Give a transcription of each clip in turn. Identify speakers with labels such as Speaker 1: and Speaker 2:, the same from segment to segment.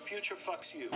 Speaker 1: future fucks you.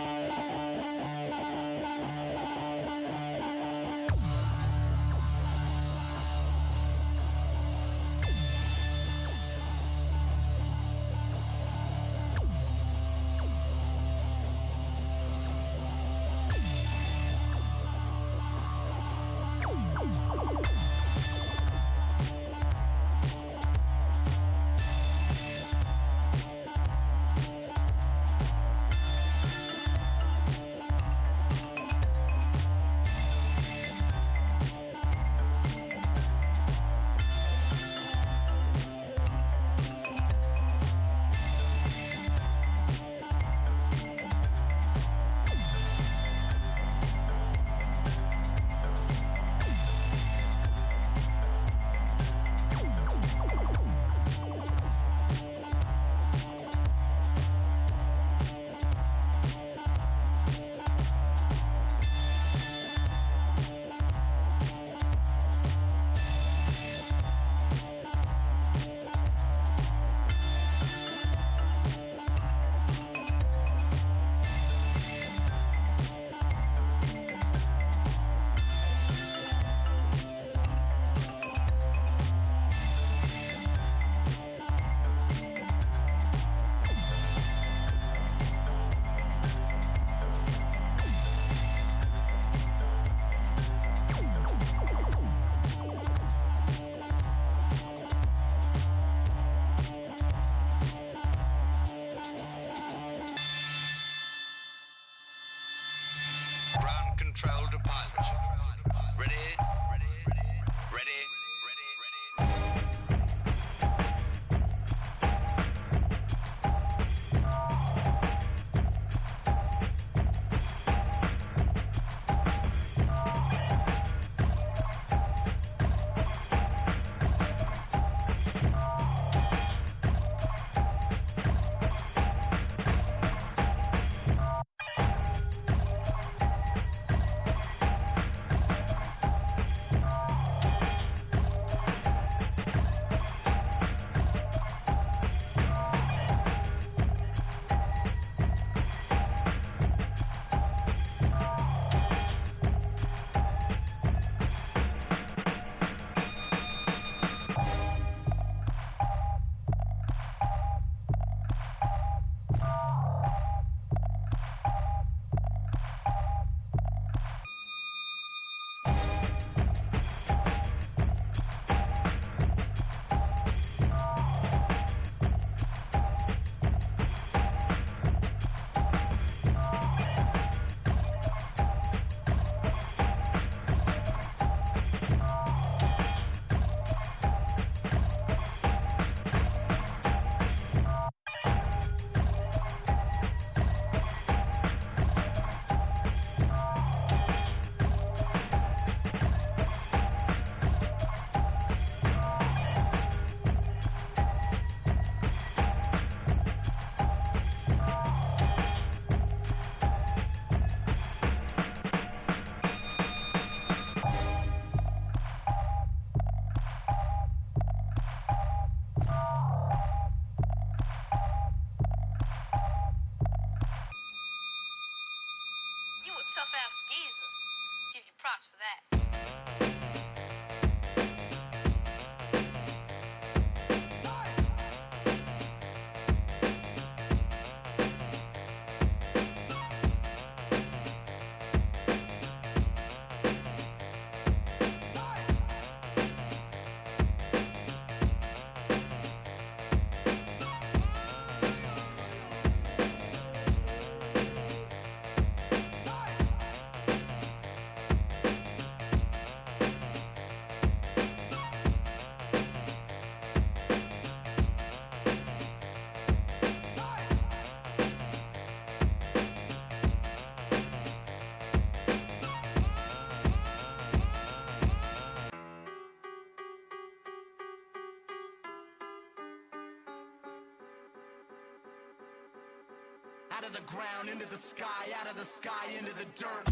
Speaker 2: Out of the ground into the sky, out of the sky into the dirt.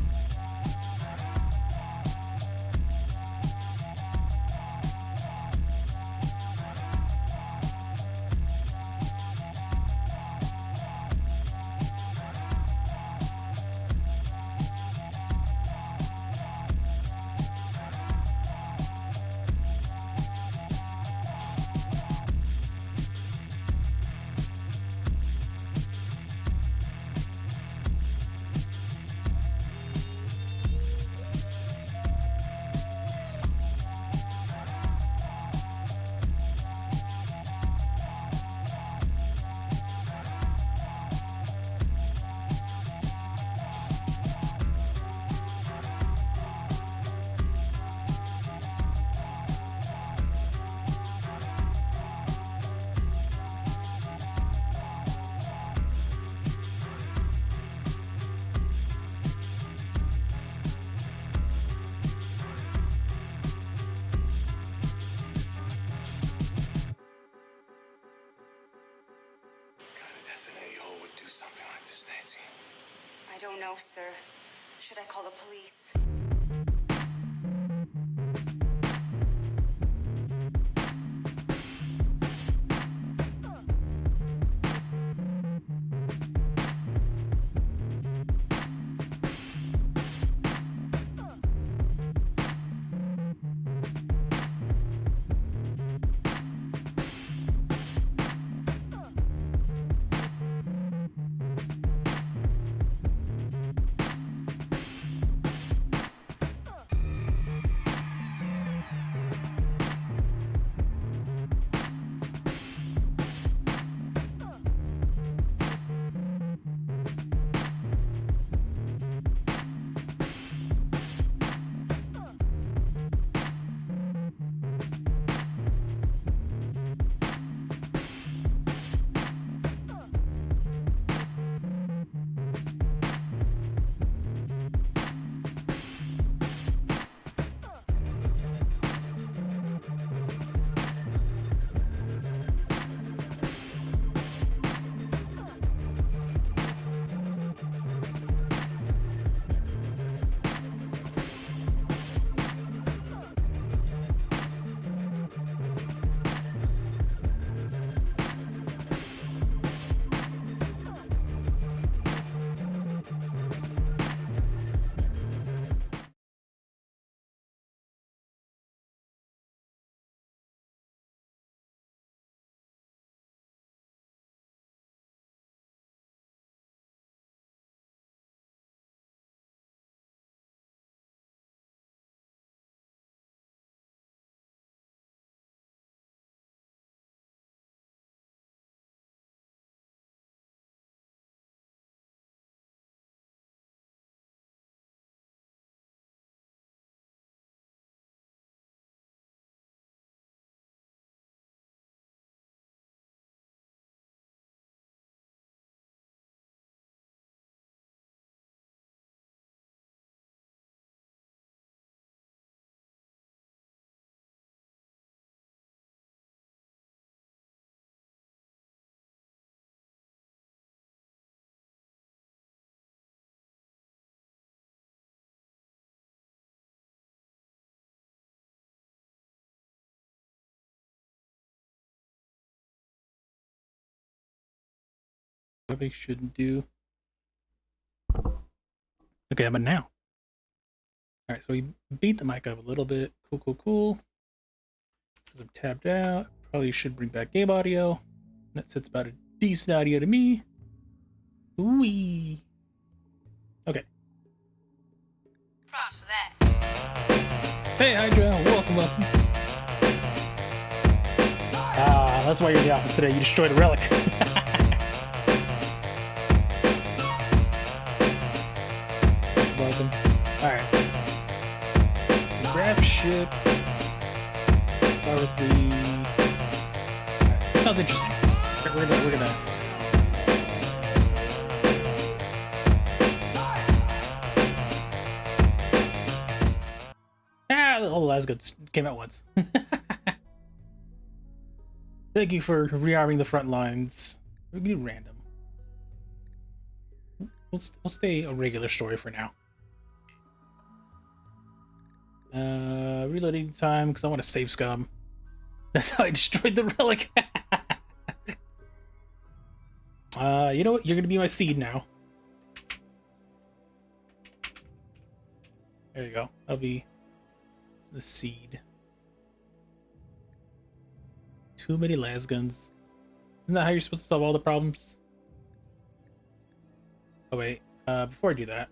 Speaker 1: emergency?
Speaker 3: I don't know, sir. Should I call the police?
Speaker 4: Probably shouldn't do. Okay, but now. Alright, so we beat the mic up a little bit. Cool. Because I'm tapped out. Probably should bring back game audio. That sets about a decent audio to me. Wee. Okay.
Speaker 5: Props for that.
Speaker 4: Hey, Hydra. Welcome. Ah, that's why you're in the office today. You destroyed a relic. Welcome. Alright. Graph ship. Start with the... Alright, this sounds interesting. We're gonna... Ah, the whole Lasgood came out once. Thank you for rearming the front lines. We can do random. We'll stay a regular story for now. Reloading time because I want to save scum. That's how I destroyed the relic. You know what? You're gonna be my seed now. There you go. That'll be the seed. Too many lasguns. Isn't that how you're supposed to solve all the problems? Oh wait, before I do that,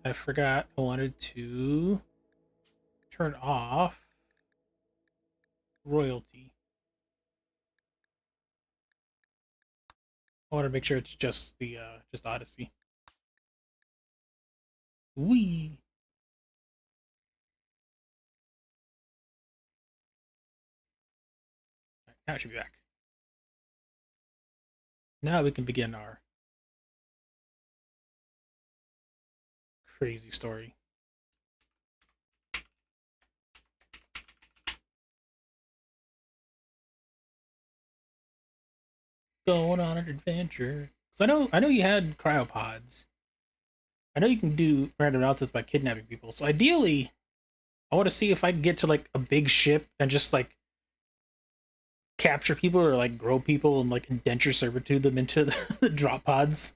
Speaker 4: I forgot I wanted to turn off royalty. I want to make sure it's just the just Odyssey. Wee. Right, now it should be back. Now we can begin our crazy story. Going on an adventure. So I know you had cryopods. I know you can do random routes by kidnapping people. So ideally, I want to see if I can get to like a big ship and just like capture people or like grow people and like indenture servitude them into the drop pods.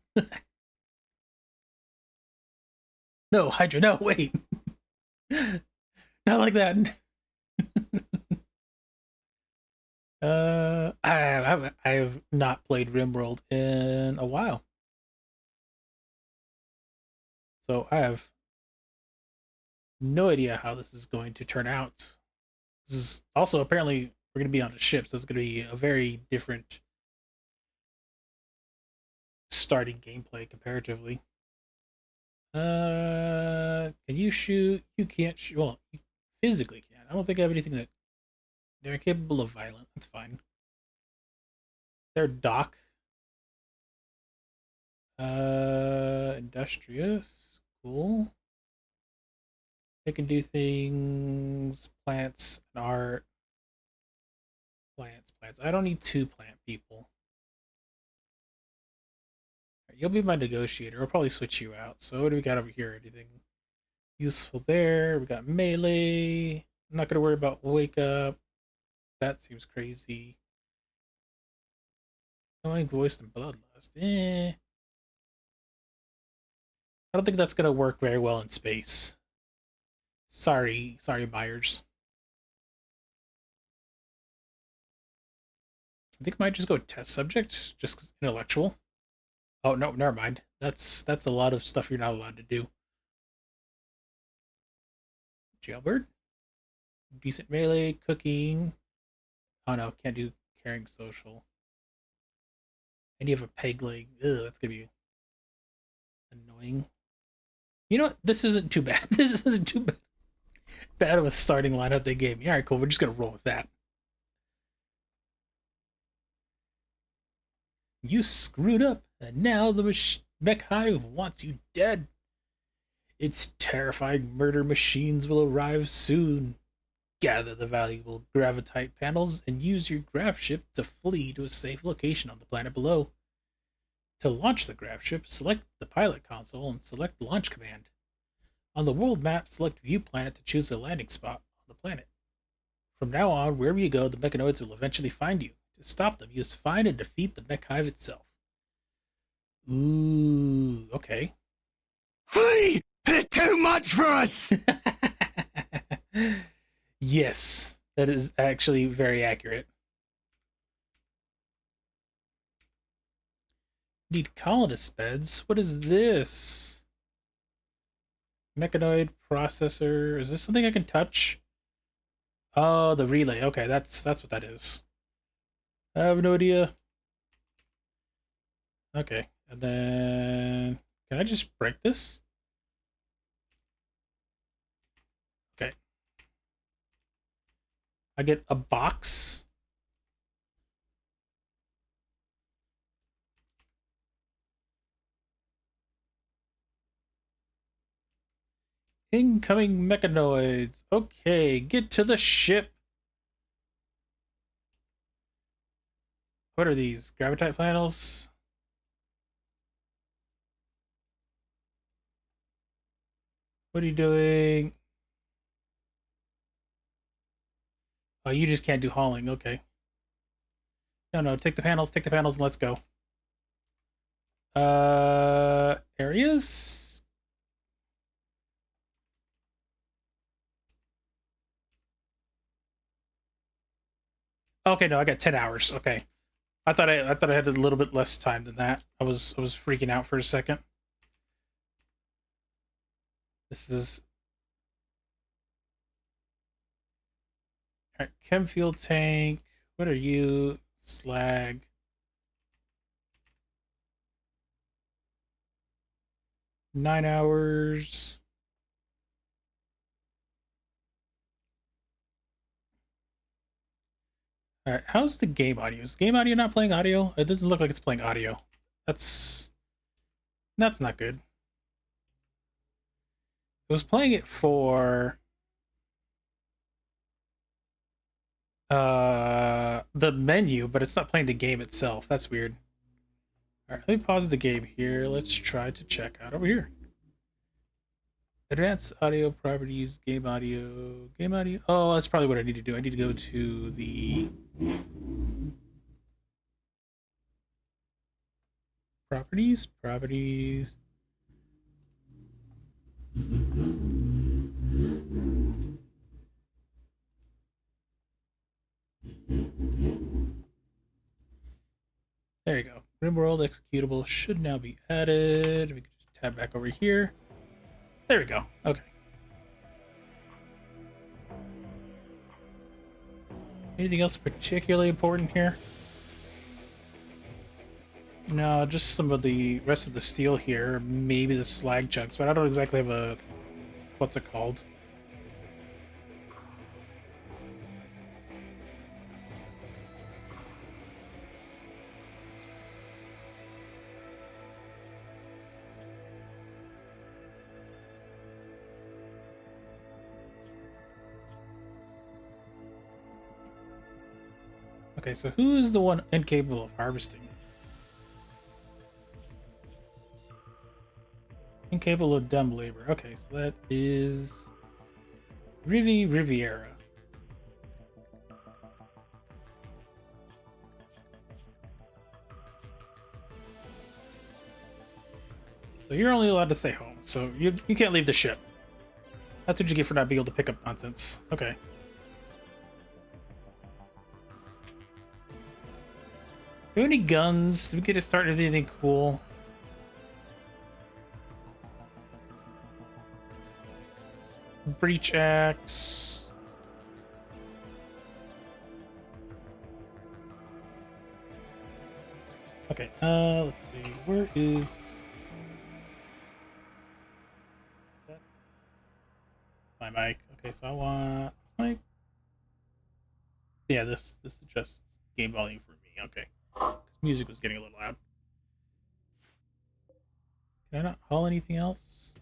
Speaker 4: No, Hydra, no, wait. Not like that. I have not played Rimworld in a while. So I have no idea how this is going to turn out. This is also apparently we're going to be on a ship, so it's going to be a very different starting gameplay comparatively. Can you shoot? You can't shoot. Well, you physically can. I don't think I have anything that they're capable of violent. That's fine. They're dock. Industrious. Cool. They can do things. Plants and art. Plants. I don't need 2 plant people. Right, you'll be my negotiator. I'll probably switch you out. So what do we got over here? Anything useful there? We got melee. I'm not gonna worry about wake up. That seems crazy. Knowing voice and bloodlust. I don't think that's gonna work very well in space. Sorry, buyers. I think I might just go test subject, just 'cause intellectual. Oh no, never mind. That's a lot of stuff you're not allowed to do. Jailbird, decent melee, cooking. Oh no, can't do caring social. And you have a peg leg. Ugh, that's gonna be annoying. You know what? This isn't too bad. This isn't too bad of a starting lineup they gave me. All right, cool. We're just gonna roll with that. You screwed up, and now the mech hive wants you dead. Its terrifying murder machines will arrive soon. Gather the valuable gravitite panels and use your grav ship to flee to a safe location on the planet below. To launch the grav ship, select the pilot console and select Launch Command. On the world map, select View Planet to choose a landing spot on the planet. From now on, wherever you go, the mechanoids will eventually find you. To stop them, use find and defeat the mech hive itself. Ooh, okay.
Speaker 2: Flee! They're too much for us!
Speaker 4: Yes, that is actually very accurate. Need colonist beds? What is this? Mechanoid processor. Is this something I can touch? Oh, the relay. Okay, that's what that is. I have no idea. Okay, and then can I just break this? Okay. I get a box. Incoming mechanoids. Okay, get to the ship. What are these? Gravitite panels? What are you doing? Oh, you just can't do hauling. Okay. No, take the panels, and let's go. Areas? Okay, no, I got 10 hours. Okay. I thought I had a little bit less time than that. I was freaking out for a second. This is all right, chem fuel tank. What are you? Slag. Nine hours. All right, how's the game audio? Is game audio not playing audio? It doesn't look like it's playing audio. That's not good. It was playing it for the menu, but it's not playing the game itself. That's weird. Alright, let me pause the game here. Let's try to check out over here. Advanced audio properties, game audio, game audio. Oh, that's probably what I need to do. I need to go to the properties. There you go. Rimworld executable should now be added. We can just tab back over here. There we go. Okay. Anything else particularly important here? No, just some of the rest of the steel here. Maybe the slag chunks, but I don't exactly have a... what's it called? Okay, so who is the one incapable of harvesting? Incapable of dumb labor. Okay, so that is Riviera. So you're only allowed to stay home, so you can't leave the ship. That's what you get for not being able to pick up nonsense. Okay. Do we have any guns? Did we get to start with anything cool? Breach axe. Okay, let's see. Where is that? My mic? Okay, so I want mic. Yeah, this adjusts game volume for me. Okay, because music was getting a little loud. Can I not haul anything else?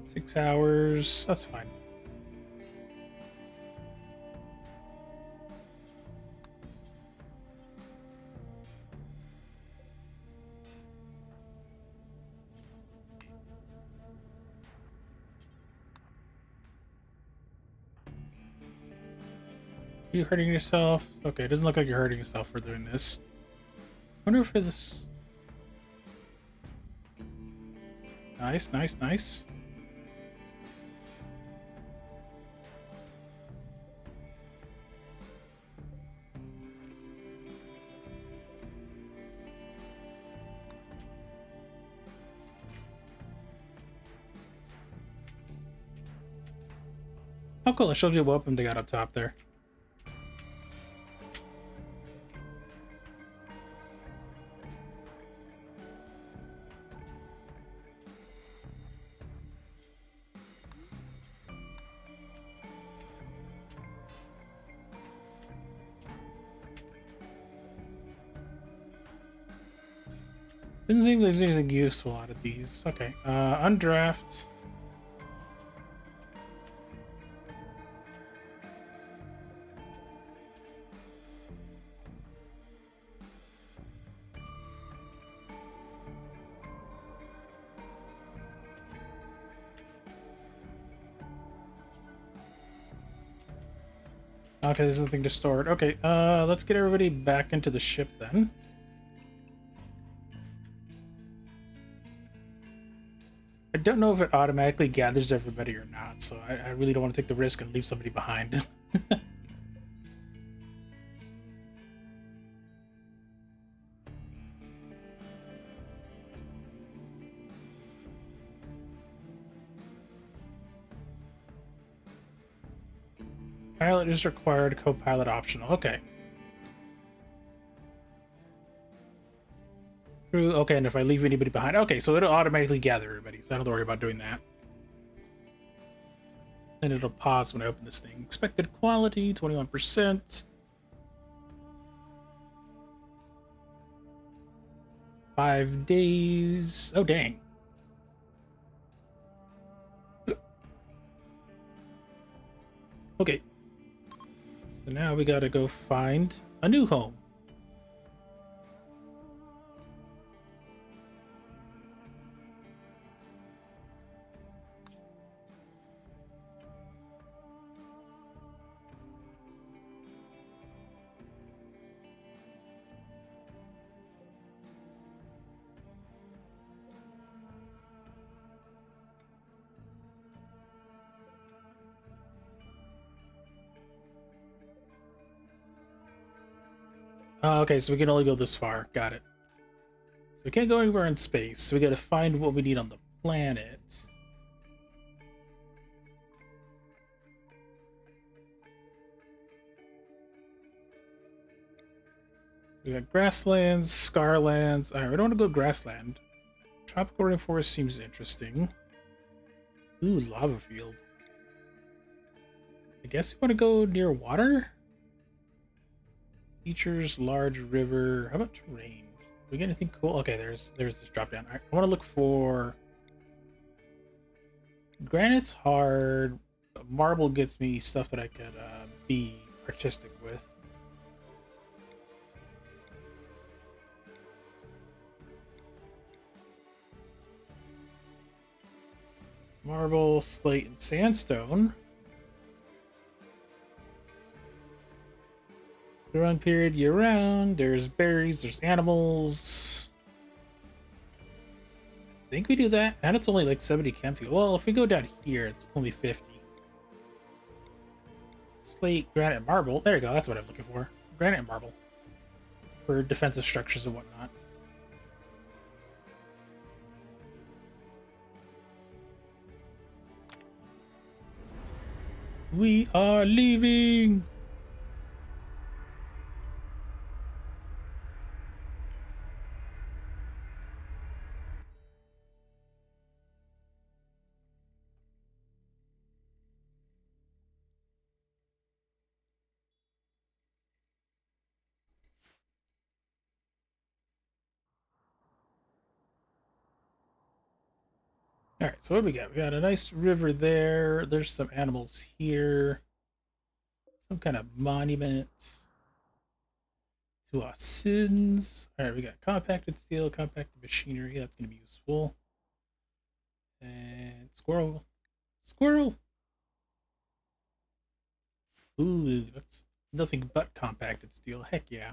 Speaker 4: Six hours. That's fine. Are you hurting yourself? Okay, it doesn't look like you're hurting yourself for doing this. I wonder if this... Nice, nice, nice. Oh, cool. It shows you what weapon they got up top there. Doesn't seem like there's anything useful out of these. Okay, undraft. Okay, there's nothing to store it. Okay, let's get everybody back into the ship then. I don't know if it automatically gathers everybody or not, so I really don't want to take the risk and leave somebody behind. Pilot is required, co-pilot optional. Okay. Crew. Okay, and if I leave anybody behind, okay, so it'll automatically gather everybody, so I don't have to worry about doing that. Then it'll pause when I open this thing. Expected quality, 21%. 5 days. Oh, dang. Okay. So now we gotta go find a new home. Okay, so we can only go this far. Got it. So we can't go anywhere in space, so we gotta find what we need on the planet. We got grasslands, scarlands. Alright, we don't want to go grassland. Tropical rainforest seems interesting. Ooh, lava field. I guess we want to go near water? Features, large river. How about terrain? Do we get anything cool? Okay, there's this drop down. Right, I want to look for granite's hard. Marble gets me stuff that I could be artistic with. Marble, slate, and sandstone. Growing period year round. There's berries, there's animals. I think we do that. And it's only like 70 chem fuel. Well, if we go down here, it's only 50. Slate, granite, marble. There you go, that's what I'm looking for. Granite and marble. For defensive structures and whatnot. We are leaving! Alright, so what do we got? We got a nice river there. There's some animals here. Some kind of monument to our sins. Alright, we got compacted steel, compacted machinery. That's going to be useful. And squirrel. Squirrel! Ooh, that's nothing but compacted steel. Heck yeah.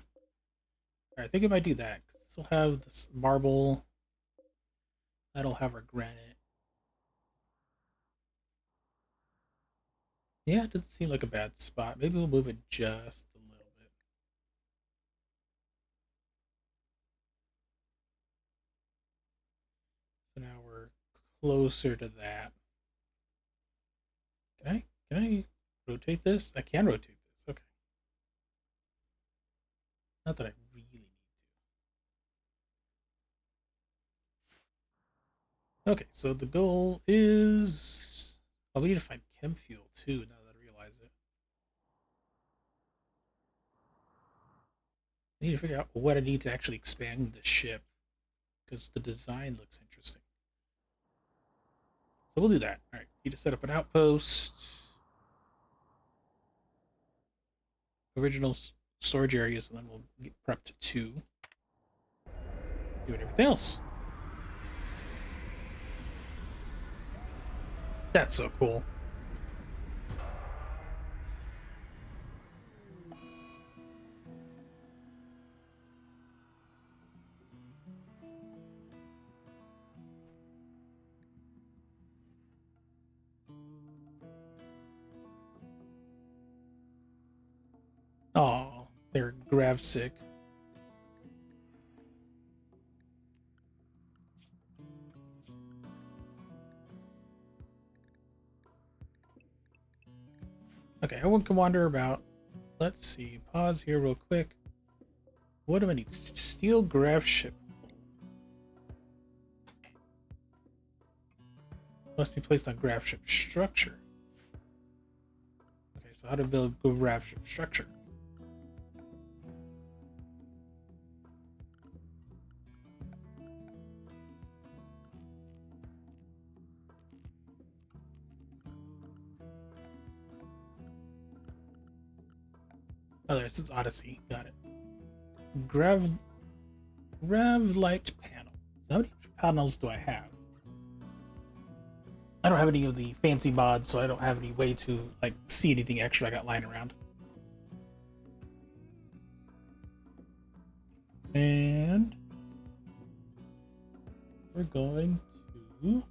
Speaker 4: Alright, I think I might do that. This will have this marble. That'll have our granite. Yeah, it doesn't seem like a bad spot. Maybe we'll move it just a little bit. So now we're closer to that. Can I rotate this? I can rotate this. Okay. Not that I really need to. Okay, so the goal is... Oh, we need to find chem fuel too, now that I realize it. I need to figure out what I need to actually expand the ship, because the design looks interesting. So we'll do that. Alright, need to set up an outpost. Original storage areas, and then we'll get prepped to 2. Doing everything else. That's so cool. Oh, they're grav sick. Okay, everyone can wander about. Let's see. Pause here real quick. What do I need? Steel grav ship. Must be placed on graph ship structure. Okay, so how to build a graph ship structure? Oh, this is Odyssey. Got it. Grav light panel. So how many panels do I have? I don't have any of the fancy mods, so I don't have any way to like see anything extra I got lying around. And we're going to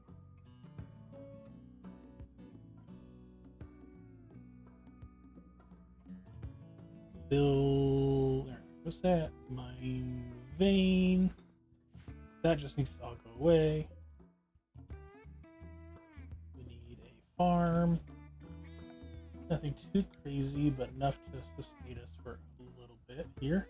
Speaker 4: build. What's that? Mine vein. That just needs to all go away. We need a farm. Nothing too crazy, but enough to sustain us for a little bit here.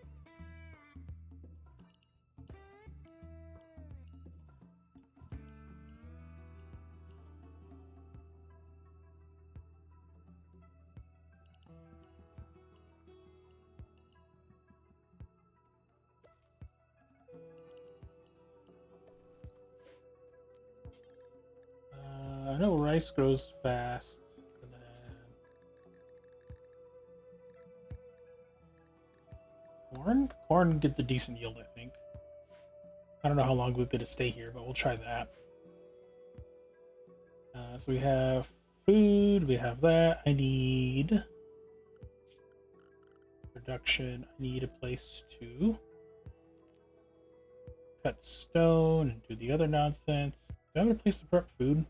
Speaker 4: I know rice grows fast, and then corn gets a decent yield, I think. I don't know how long we're going to stay here, but we'll try that. So we have food, we have that. I need production. I need a place to cut stone and do the other nonsense. Do I have a place to prep food?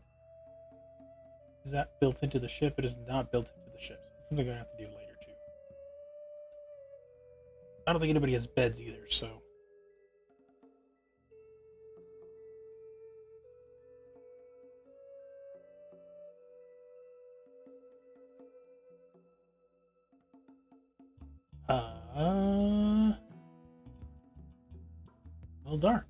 Speaker 4: Is that built into the ship? It is not built into the ship. So it's something I'm going to have to do later, too. I don't think anybody has beds either, so... Well, darn.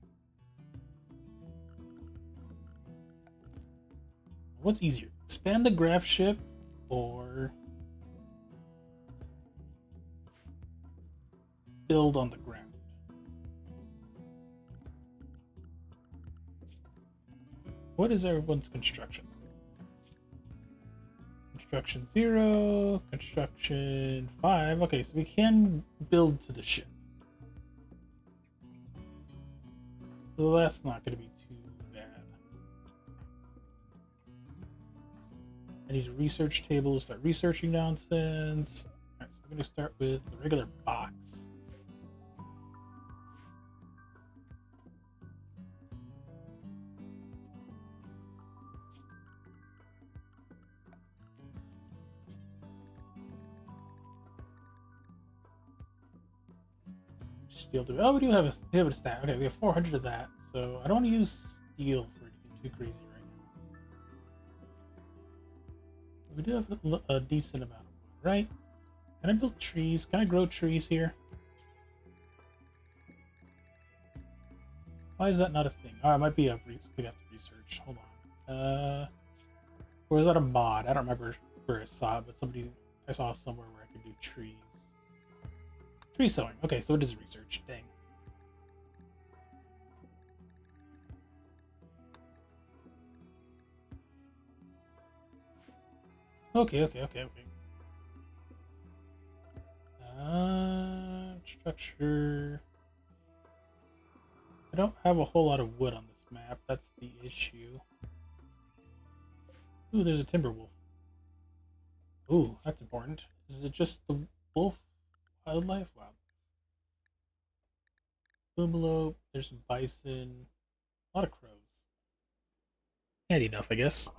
Speaker 4: What's easier? Expand the graph ship or build on the ground? What is everyone's construction? Construction 0, construction 5. Okay, so we can build to the ship. So that's not going to be too bad. I need a research table to start researching nonsense. Alright, so we're going to start with the regular box. Steel. Oh, we have a stack. Okay, we have 400 of that. So I don't want to use steel for anything too crazy right now. We do have a decent amount of wood, right? Can I build trees? Can I grow trees here? Why is that not a thing? Oh, it might be a thing I have to research. Hold on. Or is that a mod? I don't remember where I saw it, but I saw somewhere where I could do trees. Tree sowing. Okay, so it is research. Dang. Okay. Structure. I don't have a whole lot of wood on this map. That's the issue. Ooh, there's a timber wolf. Ooh, that's important. Is it just the wolf wildlife? Wow. Boomalope, there's some bison, a lot of crows. Handy enough, I guess.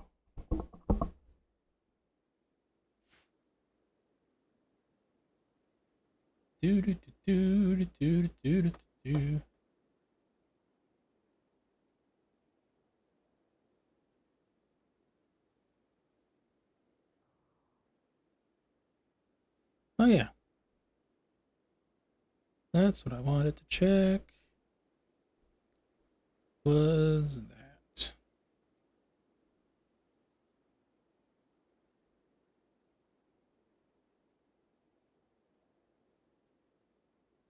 Speaker 4: Do do do do do do do do. Oh yeah. That's what I wanted to check. Was that?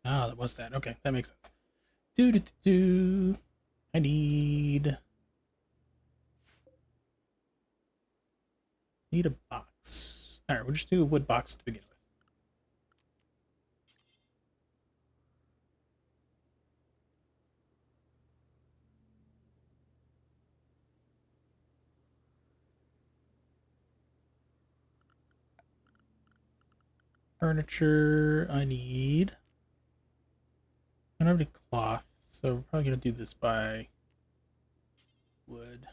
Speaker 4: Ah, that was that. Okay, that makes sense. Do do do do. I need a box. All right, we'll just do a wood box to begin with. Furniture. I don't have any cloth, so we're probably gonna do this by wood.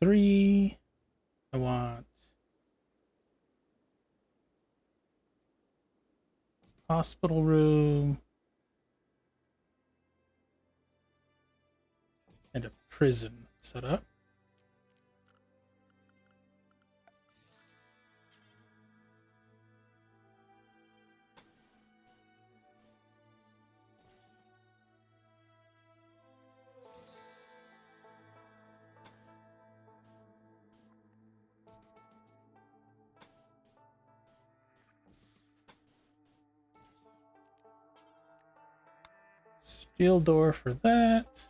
Speaker 4: Three. I want hospital room and a prison set up. Steel door for that.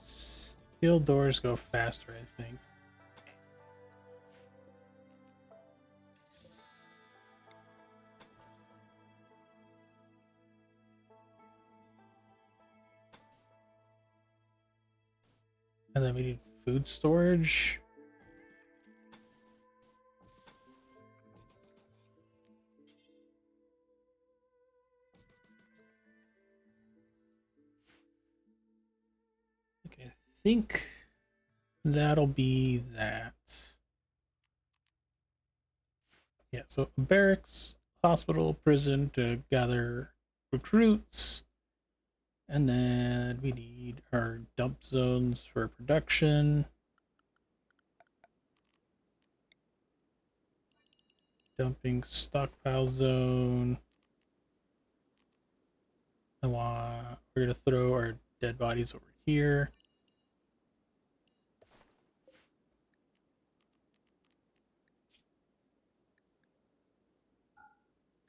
Speaker 4: Steel doors go faster, I think. And then we need food storage. Okay, I think that'll be that. Yeah, so barracks, hospital, prison to gather recruits. And then we need our dump zones for production. Dumping stockpile zone. We're gonna throw our dead bodies over here.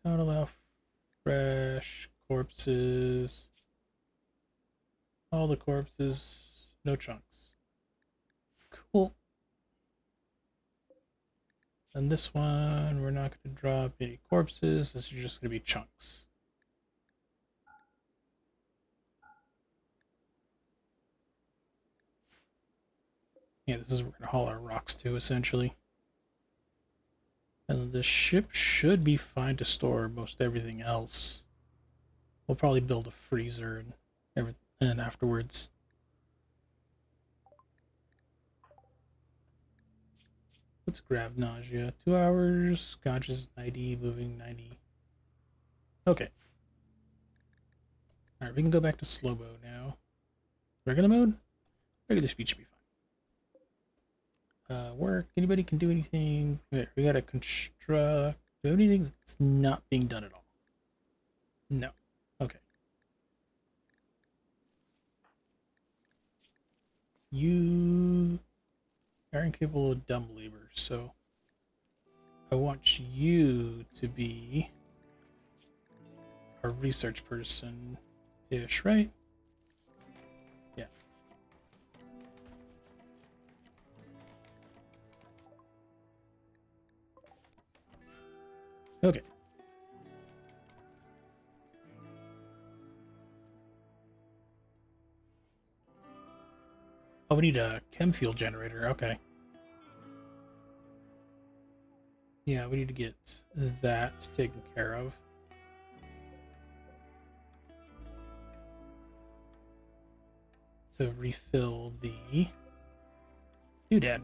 Speaker 4: Don't allow fresh corpses. All the corpses, no chunks. Cool. And this one, we're not going to drop any corpses. This is just going to be chunks. Yeah, this is where we're going to haul our rocks to, essentially. And the ship should be fine to store most everything else. We'll probably build a freezer and everything afterwards. Let's grab nausea. 2 hours. Conscious 90. Moving 90. Okay. Alright, we can go back to slow-mo now. Regular mode? Regular speed should be fine. Work. Anybody can do anything? We gotta construct. Do we have anything that's not being done at all? No. Okay. You are incapable of dumb labor, so I want you to be a research person-ish, right? Yeah. Okay. Oh, we need a chem fuel generator. Okay. Yeah, we need to get that taken care of. To refill the doodad.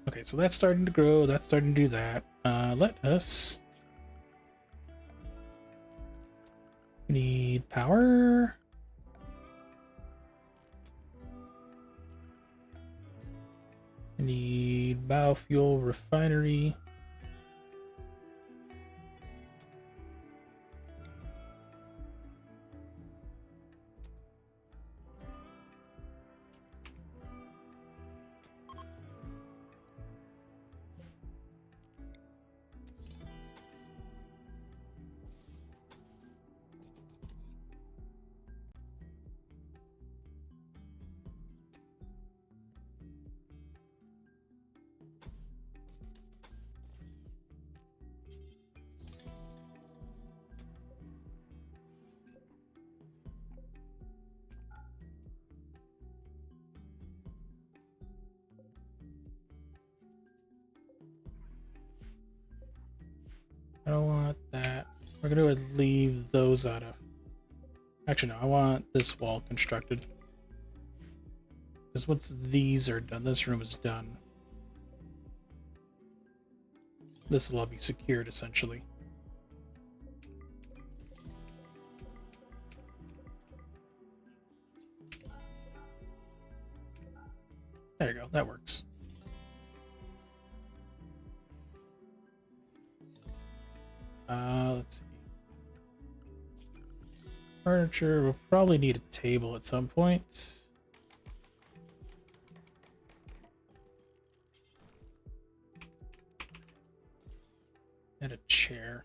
Speaker 4: Okay, so that's starting to grow. That's starting to do that. Let us We need power. We need biofuel refinery. I don't want that. We're gonna leave those out of. Actually, no, I want this wall constructed. Because once these are done, this room is done. This will all be secured, essentially. There you go, that works. Let's see. Furniture, we'll probably need a table at some point. And a chair.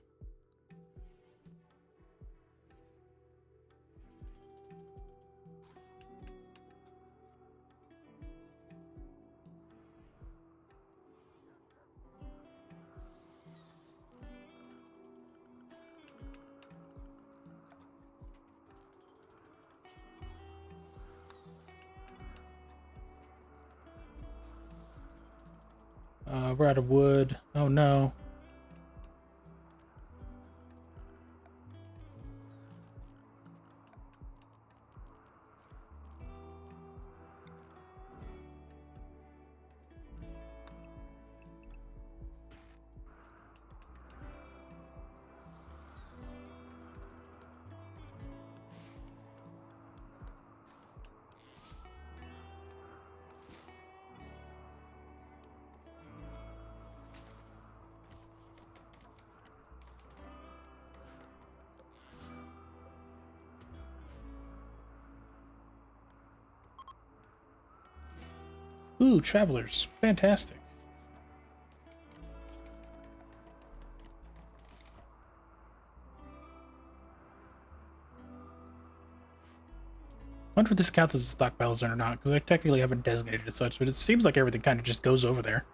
Speaker 4: We're out of wood. Oh no. Ooh, travelers. Fantastic. I wonder if this counts as a stockpile zone or not, because I technically haven't designated it as such, but it seems like everything kind of just goes over there.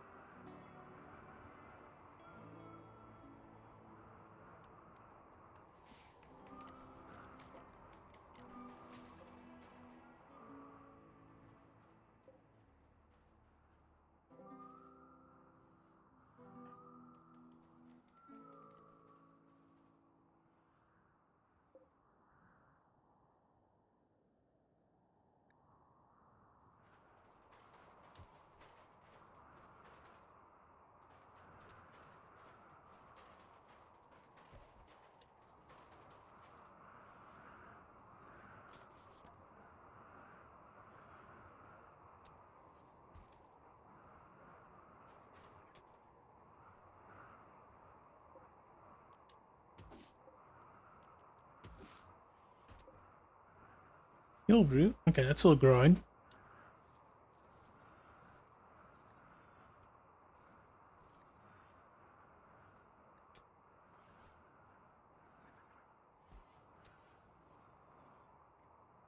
Speaker 4: Heal root. Okay, that's still growing.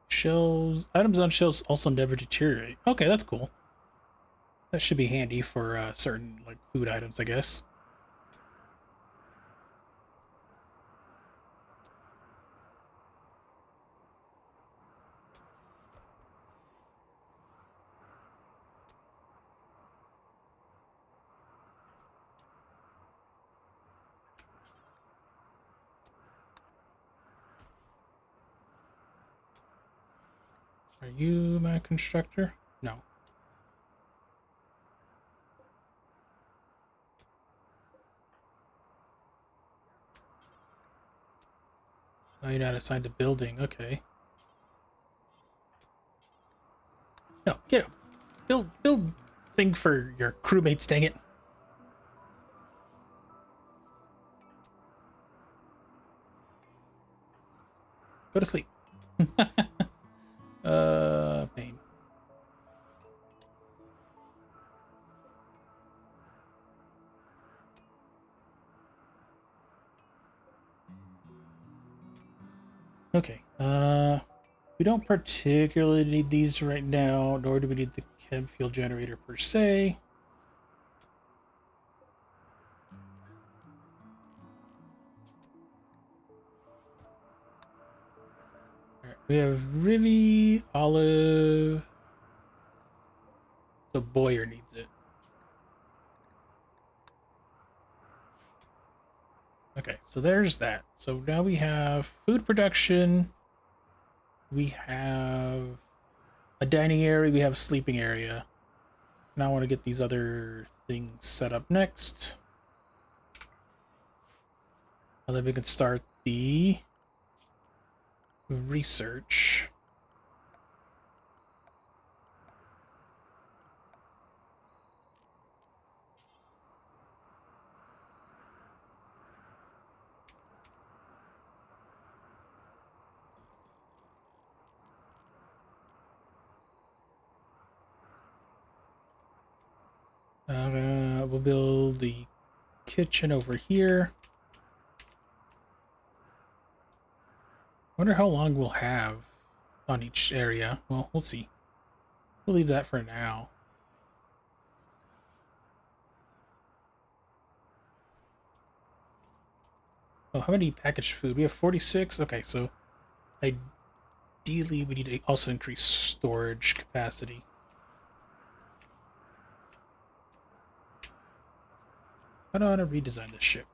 Speaker 4: Shells. Items on shelves also never deteriorate. Okay, that's cool. That should be handy for certain like food items, I guess. Are you my constructor? No. Oh, you're not assigned to building. Okay. No, get up. Build thing for your crewmates, dang it. Go to sleep. Pain. Okay. We don't particularly need these right now, nor do we need the chem fuel generator per se. Alright, we have Rivy, Olive. So Boyer needs it. Okay, so there's that. So now we have food production. We have a dining area. We have a sleeping area. Now I want to get these other things set up next. And then we can start the research. We'll build the kitchen over here. Wonder how long we'll have on each area. Well, we'll see. We'll leave that for now. Oh, how many packaged food? We have 46. Okay, so ideally we need to also increase storage capacity. How do I want to redesign this ship?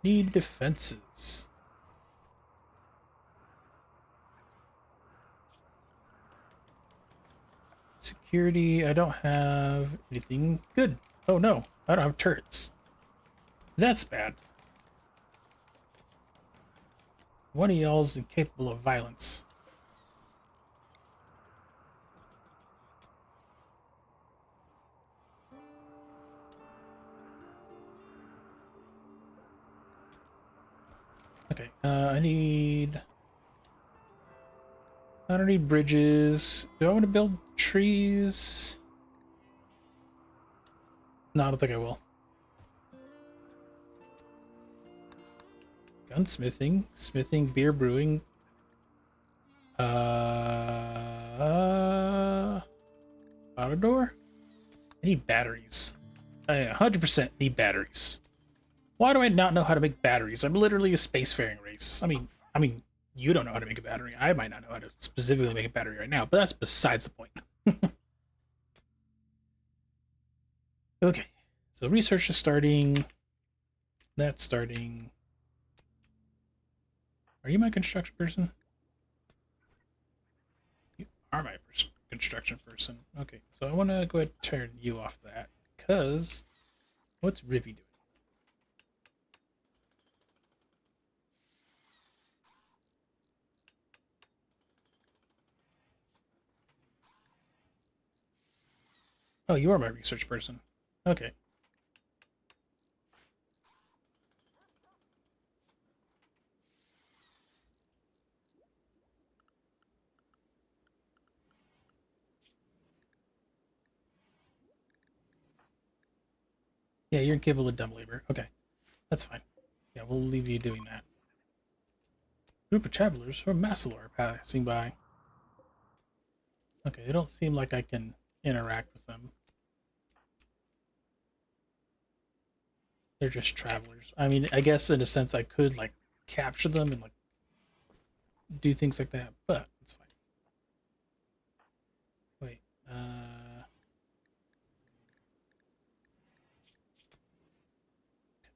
Speaker 4: Need defenses. Security, I don't have anything good. Oh no, I don't have turrets. That's bad. One of y'all's incapable of violence. Okay, I don't need bridges. Do I want to build trees? No, I don't think I will. Gunsmithing, smithing, beer brewing. Auto door? I need batteries. I 100% need batteries. Why do I not know how to make batteries? I'm literally a spacefaring race. I mean, you don't know how to make a battery. I might not know how to specifically make a battery right now, but that's besides the point. Okay, so research is starting. That's starting. Are you my construction person? You are my construction person. Okay, so I want to go ahead and turn you off that, because what's Rivy doing? Oh, you are my research person. Okay. Yeah, you're incapable of dumb labor. Okay, that's fine. Yeah, we'll leave you doing that. Group of travelers from Massalor passing by. Okay, they don't seem like I can interact with them. They're just travelers. I mean, I guess in a sense I could like capture them and like do things like that, but it's fine. Wait,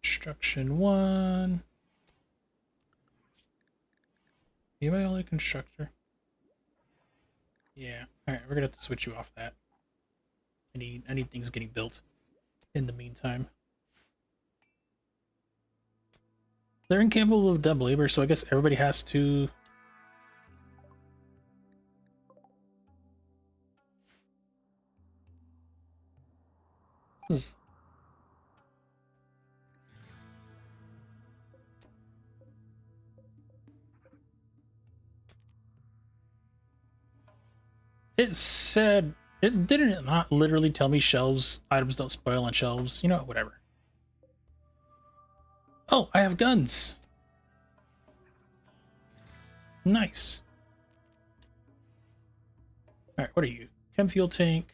Speaker 4: construction one. You my only constructor? Yeah. All right, we're gonna have to switch you off that. I need things getting built. in the meantime. They're incapable of dumb labor, so I guess everybody has to... This is... It said... It didn't not literally tell me shelves, items don't spoil on shelves. You know, whatever. Oh, I have guns! Nice. Alright, what are you? Chem fuel tank.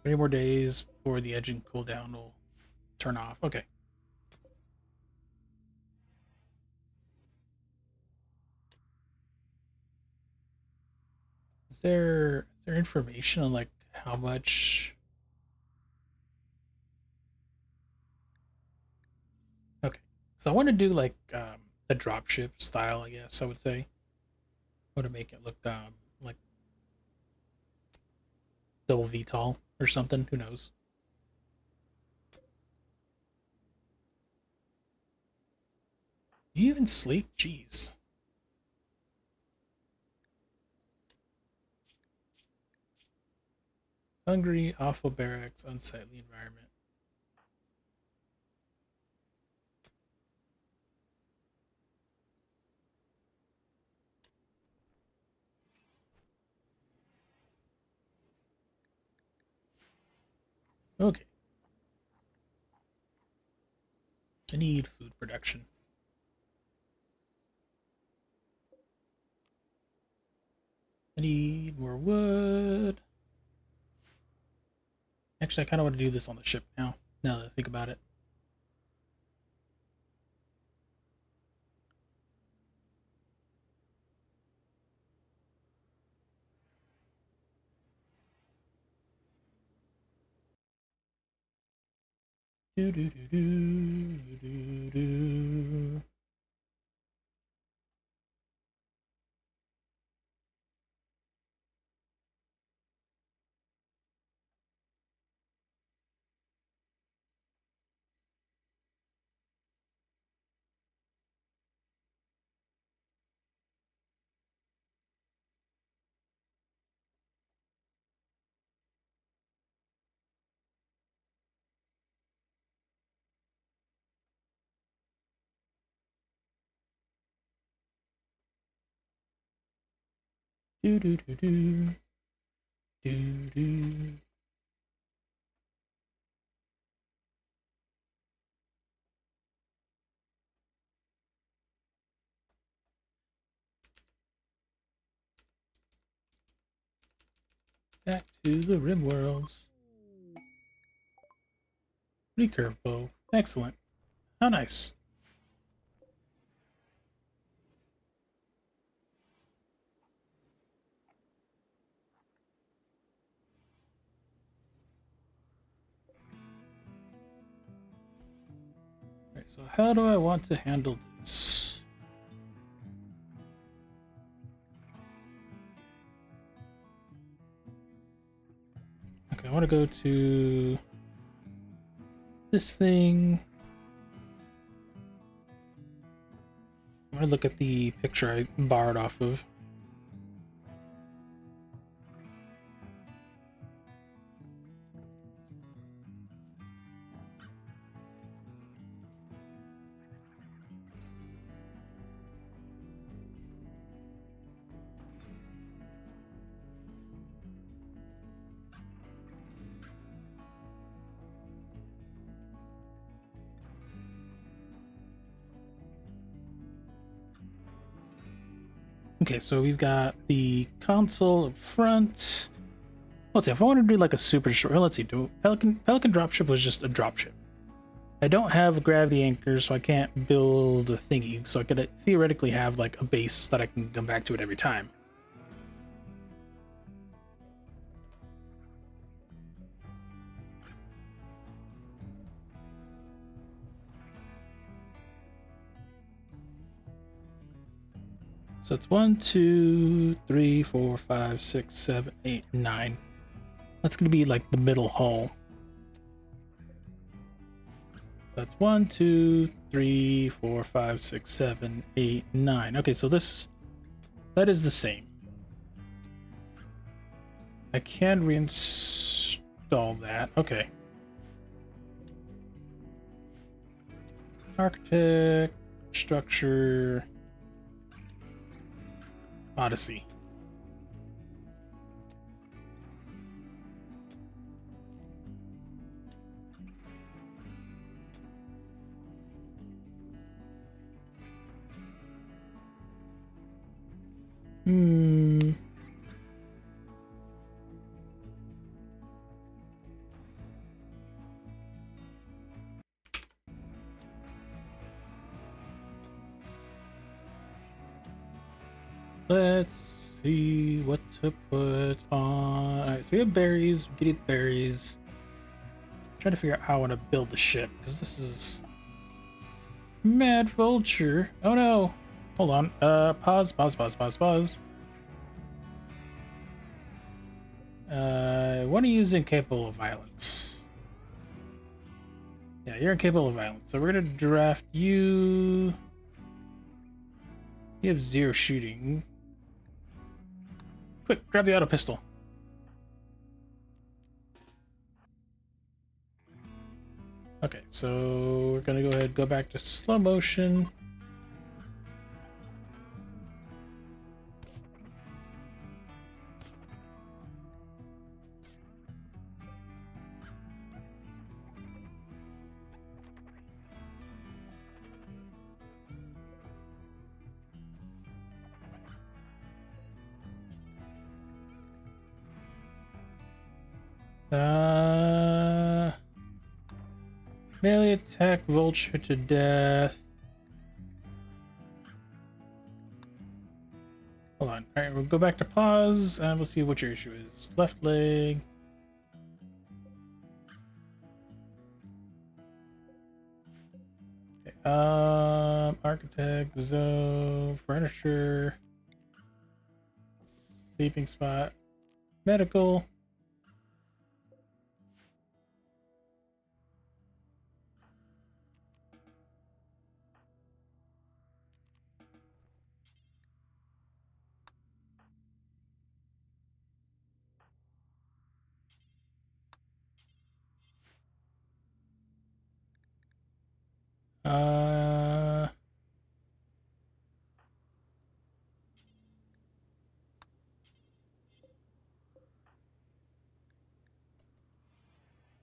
Speaker 4: Three more days before the engine cooldown will turn off. Okay. Is there information on like how much? Okay, so I want to do like a dropship style, I guess I would say. I want to make it look like double VTOL or something. Who knows? You even sleep? Jeez. Hungry, awful barracks, unsightly environment. Okay. I need food production. I need more wood. Actually, I kind of want to do this on the ship now that I think about it. Do do do do do do. Do do do do do do. Back to the Rimworlds. Recurve bow. Excellent. How nice. Alright, so how do I want to handle this? Okay, I want to go to this thing. I want to look at the picture I borrowed off of. Okay, so we've got the console up front. Let's see, if I want to do like a super short, let's see, Pelican dropship was just a dropship. I don't have a gravity anchor, so I can't build a thingy, so I could theoretically have like a base that I can come back to it every time. So it's 1, 2, 3, 4, 5, 6, 7, 8, 9. That's gonna be like the middle hole. That's 1, 2, 3, 4, 5, 6, 7, 8, 9. Okay, so that is the same. I can reinstall that. Okay. Architect, structure, Odyssey. Let's see what to put on. Alright, so we have berries. We can eat berries. I'm trying to figure out how I want to build the ship, because this is Mad Vulture. Oh no. Hold on. Pause. I want to use incapable of violence. Yeah, you're incapable of violence. So we're gonna draft you. You have 0 shooting. Quick, grab the auto pistol. Okay, so we're gonna go ahead and go back to slow motion. Melee attack vulture to death. Hold on. Alright, we'll go back to pause and we'll see what your issue is. Left leg. Okay, architect, zone, furniture, sleeping spot, medical.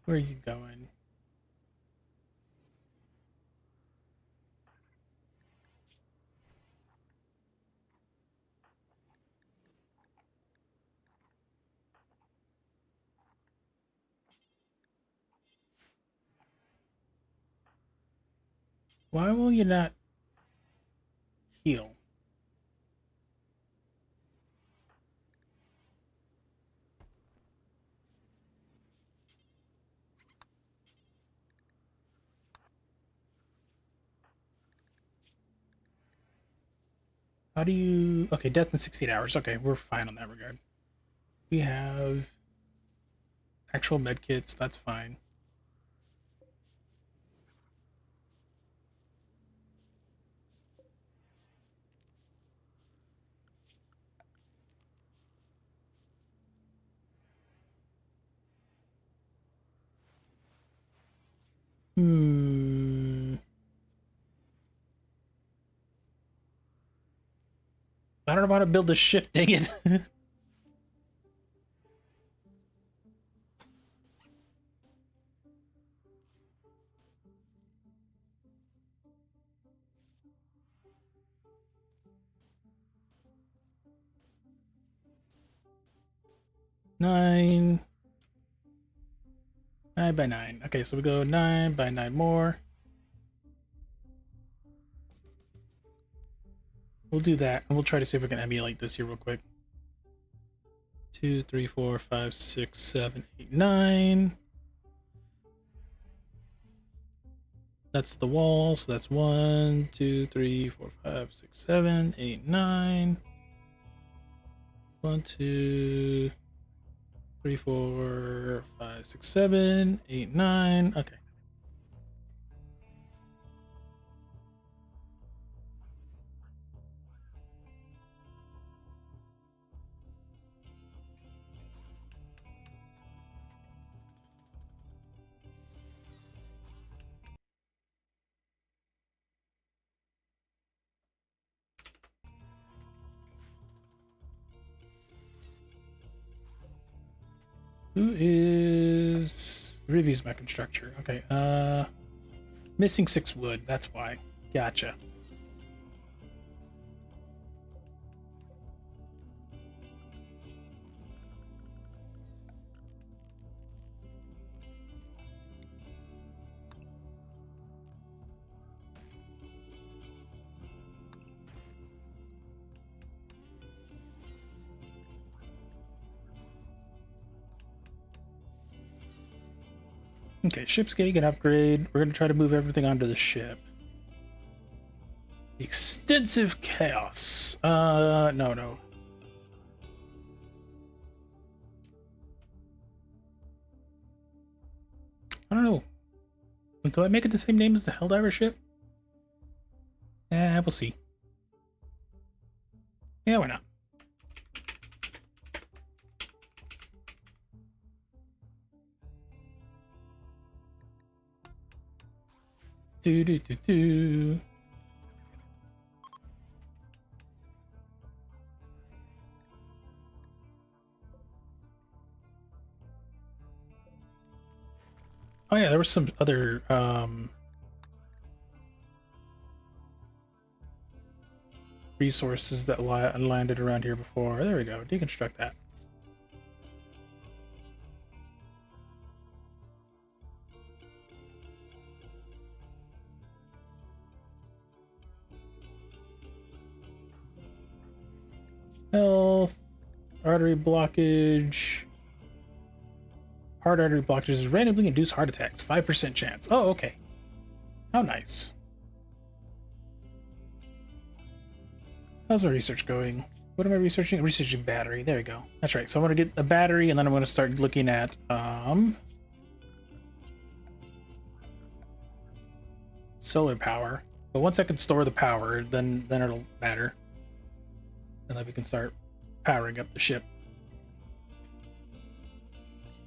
Speaker 4: Where are you going? Why will you not heal? How do you... Okay, death in 16 hours. Okay, we're fine on that regard. We have actual med kits. That's fine. I don't know how to build a ship, dang it. 9. 9 by 9. Okay, so we go 9 by 9 more. We'll do that, and we'll try to see if we can emulate this here real quick. 2, 3, 4, 5, 6, 7, 8, 9. That's the wall. So that's 1, 2, 3, 4, 5, 6, 7, 8, 9. 1, 2, 3, 4, 5, 6, 7, 8, 9. Okay. Who is Rivy's my constructor? Okay, missing 6 wood, that's why. Gotcha. Okay, ship's getting an upgrade. We're gonna try to move everything onto the ship. Extensive chaos. No. I don't know. Do I make it the same name as the Helldiver ship? We'll see. Yeah, why not? Do. Oh yeah, there was some other resources that landed around here before. There we go. Deconstruct that. Health, artery blockage. Hard artery blockages randomly induce heart attacks. 5% chance. Oh, okay. How nice. How's our research going? What am I researching? Researching battery. There we go. That's right. So I'm going to get a battery, and then I'm going to start looking at solar power. But once I can store the power, then it'll matter. And then we can start powering up the ship.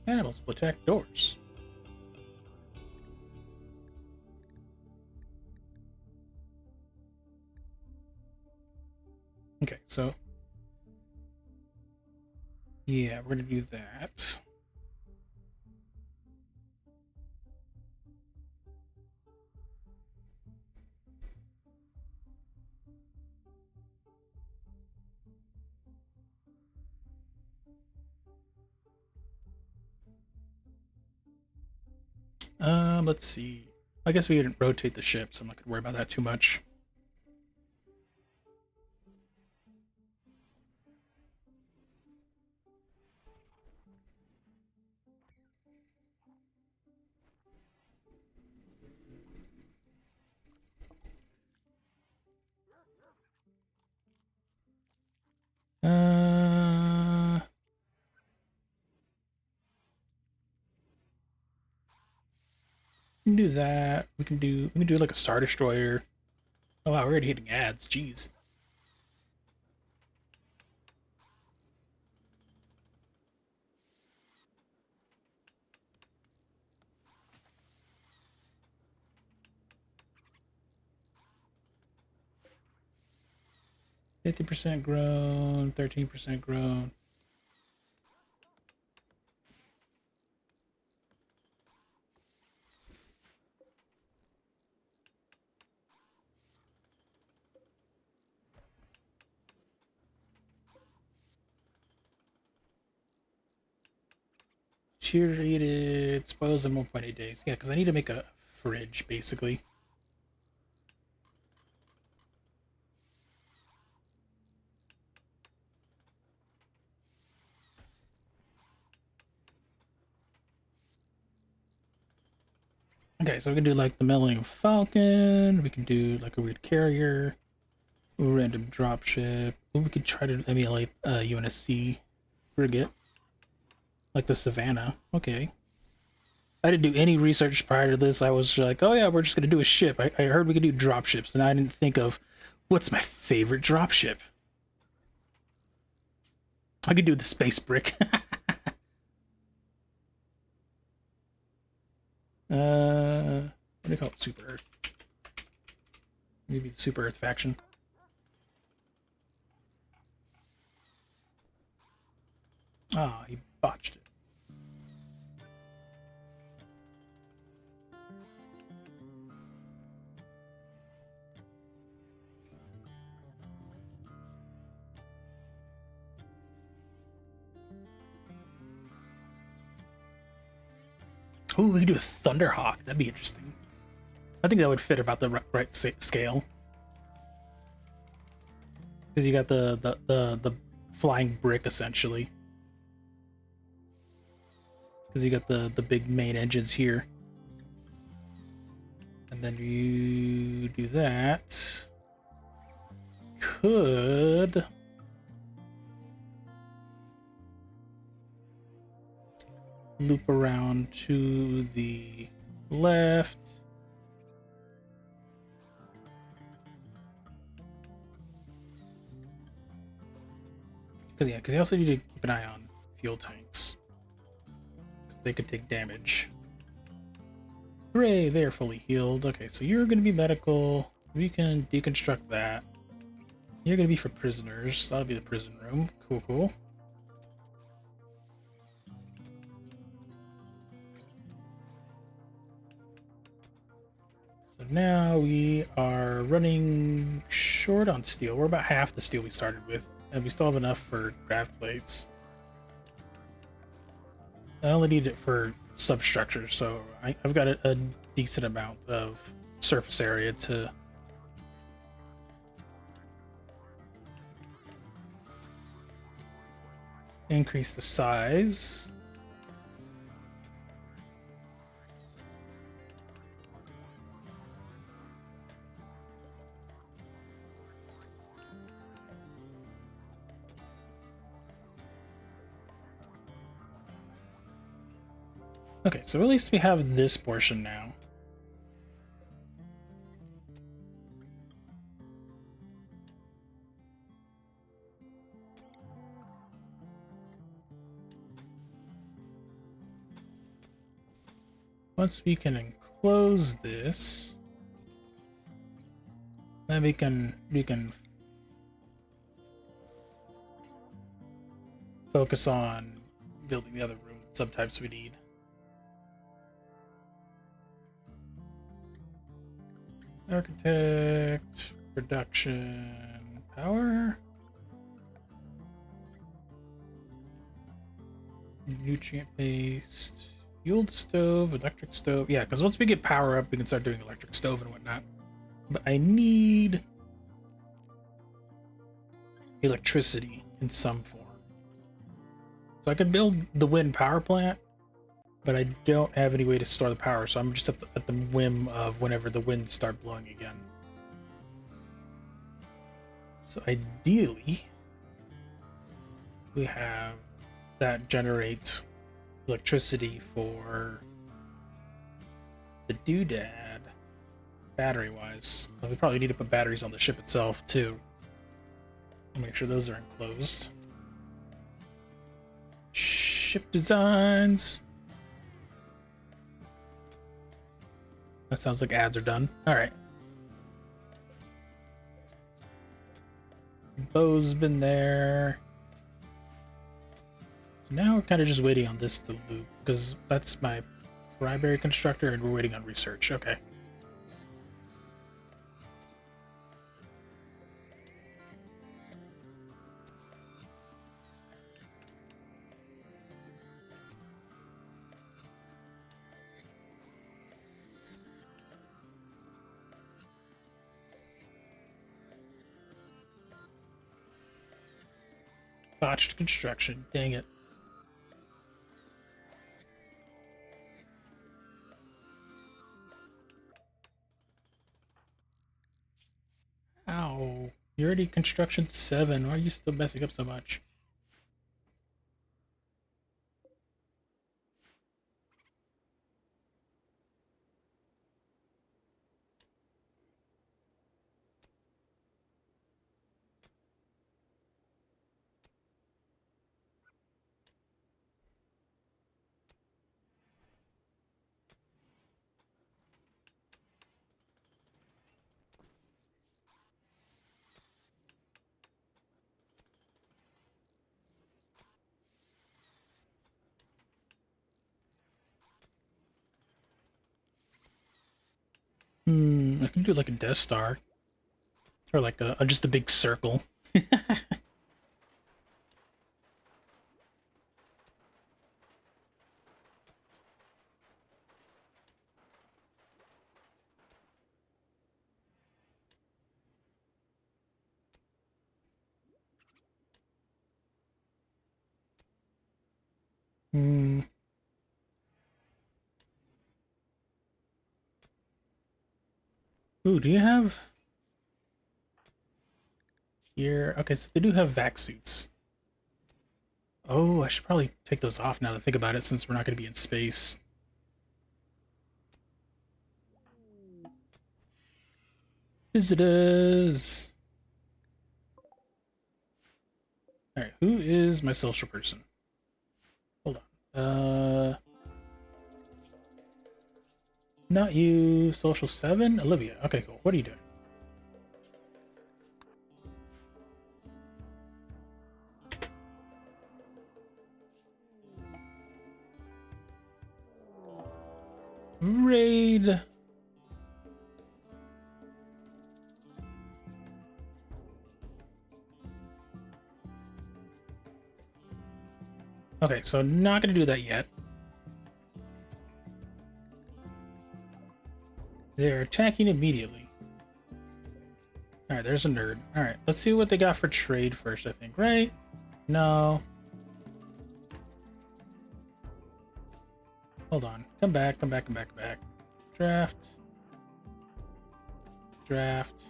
Speaker 4: Animals will attack doors. Okay, so yeah, we're gonna do that. Let's see. I guess we didn't rotate the ship, so I'm not gonna worry about that too much. Uh, we can do that. We can do like a Star Destroyer. Oh wow, we're already hitting ads. Jeez. %50 grown, 13% grown. Deteriorated, spoils in 1.8 days. Yeah, because I need to make a fridge, basically. Okay, so we can do like the Millennium Falcon. We can do like a weird carrier. Random dropship. We could try to emulate UNSC frigate. Like the Savannah. Okay. I didn't do any research prior to this. I was like, oh yeah, we're just gonna do a ship. I heard we could do dropships, and I didn't think of what's my favorite dropship. I could do the space brick. What do you call it? Super Earth. Maybe the Super Earth faction. Ah, he botched it. Ooh, we could do a Thunderhawk. That'd be interesting. I think that would fit about the right scale. Because you got the flying brick, essentially. Because you got the big main engines here. And then you do that. Could... loop around to the left. Because you also need to keep an eye on fuel tanks. Because they could take damage. Hooray, they're fully healed. Okay, so you're going to be medical. We can deconstruct that. You're going to be for prisoners. That'll be the prison room. Cool, cool. So now we are running short on steel. We're about half the steel we started with, and we still have enough for grav plates. I only need it for substructures, so I've got a decent amount of surface area to increase the size. Okay, so at least we have this portion now. Once we can enclose this, then we can focus on building the other room subtypes we need. Architect, production, power, nutrient-based, fueled stove, electric stove. Yeah, because once we get power up, we can start doing electric stove and whatnot. But I need electricity in some form. So I could build the wind power plant, but I don't have any way to store the power, so I'm just at the whim of whenever the winds start blowing again. So ideally, we have that generates electricity for the doodad, battery-wise. We probably need to put batteries on the ship itself, too. I'll make sure those are enclosed. Ship designs. That sounds like ads are done. All right. Bow's been there. So now we're kind of just waiting on this to loop, because that's my primary constructor, and we're waiting on research. Okay. Botched construction. Dang it. Wow. You're already construction 7. Why are you still messing up so much? I can do like a Death Star. Or like just a big circle. Hmm. Ooh, do you have... Here... Okay, so they do have vac suits. Oh, I should probably take those off now to think about it, since we're not going to be in space. Visitors! Alright, who is my social person? Hold on. Not you. Social 7? Olivia. Okay, cool. What are you doing? Raid. Okay, so not gonna do that yet. They're attacking immediately. Alright, there's a nerd. Alright, let's see what they got for trade first, I think, right? No. Hold on. Come back, come back, come back, come back. Draft. Draft.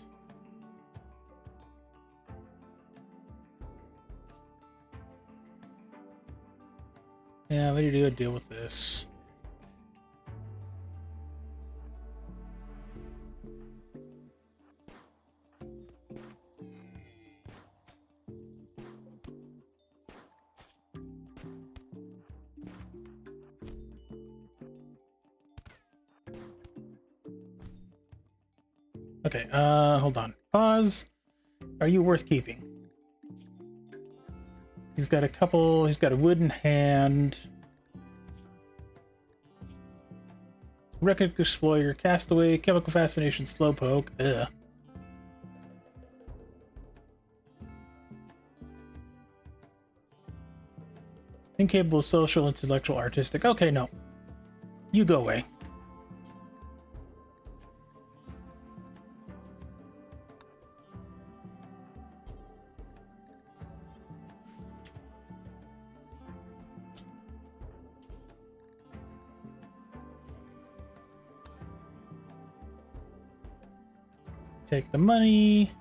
Speaker 4: Yeah, we need to go deal with this. Okay, hold on. Pause. Are you worth keeping? He's got a couple, he's got a wooden hand. Wreckage Explorer, Castaway, Chemical Fascination, Slowpoke. Ugh. Incapable of social, intellectual, artistic. Okay, no. You go away. Take the money.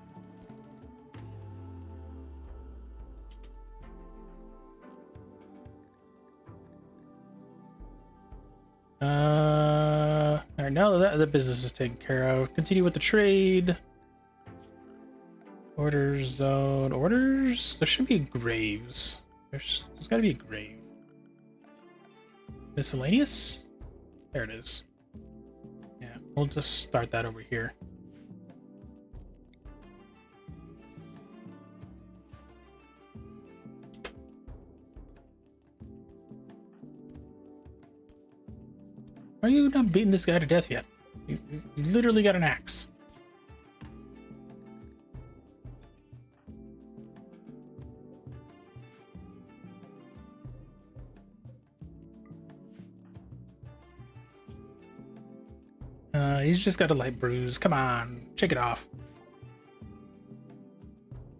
Speaker 4: Alright, now that the business is taken care of, continue with the trade. Orders zone. Orders? There should be graves. There's gotta be a grave. Miscellaneous? There it is. Yeah, we'll just start that over here. Why are you not beating this guy to death yet? He's literally got an axe. He's just got a light bruise. Come on, shake it off.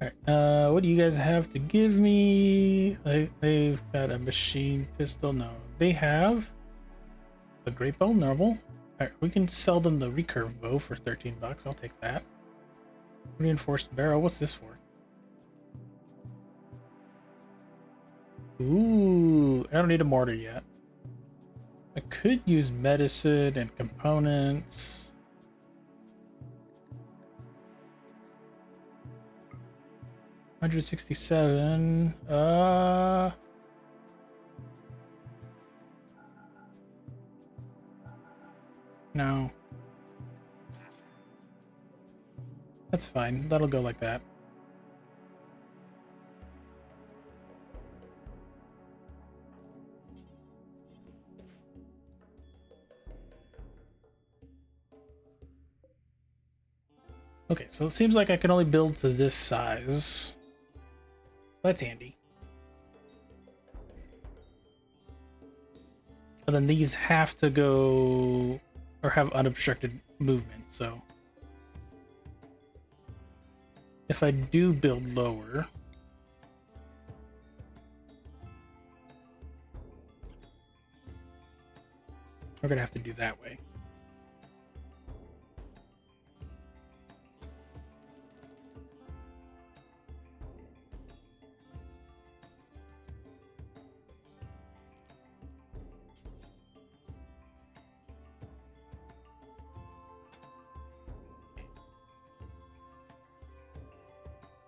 Speaker 4: Alright, what do you guys have to give me? They've got a machine pistol. No, they have a great bow, normal. Alright, we can sell them the recurve bow for 13 bucks. I'll take that. Reinforced barrel. What's this for? Ooh, I don't need a mortar yet. I could use medicine and components. $167. No. That's fine. That'll go like that. Okay, so it seems like I can only build to this size. That's handy. And then these have to go or have unobstructed movement, so if I do build lower, we're gonna have to do that way.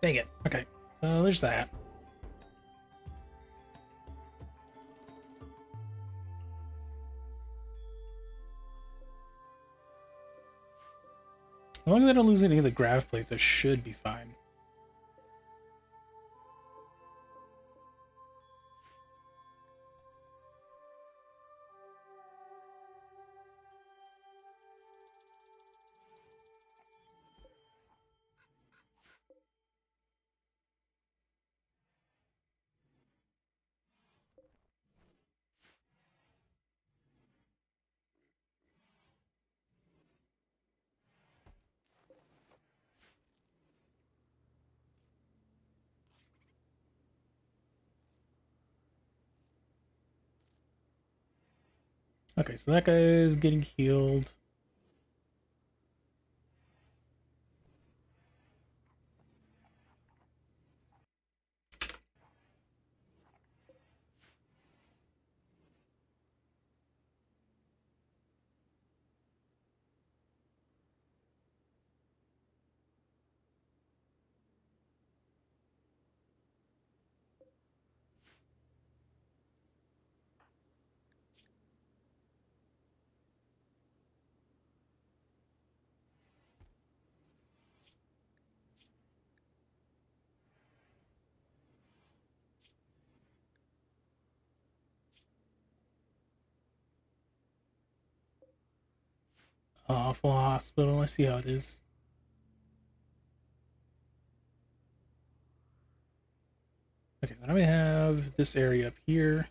Speaker 4: Dang it. Okay, so there's that. As long as I don't lose any of the grav plates, I should be fine. Okay, so that guy is getting healed. Awful hospital, I see how it is. Okay, so now we have this area up here.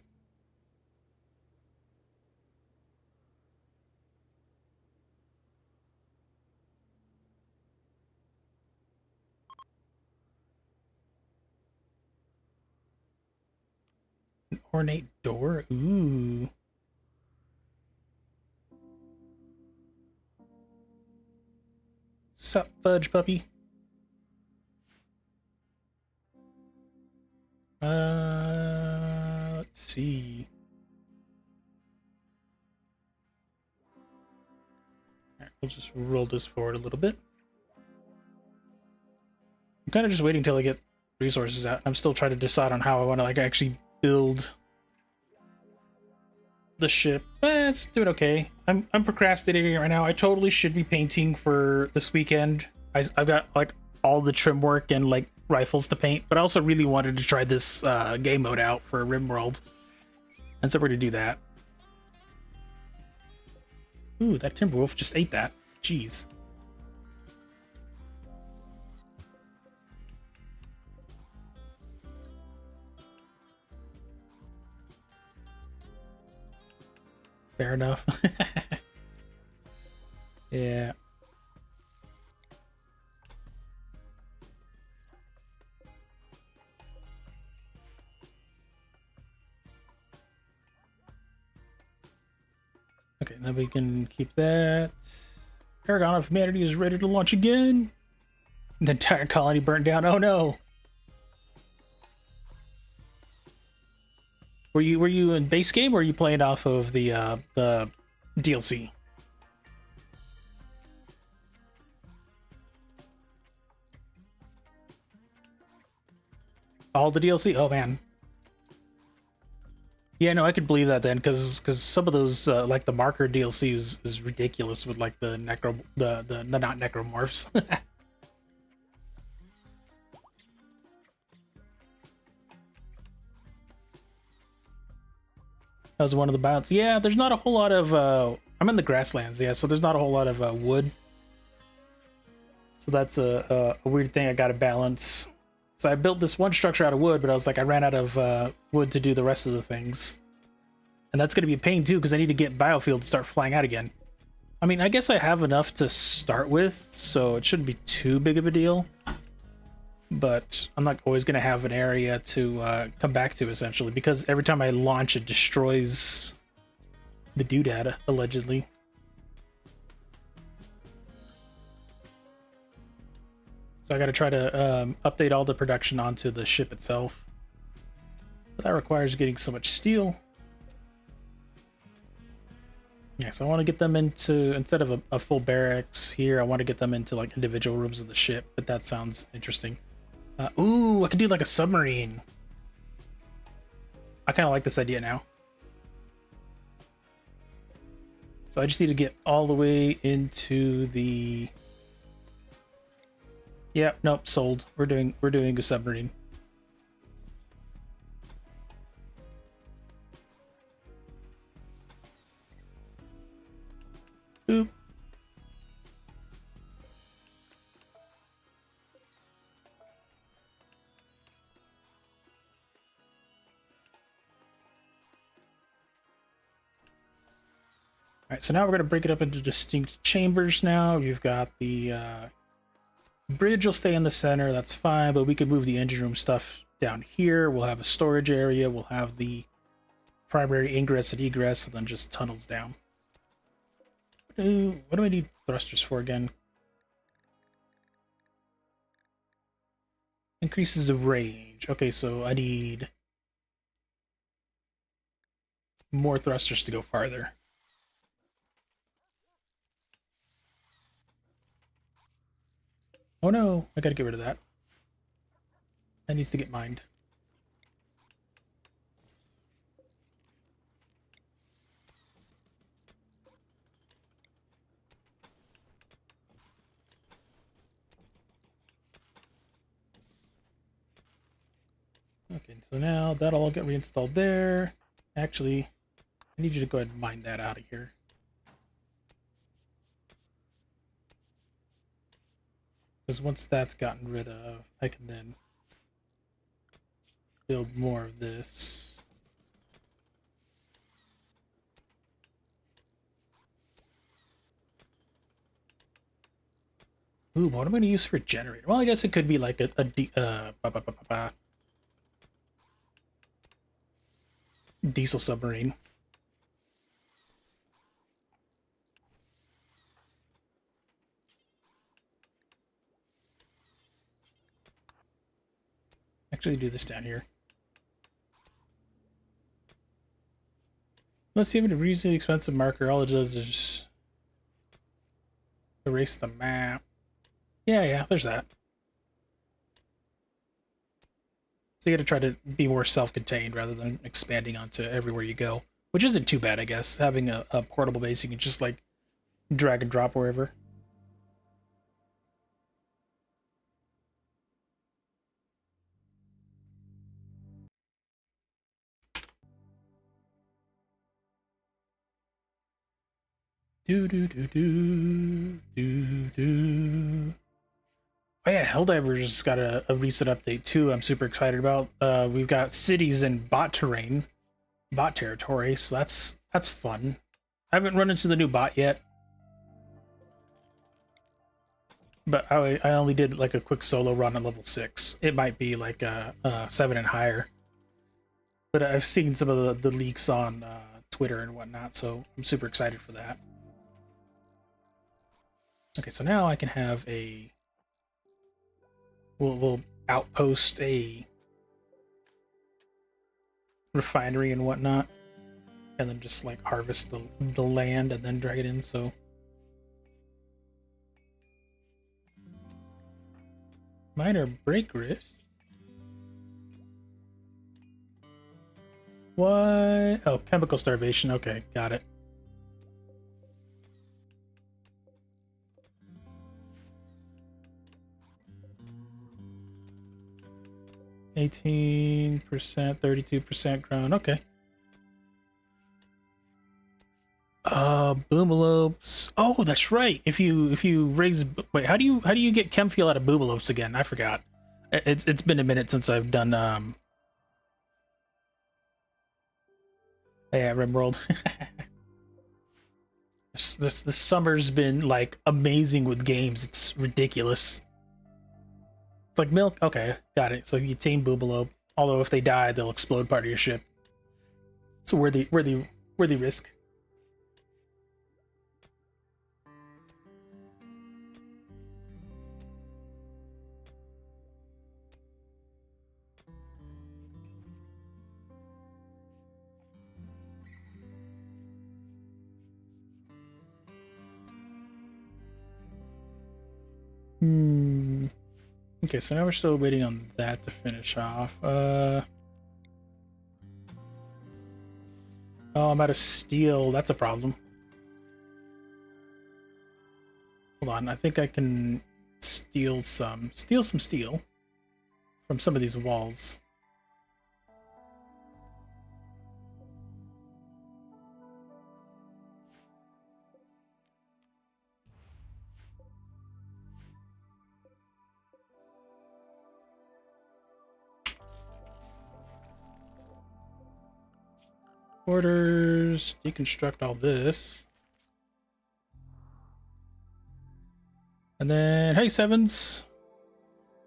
Speaker 4: An ornate door? Ooh. Sup, fudge puppy? Let's see. Alright, we'll just roll this forward a little bit. I'm kind of just waiting till I get resources out. I'm still trying to decide on how I want to like actually build the ship. It's doing okay. I'm procrastinating right now. I totally should be painting for this weekend. I've got like all the trim work and like rifles to paint, but I also really wanted to try this game mode out for Rimworld, and so we're gonna do that. Ooh, that Timberwolf just ate that. Jeez. Fair enough. Yeah. Okay, now we can keep that. Paragon of Humanity is ready to launch again. The entire colony burnt down. Oh no. Were you in base game, or were you playing off of the DLC? All the DLC? Oh man. Yeah, no, I could believe that then, because some of those like the marker DLC is ridiculous with like the the not necromorphs. That was one of the bouts. Yeah, there's not a whole lot of I'm in the grasslands, yeah, so there's not a whole lot of wood. So that's a weird thing I gotta balance. So I built this one structure out of wood, but I was like, I ran out of wood to do the rest of the things. And that's gonna be a pain too, because I need to get biofield to start flying out again. I mean, I guess I have enough to start with, so it shouldn't be too big of a deal. But I'm not always gonna have an area to come back to, essentially, because every time I launch, it destroys the doodad, allegedly. So I gotta try to update all the production onto the ship itself. But that requires getting so much steel. Yeah, so I want to get them into, instead of a full barracks here, I want to get them into like individual rooms of the ship, but that sounds interesting. Ooh, I could do like a submarine. I kind of like this idea now. So I just need to get all the way into the... Yeah, nope, sold. We're doing a submarine. Boop. All right, so now we're going to break it up into distinct chambers now. You've got the bridge will stay in the center, that's fine, but we could move the engine room stuff down here. We'll have a storage area, we'll have the primary ingress and egress, and then just tunnels down. What do I need thrusters for again? Increases the range. Okay, so I need more thrusters to go farther. Oh no, I gotta get rid of that. That needs to get mined. Okay, so now that'll all get reinstalled there. Actually, I need you to go ahead and mine that out of here. Because once that's gotten rid of, I can then build more of this. Ooh, what am I going to use for a generator? Well, I guess it could be like diesel submarine. Actually do this down here. Let's see if it a reasonably expensive marker. All it does is just erase the map. Yeah, there's that. So you gotta try to be more self-contained rather than expanding onto everywhere you go. Which isn't too bad, I guess. Having a portable base, you can just like drag and drop wherever. Do do do do do do. Oh yeah, Helldivers just got a recent update too. I'm super excited about. We've got cities in bot terrain, bot territory, so that's fun. I haven't run into the new bot yet, but I only did like a quick solo run on level 6. It might be like 7 and higher, but I've seen some of the leaks on Twitter and whatnot, so I'm super excited for that. Okay, so now I can have a we'll outpost a refinery and whatnot, and then just like harvest the land and then drag it in. So minor break risk. What? Oh, chemical starvation. Okay, got it. %, 32% grown. Okay. Boomalopes. Oh, that's right. If you raise, wait, how do you get chem fuel out of boomalopes again? I forgot. It's been a minute since I've done yeah, Rimworld. This summer's been like amazing with games. It's ridiculous. It's like milk. Okay, got it. So you tame boomalope. Although if they die, they'll explode part of your ship. It's a worthy risk. Okay, so now we're still waiting on that to finish off. Oh, I'm out of steel. That's a problem. Hold on, I think I can steal some steel from some of these walls. Orders, deconstruct all this. And then, hey, Sevens.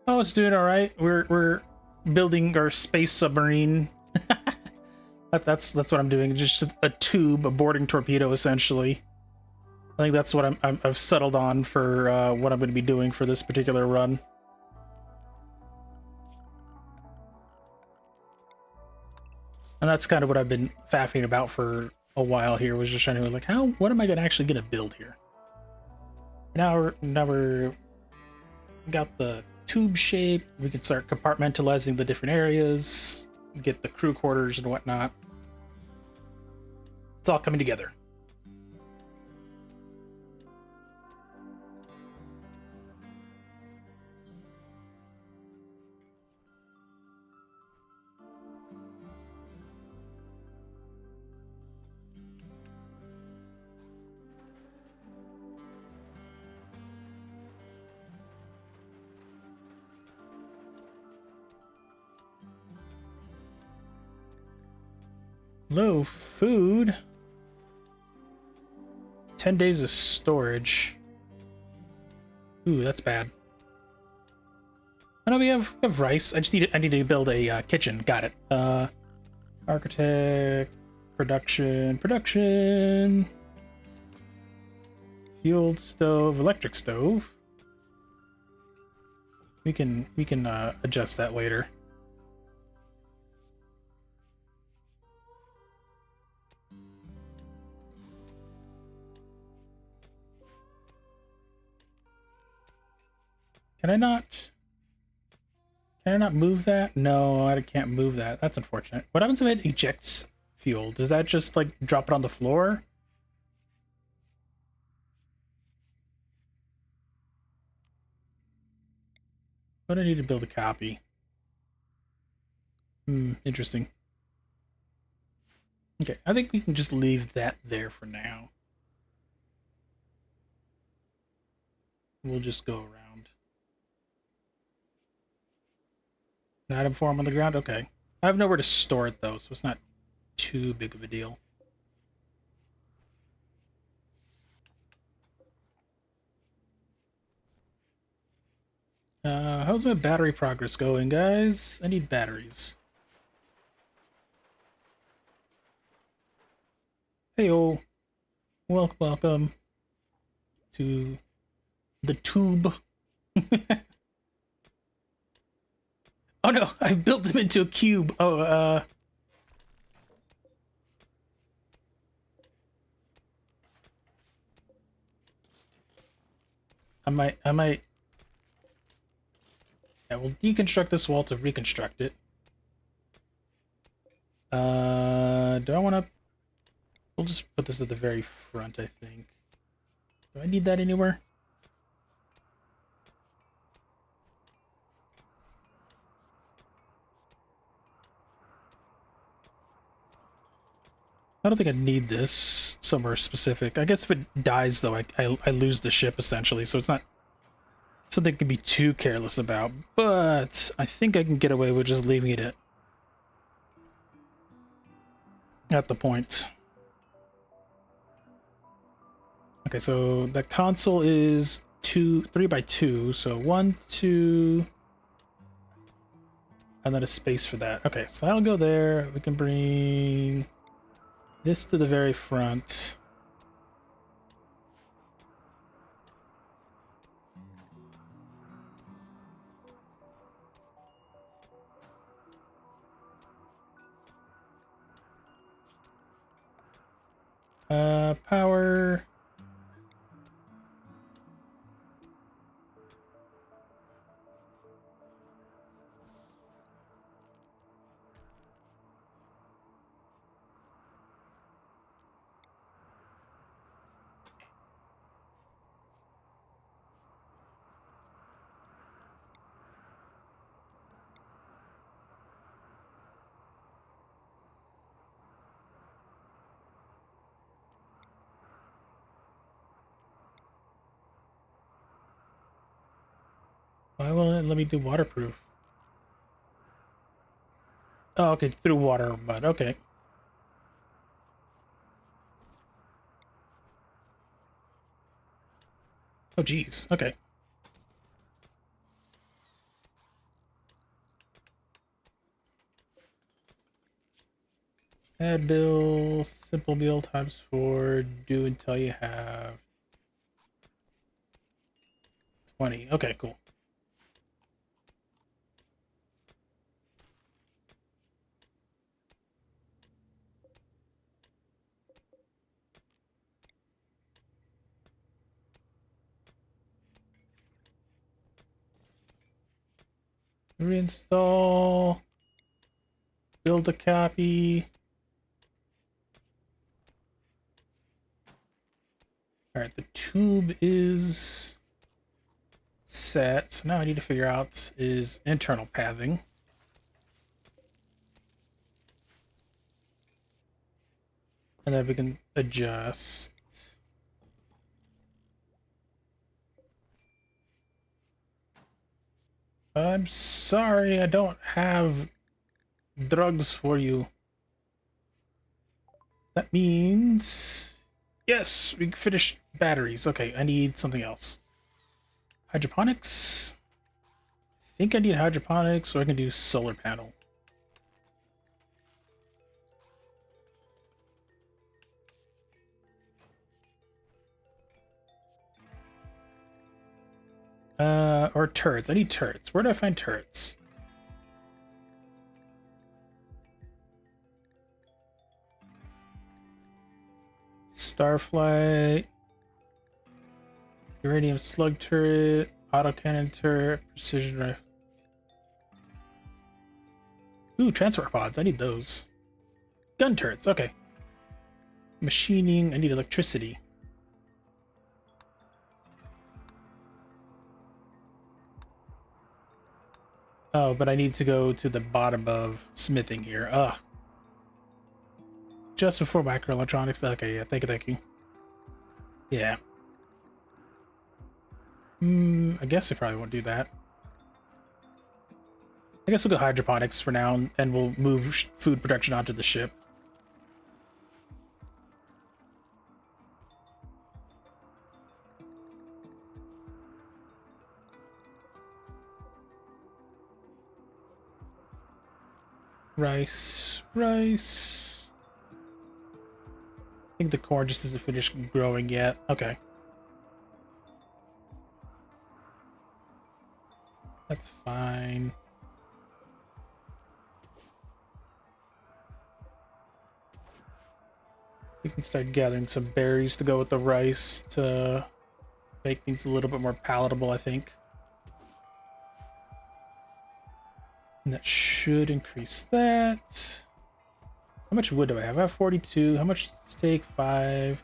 Speaker 4: Oh, it's doing all right. We're building our space submarine. that's what I'm doing. Just a tube, a boarding torpedo, essentially. I think that's what I've settled on for what I'm going to be doing for this particular run. And that's kind of what I've been faffing about for a while here, was just trying to like, what am I actually going to build here? Now we're got the tube shape. We can start compartmentalizing the different areas, get the crew quarters and whatnot. It's all coming together. Low food. 10 days of storage. Ooh, that's bad. I know we have rice. I need to build a kitchen. Got it. Architect, production, fueled stove, electric stove. We can adjust that later. Can I not move that? No, I can't move that. That's unfortunate. What happens if it ejects fuel? Does that just like drop it on the floor? But I need to build a copy. Interesting. Okay, I think we can just leave that there for now. We'll just go around. An item form on the ground? Okay. I have nowhere to store it though, so it's not too big of a deal. How's my battery progress going, guys? I need batteries. Heyo. Welcome to the tube. Oh no, I built him into a cube. Oh, I might. Yeah, we'll deconstruct this wall to reconstruct it. Do I want to? We'll just put this at the very front, I think. Do I need that anywhere? I don't think I need this somewhere specific. I guess if it dies, though, I lose the ship, essentially, so it's not something I can be too careless about. But I think I can get away with just leaving it at the point. Okay, so the console is 3 by 2, so 1, 2, and then a space for that. Okay, so that'll go there. We can bring this to the very front. Power. Why won't it let me do waterproof? Oh, okay, through water, but okay. Oh, geez. Okay. Add bill, simple bill times 4, do until you have 20. Okay, cool. Reinstall. Build a copy. Alright, the tube is set. So now I need to figure out is internal pathing. And then we can adjust. I'm sorry, I don't have drugs for you. That means... Yes, we finished batteries. Okay, I need something else. Hydroponics? I think I need hydroponics, or I can do solar panel. Or turrets. I need turrets. Where do I find turrets? Starflight. Uranium slug turret. Autocannon turret. Precision rifle. Ooh, transfer pods. I need those. Gun turrets. Okay. Machining. I need electricity. Oh, but I need to go to the bottom of smithing here. Ugh. Just before microelectronics. Okay, yeah, thank you. Yeah. I guess I probably won't do that. I guess we'll go hydroponics for now, and we'll move food production onto the ship. Rice. I think the corn just isn't finished growing yet. Okay. That's fine. We can start gathering some berries to go with the rice to make things a little bit more palatable, I think. And that should increase that. How much wood do I have? I have 42. How much steak? 5,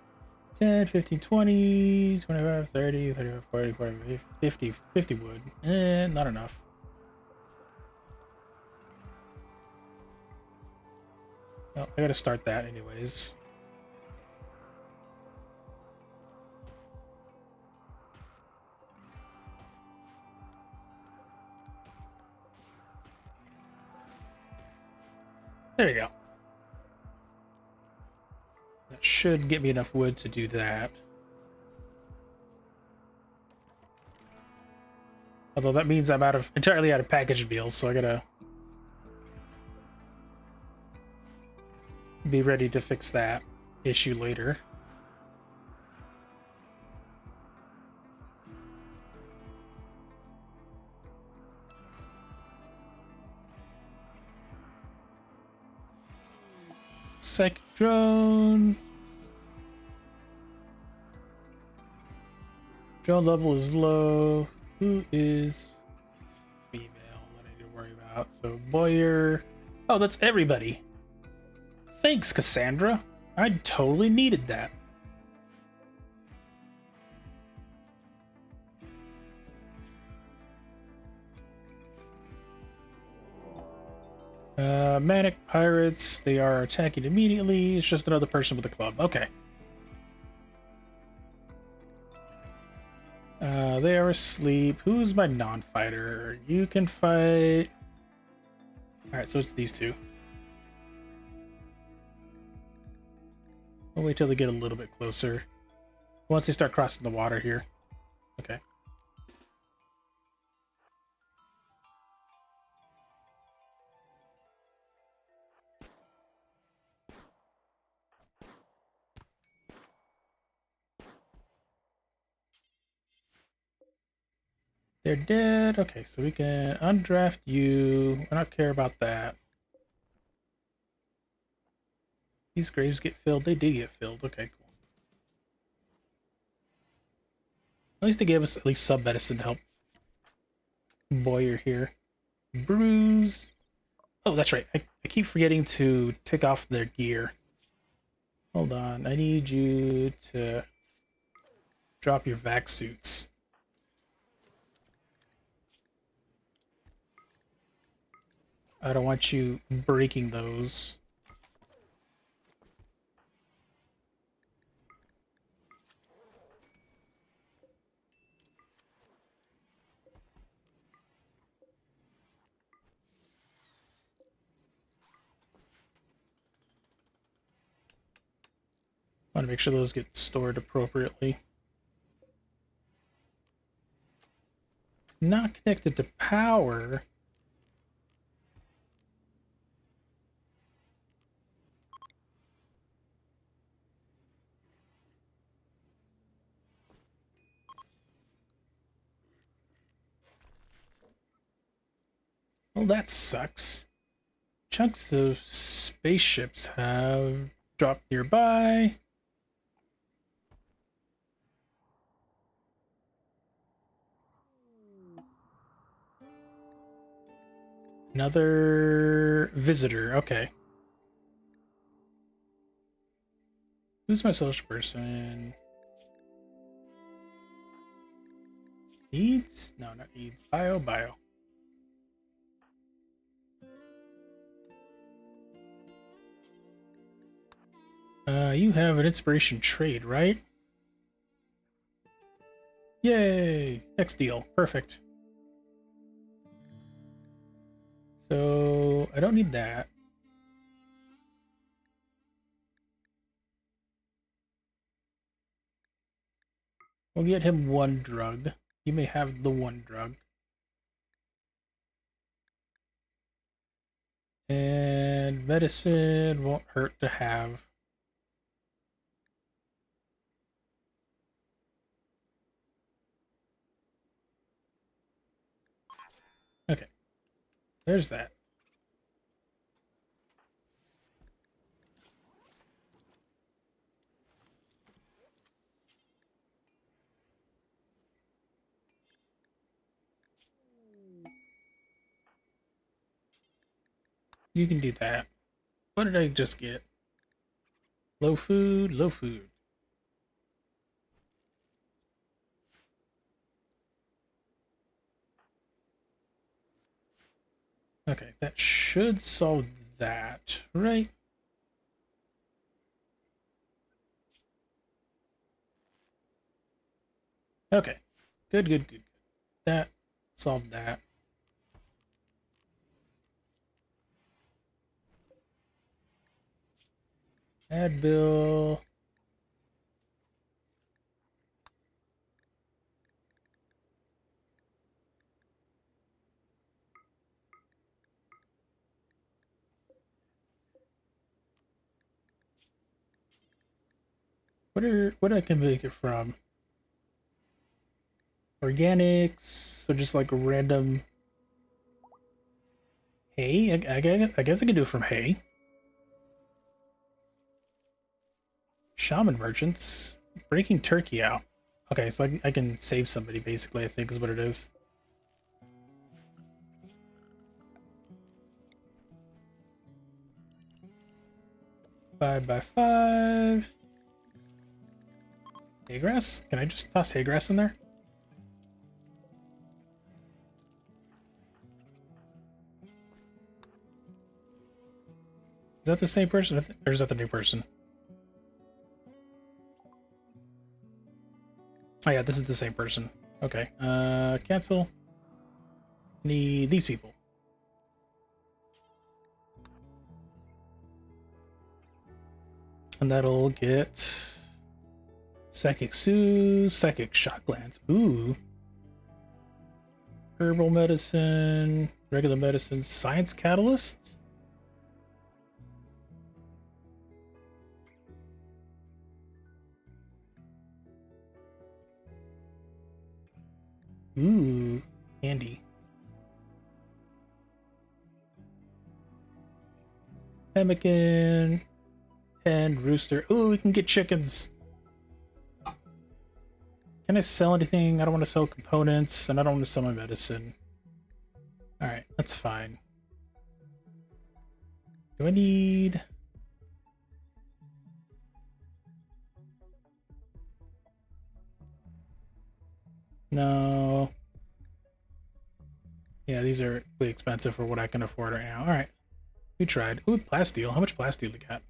Speaker 4: 10, 15, 20, 25, 30, 35, 40, 40, 50, 50 wood. Not enough. Well, I gotta start that anyways. There you go. That should get me enough wood to do that. Although that means I'm entirely out of packaged meals, so I gotta be ready to fix that issue later. Second drone. Drone level is low. Who is female that I need to worry about? So Boyer. Oh, that's everybody. Thanks, Cassandra. I totally needed that. Manic pirates. They are attacking immediately. It's just another person with a club. Okay. They are asleep. Who's my non-fighter? You can fight. Alright, so it's these two. We'll wait till they get a little bit closer. Once they start crossing the water here. Okay. They're dead. Okay, so we can undraft you. I don't care about that. These graves get filled. They did get filled. Okay, cool. At least they gave us at least some medicine to help Boyer here. Bruise. Oh, that's right. I keep forgetting to take off their gear. Hold on. I need you to drop your vac suits. I don't want you breaking those. I want to make sure those get stored appropriately. Not connected to power. Well, that sucks. Chunks of spaceships have dropped nearby. Another visitor. Okay. Who's my social person? Needs? No, not needs. Bio. You have an inspiration trade, right? Yay! Next deal. Perfect. So, I don't need that. We'll get him one drug. You may have the one drug. And medicine won't hurt to have. Okay. There's that. You can do that. What did I just get? Low food, low food. Okay, that should solve that, right? Okay. Good, good, good, good. That solved that. Add bill. What I can make it from? Organics, so just like a random hay. I guess I can do it from hay. Shaman merchants, breaking turkey out. Okay, so I can save somebody basically. I think is what it is. 5x5. Hay grass? Can I just toss hay grass in there? Is that the same person? Or is that the new person? Oh yeah, this is the same person. Okay. Cancel. Need these people. And that'll get Psychic Soothe, Psychic Shot Glance. Ooh. Herbal medicine, regular medicine, Science Catalyst. Ooh, candy. Pemmican and rooster. Ooh, we can get chickens. Can I sell anything? I don't want to sell components, and I don't want to sell my medicine. Alright, that's fine. Do I need... No. Yeah, these are really expensive for what I can afford right now. Alright. We tried. Ooh, plasteel. How much plasteel we got?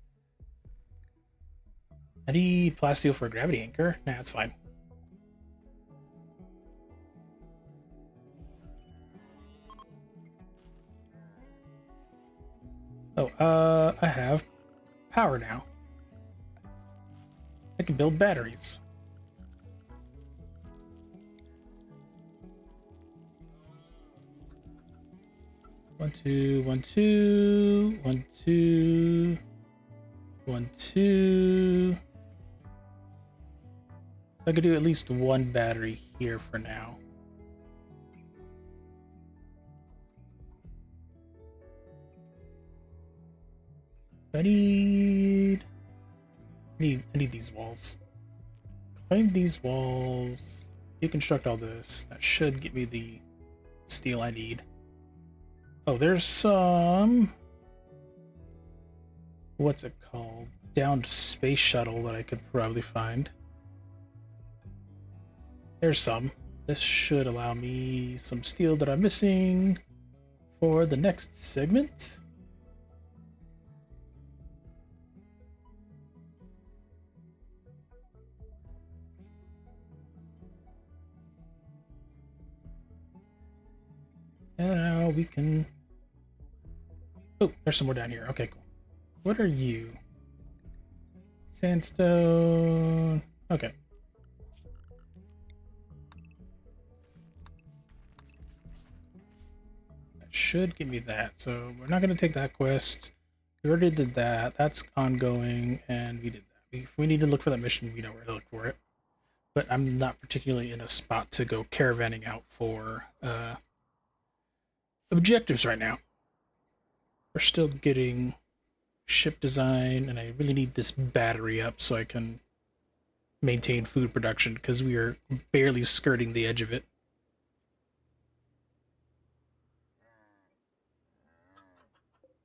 Speaker 4: I need plasteel for a gravity anchor. Nah, that's fine. Oh, I have power now. I can build batteries. One, two, one, two, one, two, one, two. So I could do at least one battery here for now. I need these walls. Claim these walls. Deconstruct all this. That should get me the steel I need. Oh, there's some... What's it called? Downed space shuttle that I could probably find. There's some. This should allow me some steel that I'm missing for the next segment. And now we can... Oh, there's some more down here. Okay, cool. What are you? Sandstone. Okay. That should give me that. So we're not going to take that quest. We already did that. That's ongoing, and we did that. If we need to look for that mission, we know where to look for it. But I'm not particularly in a spot to go caravanning out for objectives right now. We're still getting ship design, and I really need this battery up so I can maintain food production, because we are barely skirting the edge of it.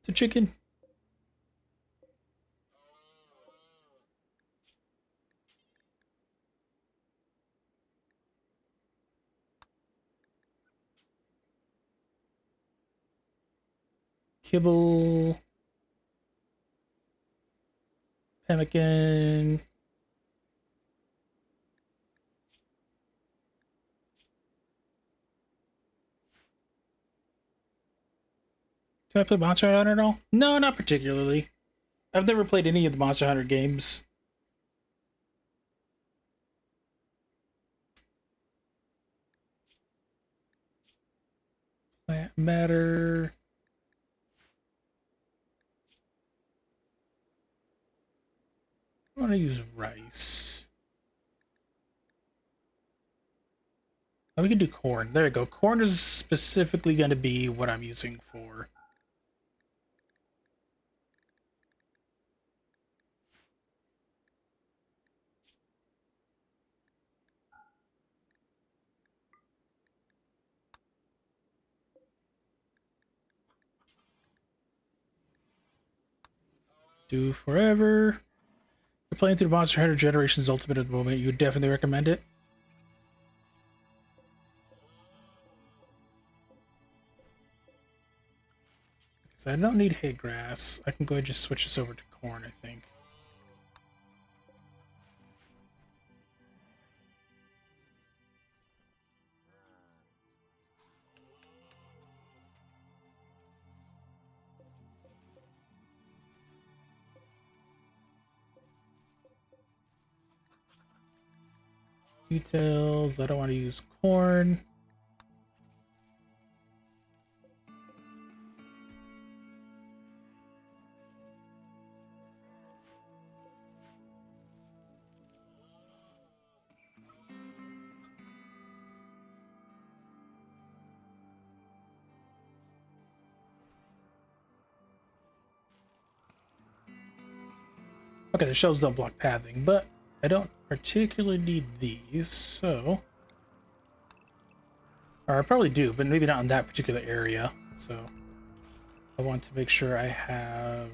Speaker 4: It's a chicken. Kibble. Pemmican. Do I play Monster Hunter at all? No, not particularly. I've never played any of the Monster Hunter games. Plant matter. I want to use rice. Oh, we can do corn. There you go. Corn is specifically going to be what I'm using for. Do forever. You're playing through Monster Hunter Generations Ultimate at the moment. You would definitely recommend it. So I don't need hay grass. I can go ahead and just switch this over to corn, I think. Details. I don't want to use corn. Okay, the shelves don't block pathing, but I don't particularly need these, so... Or I probably do, but maybe not in that particular area, so... I want to make sure I have...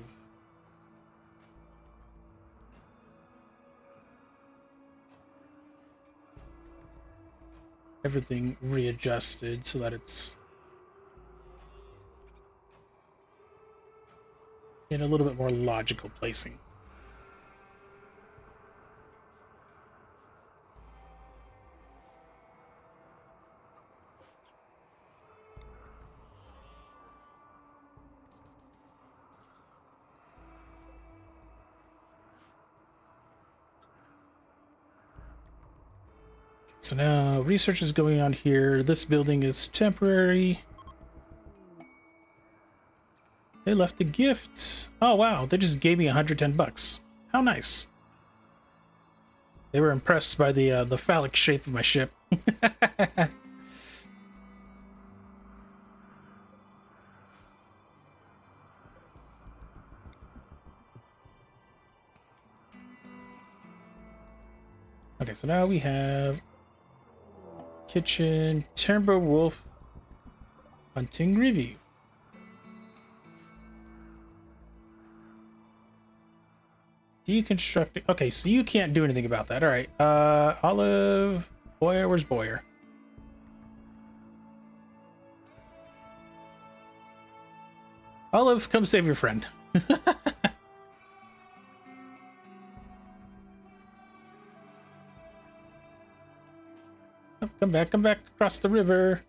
Speaker 4: everything readjusted so that it's... in a little bit more logical placing. So now research is going on here. This building is temporary. They left a gift. Oh wow, they just gave me 110 bucks. How nice. They were impressed by the phallic shape of my ship. Okay, so now we have kitchen, timber wolf, hunting review. Deconstructing. Okay, so you can't do anything about that. All right. Olive, Boyer. Where's Boyer? Olive, come save your friend. Oh, come back across the river.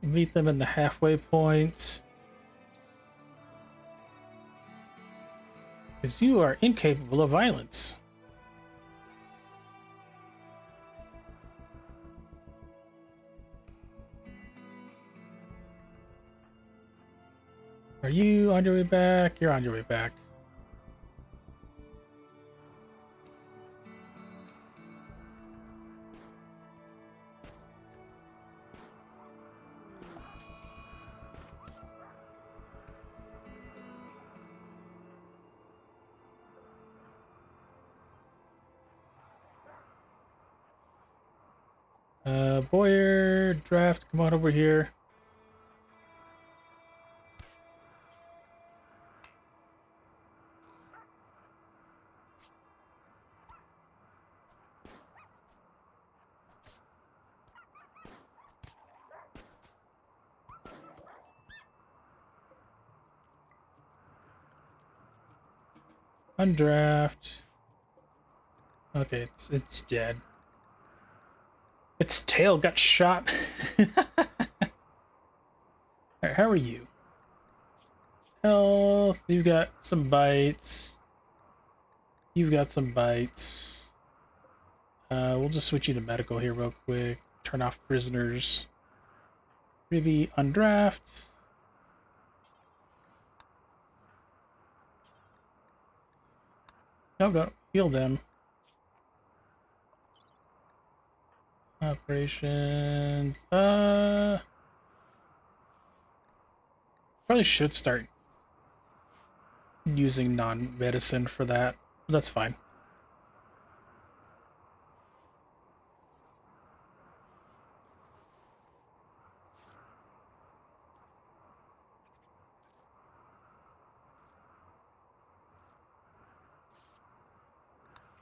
Speaker 4: Meet them in the halfway point. Because you are incapable of violence. Are you on your way back? You're on your way back. Boyer, draft, come on over here. Undraft. Okay, it's dead. Its tail got shot. Alright, how are you? Health. You've got some bites. You've got some bites. We'll just switch you to medical here real quick. Turn off prisoners. Maybe undraft. No, heal them. Operations. Probably should start using non-medicine for that. That's fine.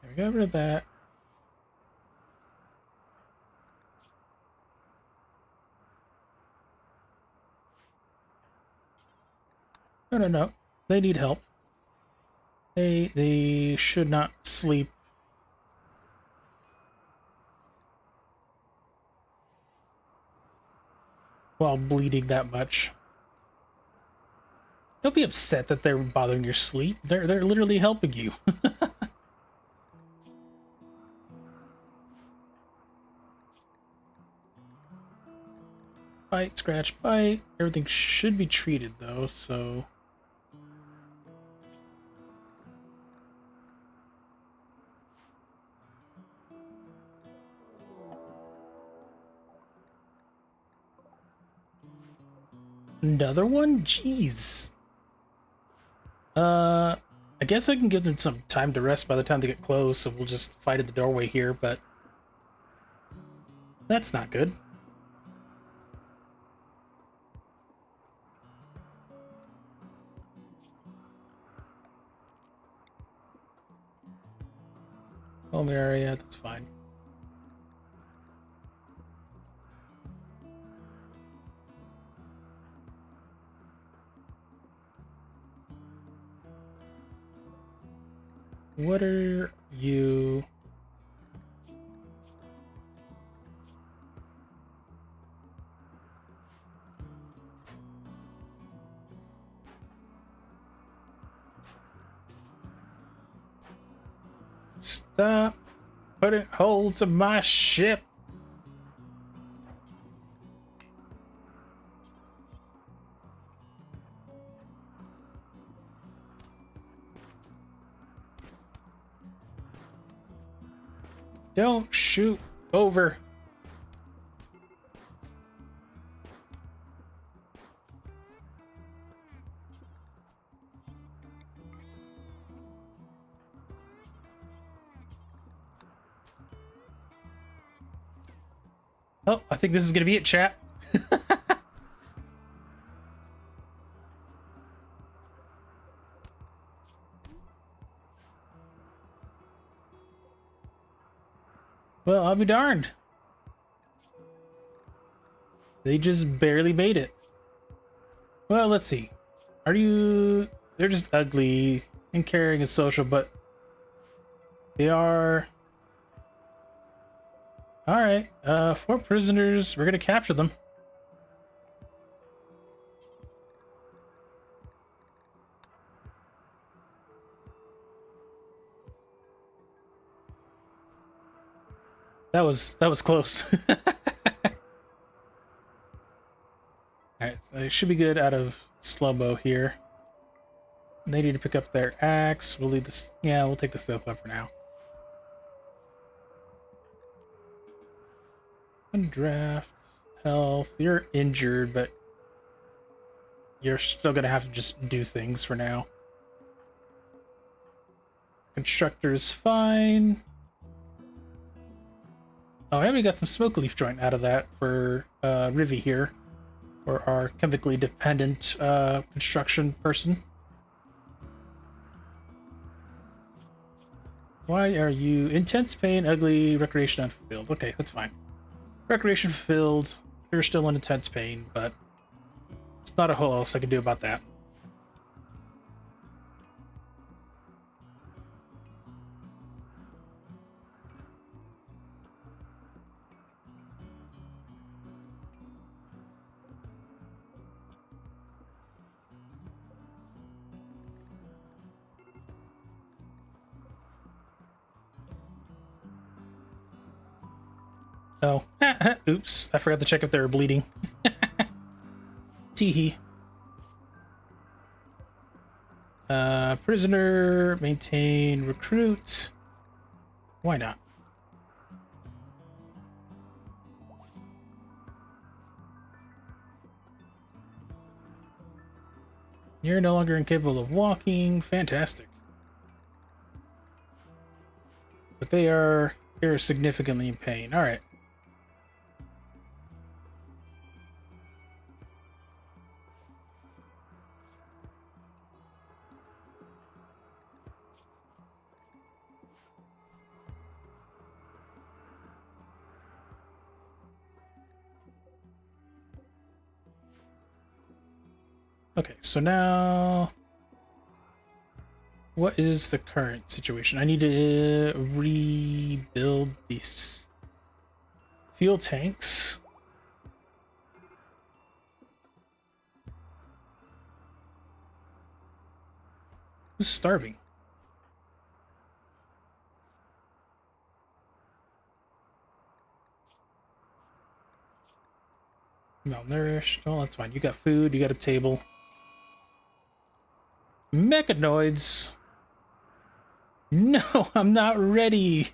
Speaker 4: Okay, we got rid of that. No. They need help. They should not sleep. While bleeding that much. Don't be upset that they're bothering your sleep. They're literally helping you. Bite, scratch, bite. Everything should be treated though, so another one? Jeez. I guess I can give them some time to rest by the time they get close, so we'll just fight at the doorway here, but that's not good. Home area, that's fine. What are you? Stop putting holes in my ship. Don't shoot over. Oh, I think this is gonna be it, chat. Well, I'll be darned. They just barely made it. Well, let's see. Are you... They're just ugly and caring and social, but they are... Alright, 4 prisoners. We're gonna capture them. That was close. Alright, so they should be good out of slow-mo here. They need to pick up their axe. We'll leave this... Yeah, we'll take the stealth up for now. Undraft. Health. You're injured, but you're still gonna have to just do things for now. Constructor is fine. Oh, and we got some smoke leaf joint out of that for Rivi here, or our chemically dependent construction person. Why are you intense pain, ugly, recreation unfulfilled? Okay, that's fine. Recreation fulfilled. You're still in intense pain, but there's not a whole else I can do about that. Oh, oops. I forgot to check if they were bleeding. Teehee. Prisoner, maintain, recruit. Why not? You're no longer incapable of walking. Fantastic. But they're significantly in pain. All right. Okay, so now what is the current situation? I need to rebuild these fuel tanks. Who's starving? Malnourished. Oh, that's fine. You got food, you got a table. Mechanoids. No, I'm not ready.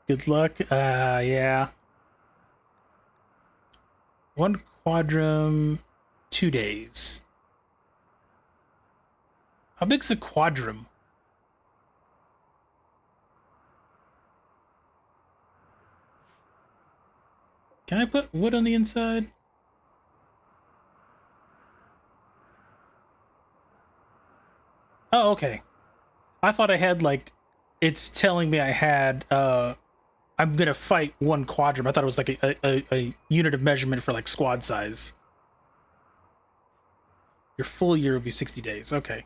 Speaker 4: Good luck. Yeah. One quadrum, 2 days. How big's a quadrum? Can I put wood on the inside? Oh, okay. I thought I had, like, it's telling me I had, I'm gonna fight one quadrum. I thought it was like a unit of measurement for, like, squad size. Your full year would be 60 days. Okay.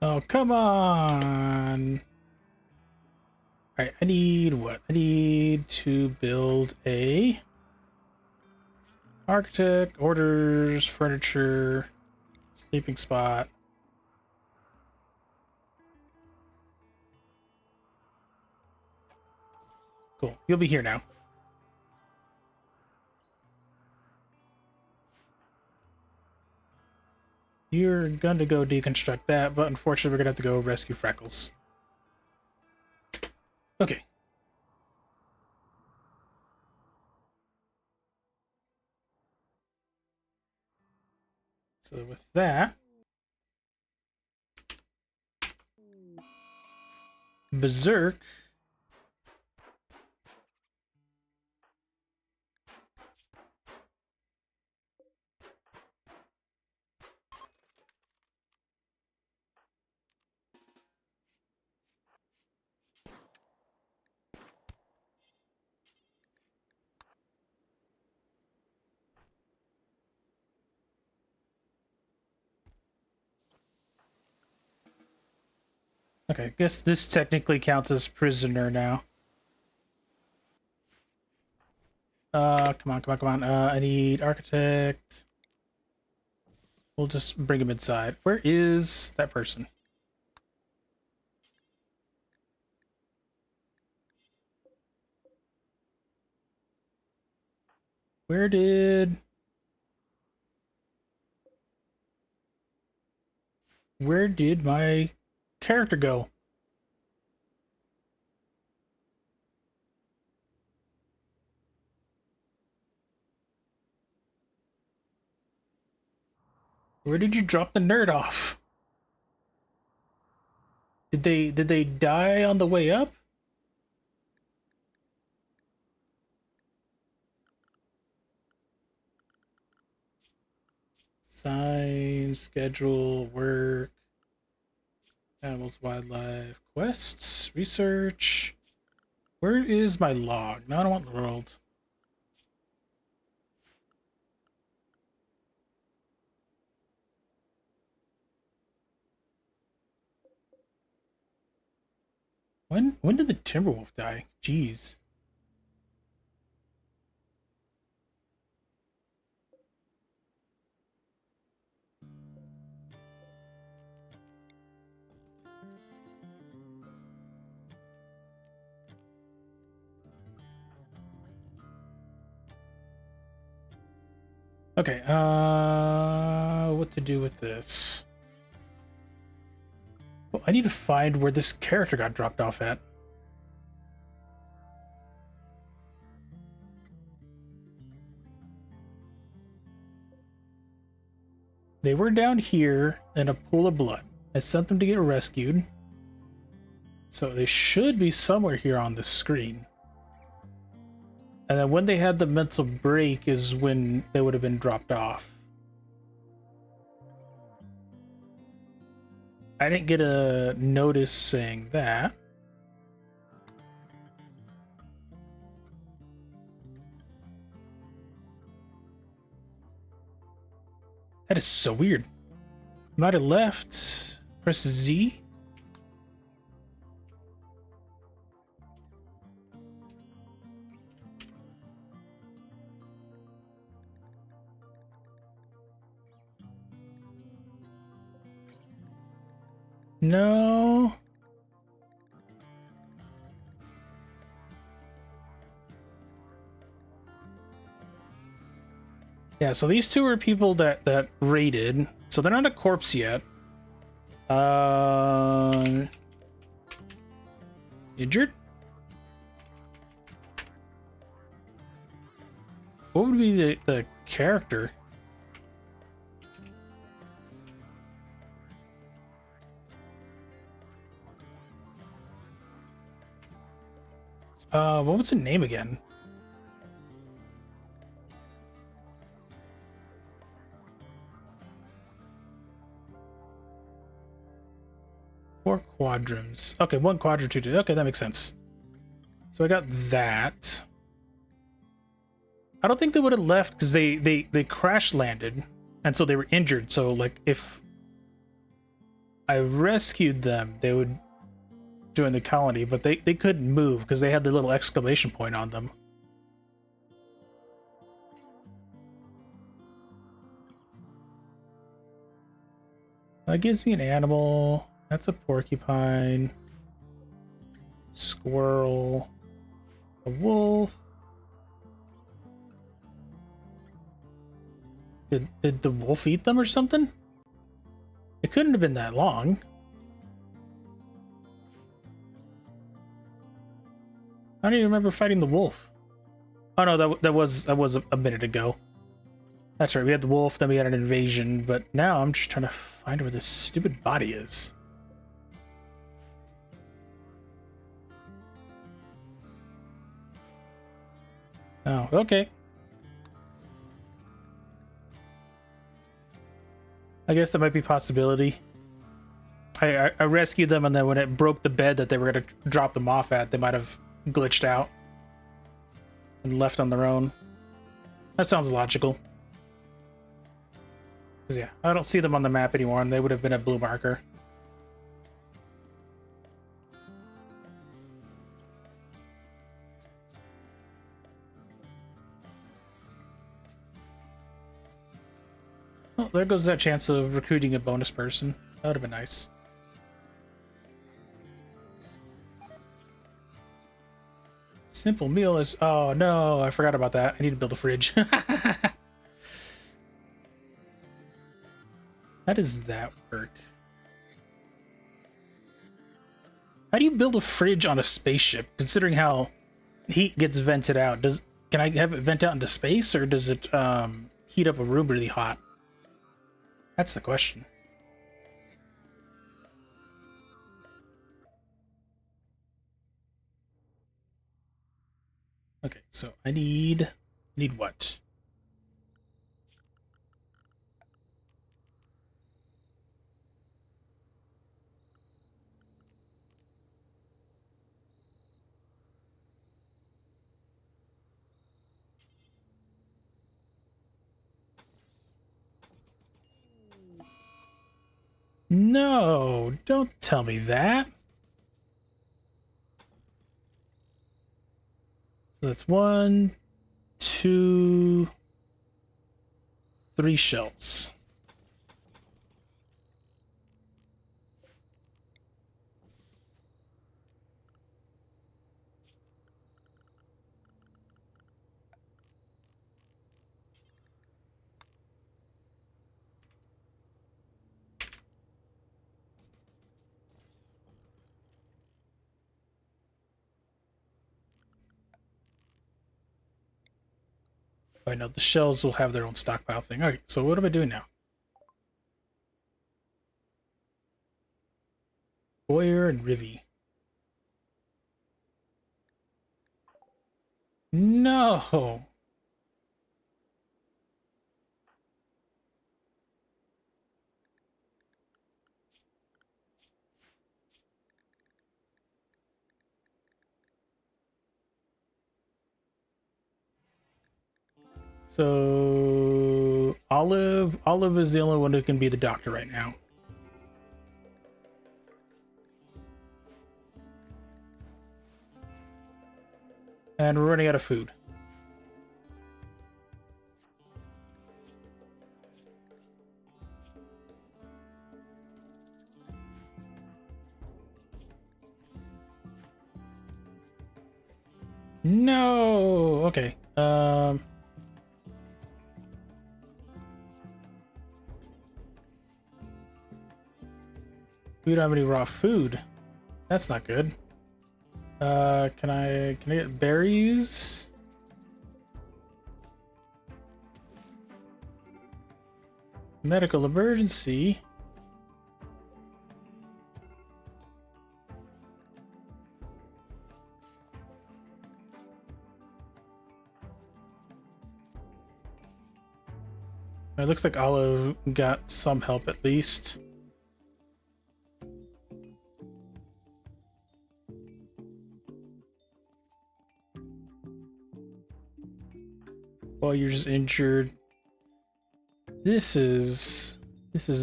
Speaker 4: Oh, come on. All right, I need what? I need to build a architect, orders, furniture, sleeping spot. Cool. You'll be here now. You're gonna go deconstruct that, but unfortunately we're gonna have to go rescue Freckles. Okay. So with that, Berserk. Okay, I guess this technically counts as prisoner now. Come on, come on, come on. I need architect. We'll just bring him inside. Where is that person? Where did my character go? Where did you drop the nerd off? Did they die on the way up? Sign, schedule, work, animals, wildlife, quests, research. Where is my log? No, I don't want the world. When did the Timberwolf die? Jeez. Okay, what to do with this? Well, I need to find where this character got dropped off at. They were down here in a pool of blood. I sent them to get rescued. So they should be somewhere here on the screen. And then when they had the mental break is when they would have been dropped off. I didn't get a notice saying that. That is so weird. Might have left. Press Z. No. Yeah, so these two are people that raided. So they're not a corpse yet. Injured? What would be the character? What was the name again? Four quadrants. Okay, one quadrant, two. Okay, that makes sense. So I got that. I don't think they would have left because they crash landed, and so they were injured. So like if I rescued them, they would join the colony, but they couldn't move because they had the little exclamation point on them. That gives me an animal. That's a porcupine. Squirrel. A wolf. Did the wolf eat them or something? It couldn't have been that long. I don't even remember fighting the wolf. Oh no, that was a minute ago. That's right, we had the wolf, then we had an invasion, but now I'm just trying to find where this stupid body is. Oh, okay. I guess that might be a possibility. I rescued them, and then when it broke the bed that they were going to drop them off at, they might have glitched out and left on their own. That sounds logical. Because yeah, I don't see them on the map anymore, and they would have been a blue marker. there goes that chance of recruiting a bonus person. That would have been nice. Simple meal is... Oh, no, I forgot about that. I need to build a fridge. How does that work? How do you build a fridge on a spaceship, considering how heat gets vented out? Can I have it vent out into space, or does it heat up a room really hot? That's the question. Okay, so I need what? No, don't tell me that. So that's 1, 2, 3 shelves. I know the shelves will have their own stockpile thing. Okay, so what am I doing now? Boyer and Rivy. No. So Olive is the only one who can be the doctor right now. And we're running out of food. No. Okay. We don't have any raw food. That's not good. Can I get berries? Medical emergency. It looks like Olive got some help at least. Well, you're just injured. This is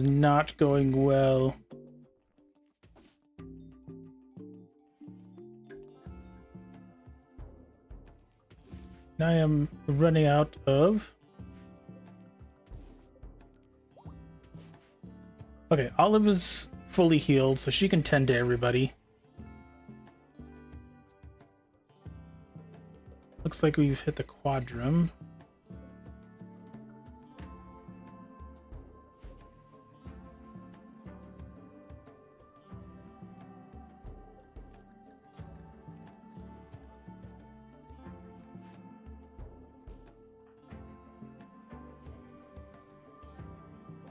Speaker 4: not going well. I am running out of... Okay, Olive is fully healed, so she can tend to everybody. Looks like we've hit the quadrum.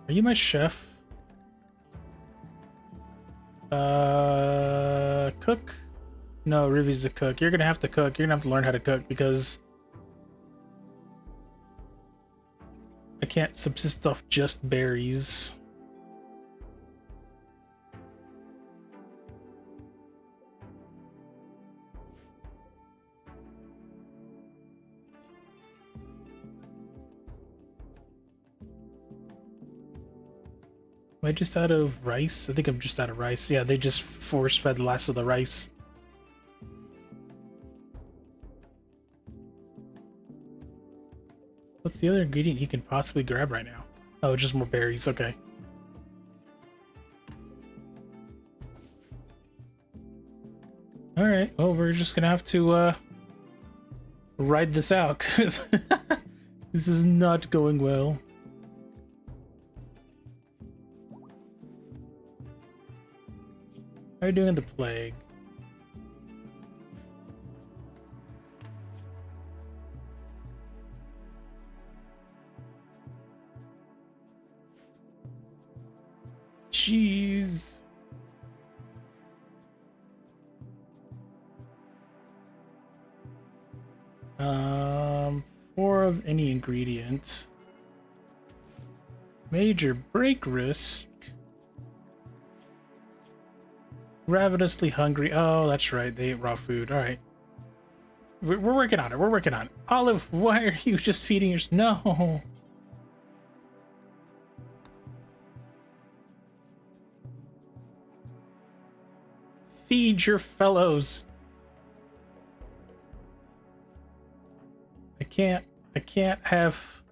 Speaker 4: Are you my chef? Cook? No, Rivy's the cook. You're gonna have to cook. You're gonna have to learn how to cook because I can't subsist off just berries. Am I just out of rice? I think I'm just out of rice. Yeah, they just force-fed the last of the rice. What's the other ingredient you can possibly grab right now? Oh, just more berries. Okay. All right. Well, we're just gonna have to ride this out because this is not going well. How are you doing in the plague? Jeez. Four of any ingredient. Major break risk. Ravenously hungry. Oh, that's right. They ate raw food. All right. We're working on it. We're working on it. Olive, why are you just feeding your... No. Feed your fellows. I can't have...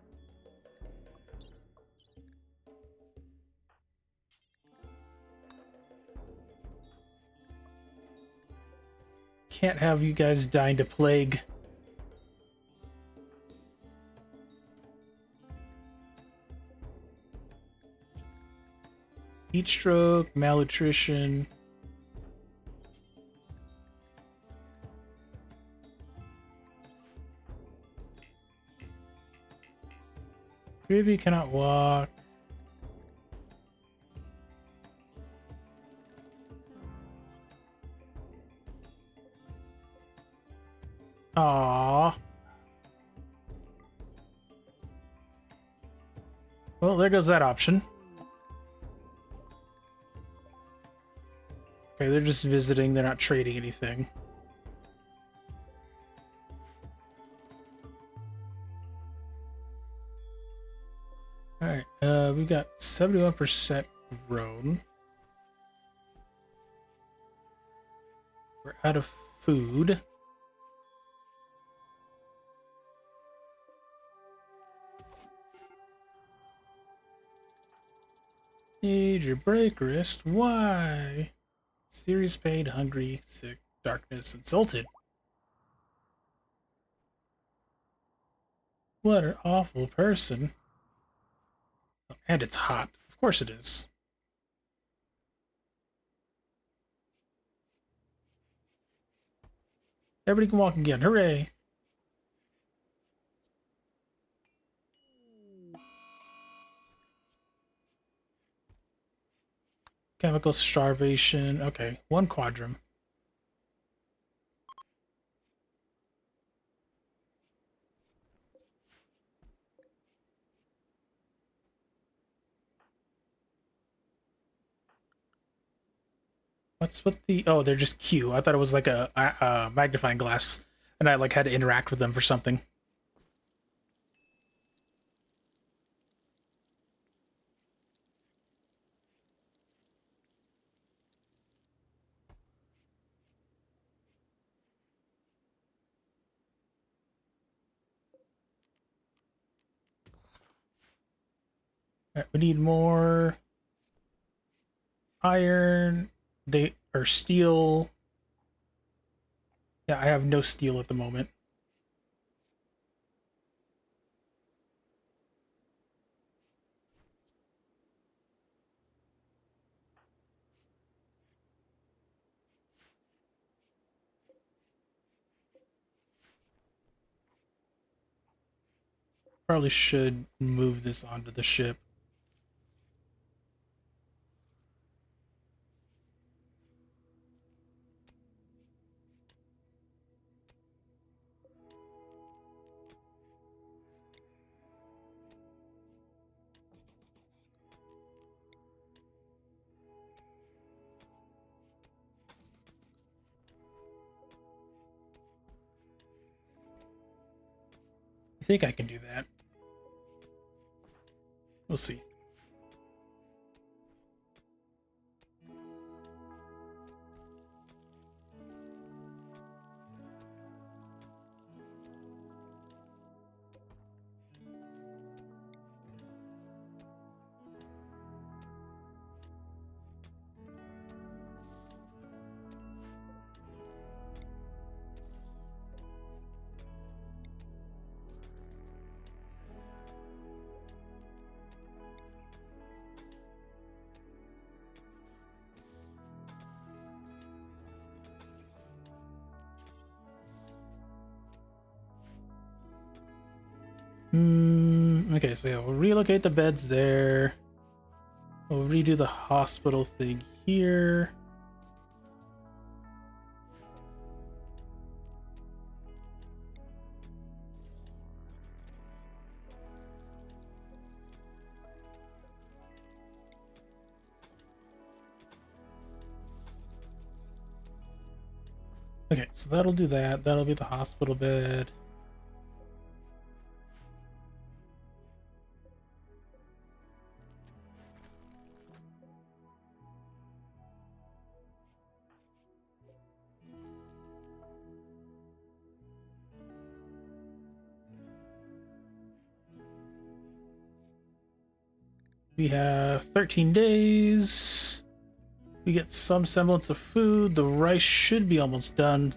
Speaker 4: Can't have you guys dying to plague. Heat stroke, malnutrition. Three of you cannot walk. Aww. Well, there goes that option. Okay, they're just visiting. They're not trading anything. Alright, we got 71% grown. We're out of food. Major break wrist. Why? Serious pain, hungry, sick, darkness, insulted. What an awful person. And it's hot. Of course it is. Everybody can walk again. Hooray! Chemical starvation. Okay, one quadrum. What's with the... Oh, they're just Q. I thought it was like a magnifying glass, and I like had to interact with them for something. All right, we need more iron. They are steel. Yeah, I have no steel at the moment. Probably should move this onto the ship. I think I can do that. We'll see. Okay, so yeah, we'll relocate the beds there. We'll redo the hospital thing here. Okay, so that'll do that. That'll be the hospital bed. We have 13 days. We get some semblance of food. The rice should be almost done.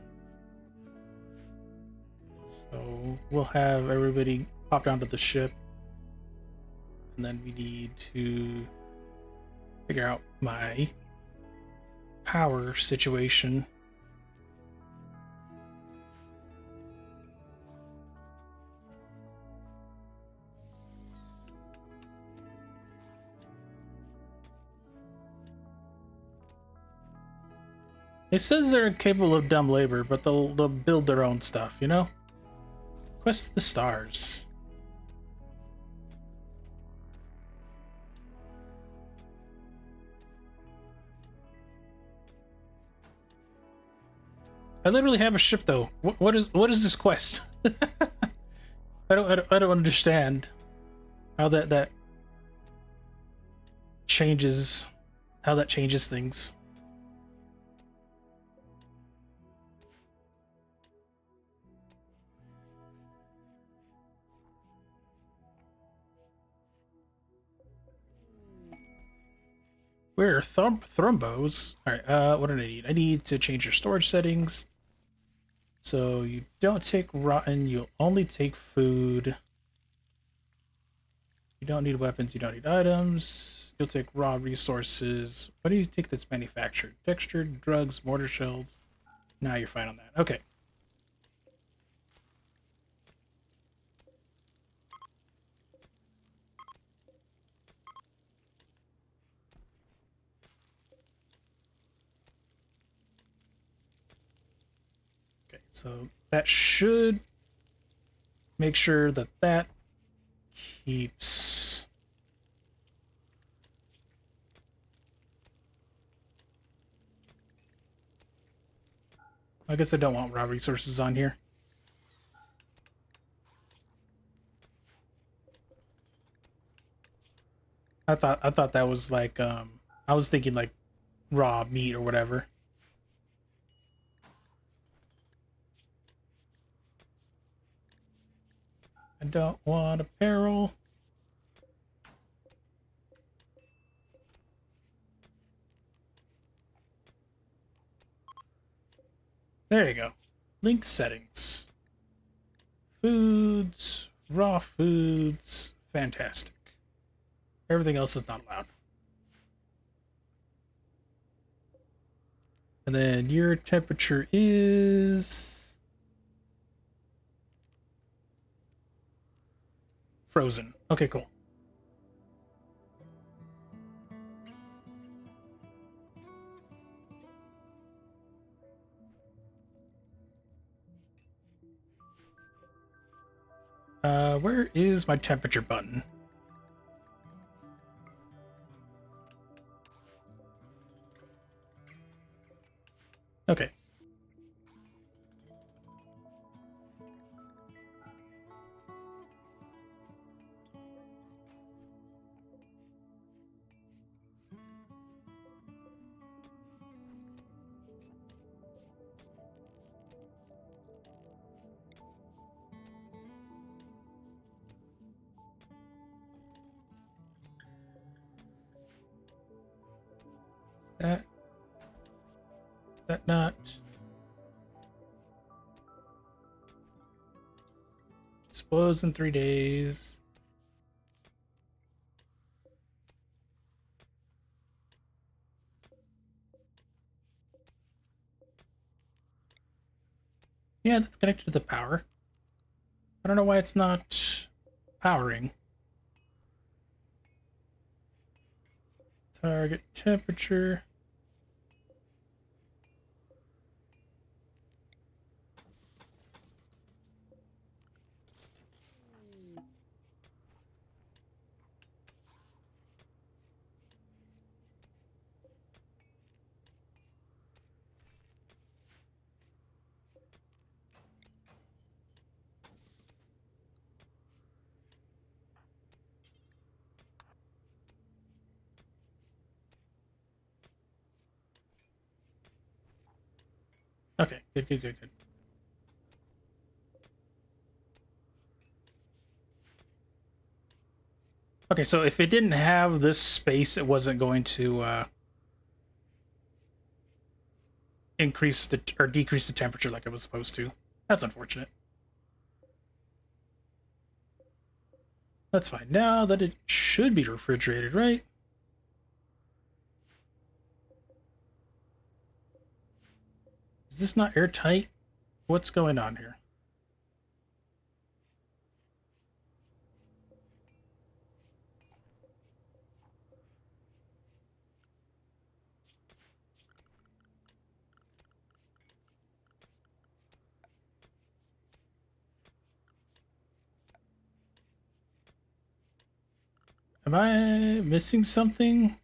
Speaker 4: So we'll have everybody pop down to the ship. And then we need to figure out my power situation. It says they're capable of dumb labor, but they'll build their own stuff, you know? Quest the stars. I literally have a ship though. What is this quest? I don't understand how that changes things. Where are thrombos? All right. What do I need? I need to change your storage settings. So you don't take rotten. You'll only take food. You don't need weapons. You don't need items. You'll take raw resources. What do you take that's manufactured? Textured drugs, mortar shells. Now you're fine on that. Okay. Okay, so that should make sure that that keeps. I guess I don't want raw resources on here. I thought that was like I was thinking like raw meat or whatever. I don't want apparel. There you go. Link settings. Foods, raw foods, fantastic. Everything else is not allowed. And then your temperature is frozen. Okay, cool. Where is my temperature button? Okay. Is that not? Spoils in 3 days. Yeah, that's connected to the power. I don't know why it's not powering. Target temperature. Okay, good. Okay, so if it didn't have this space, it wasn't going to increase the or decrease the temperature like it was supposed to. That's unfortunate. That's fine. Now that it should be refrigerated, right? Is this not airtight? What's going on here? Am I missing something?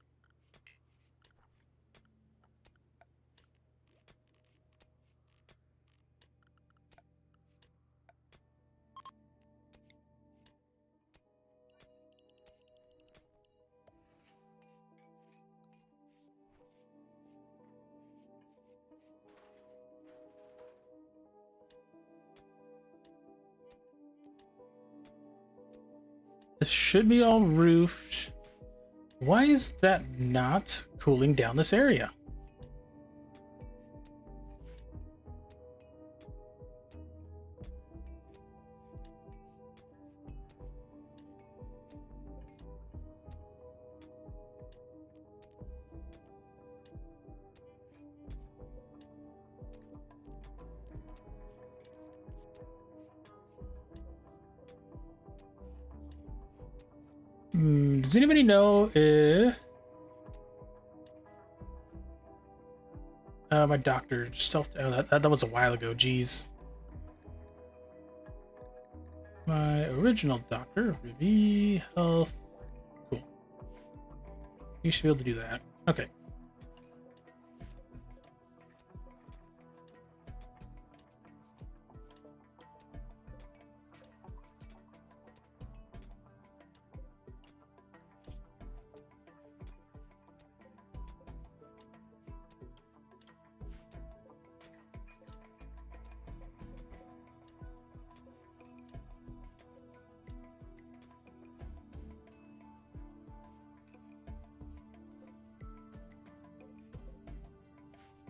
Speaker 4: This should be all roofed. Why is that not cooling down this area? Does anybody know if... my doctor just self... Oh, that was a while ago, jeez. My original doctor, Ruby Health. Cool. You should be able to do that. Okay.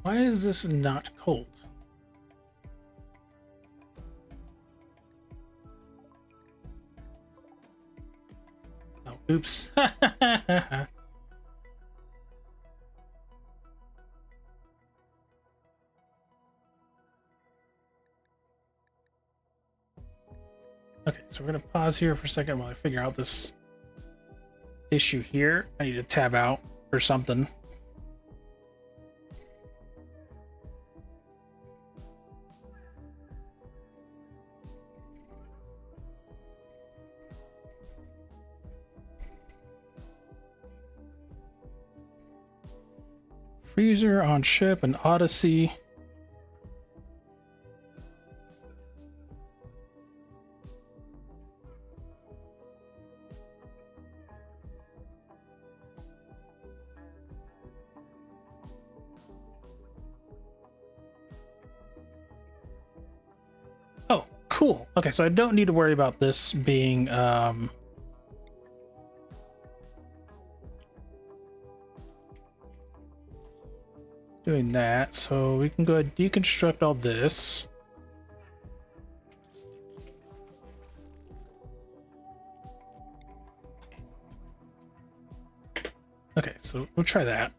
Speaker 4: Why is this not cold? Oh, oops. Okay, so we're gonna pause here for a second while I figure out this issue here. I need to tab out or something. Freezer on ship and Odyssey. Oh, cool. Okay, so I don't need to worry about this being doing that, so we can go ahead and deconstruct all this. Okay, so we'll try that.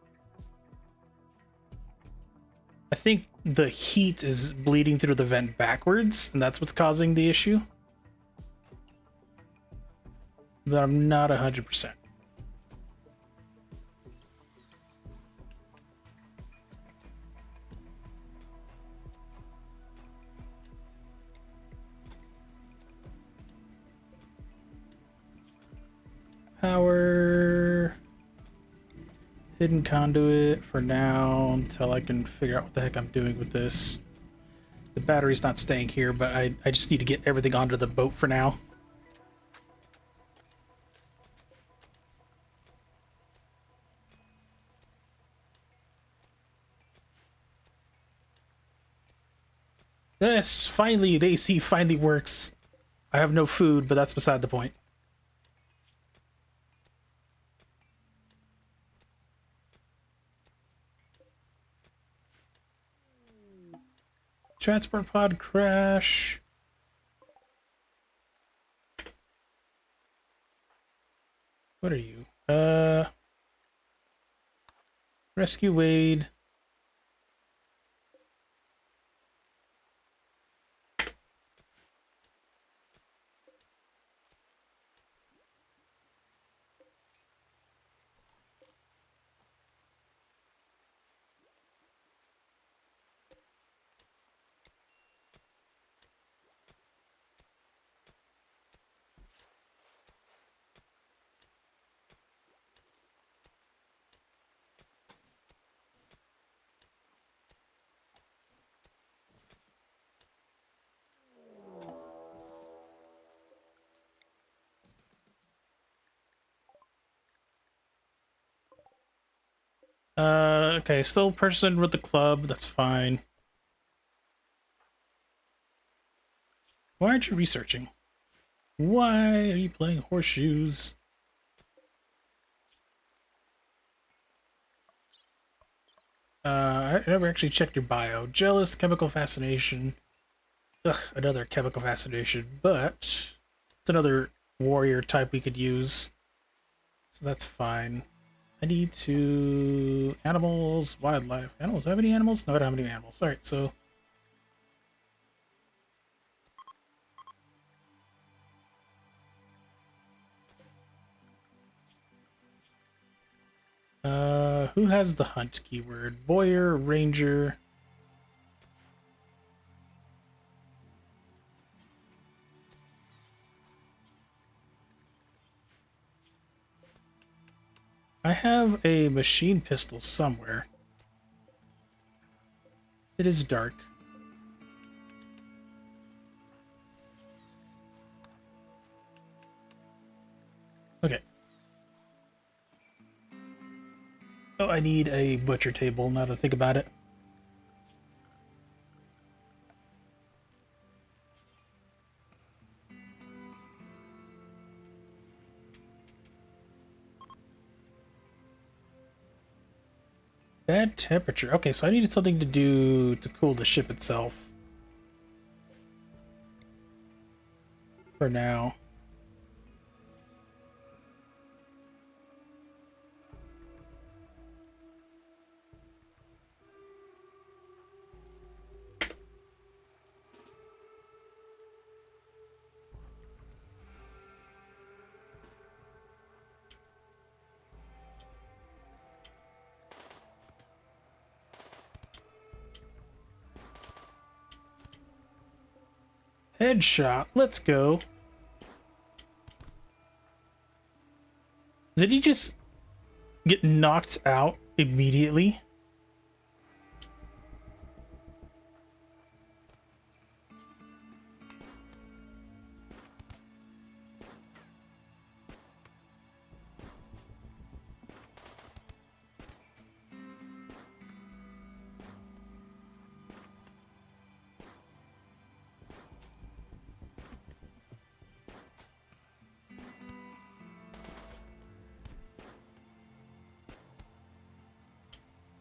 Speaker 4: I think the heat is bleeding through the vent backwards, and that's what's causing the issue. but I'm not 100%. Power. Hidden conduit for now until I can figure out what the heck I'm doing with this. The battery's not staying here, but I just need to get everything onto the boat for now. Yes, finally, the AC finally works. I have no food, but that's beside the point. Transport pod crash. What are you? Rescue Wade. Okay, still person with the club, that's fine. Why aren't you researching? Why are you playing horseshoes? I never actually checked your bio. Jealous, chemical fascination. Ugh, another chemical fascination, but it's another warrior type we could use. So that's fine. I need to... Animals, wildlife. Animals, do I have any animals? No, I don't have any animals. Alright, so... who has the hunt keyword? Boyer, ranger... I have a machine pistol somewhere. It is dark. Okay. Oh, I need a butcher table now to think about it. Bad temperature. Okay, so I needed something to do to cool the ship itself. For now. Headshot. Let's go. Did he just get knocked out immediately?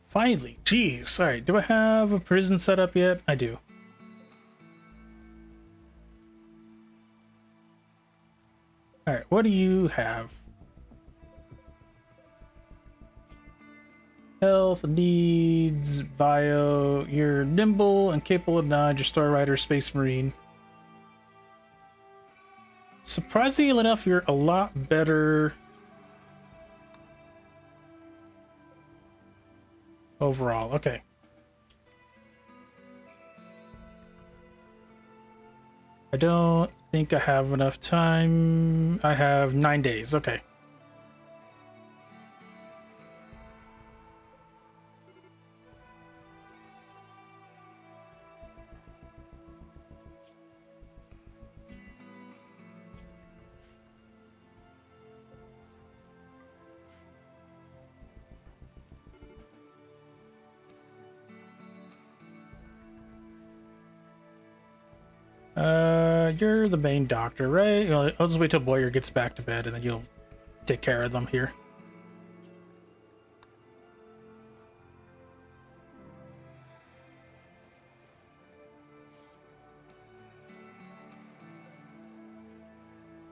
Speaker 4: Finally. Jeez. Alright, do I have a prison set up yet? I do. Alright, what do you have? Health, needs, bio. You're nimble and capable of knowledge. You're Star Rider, Space Marine. surprisingly enough, you're a lot better overall. Okay. I don't think I have enough time. I have 9 days. Okay. You're the main doctor, right? You know, I'll just wait till Boyer gets back to bed and then you'll take care of them here.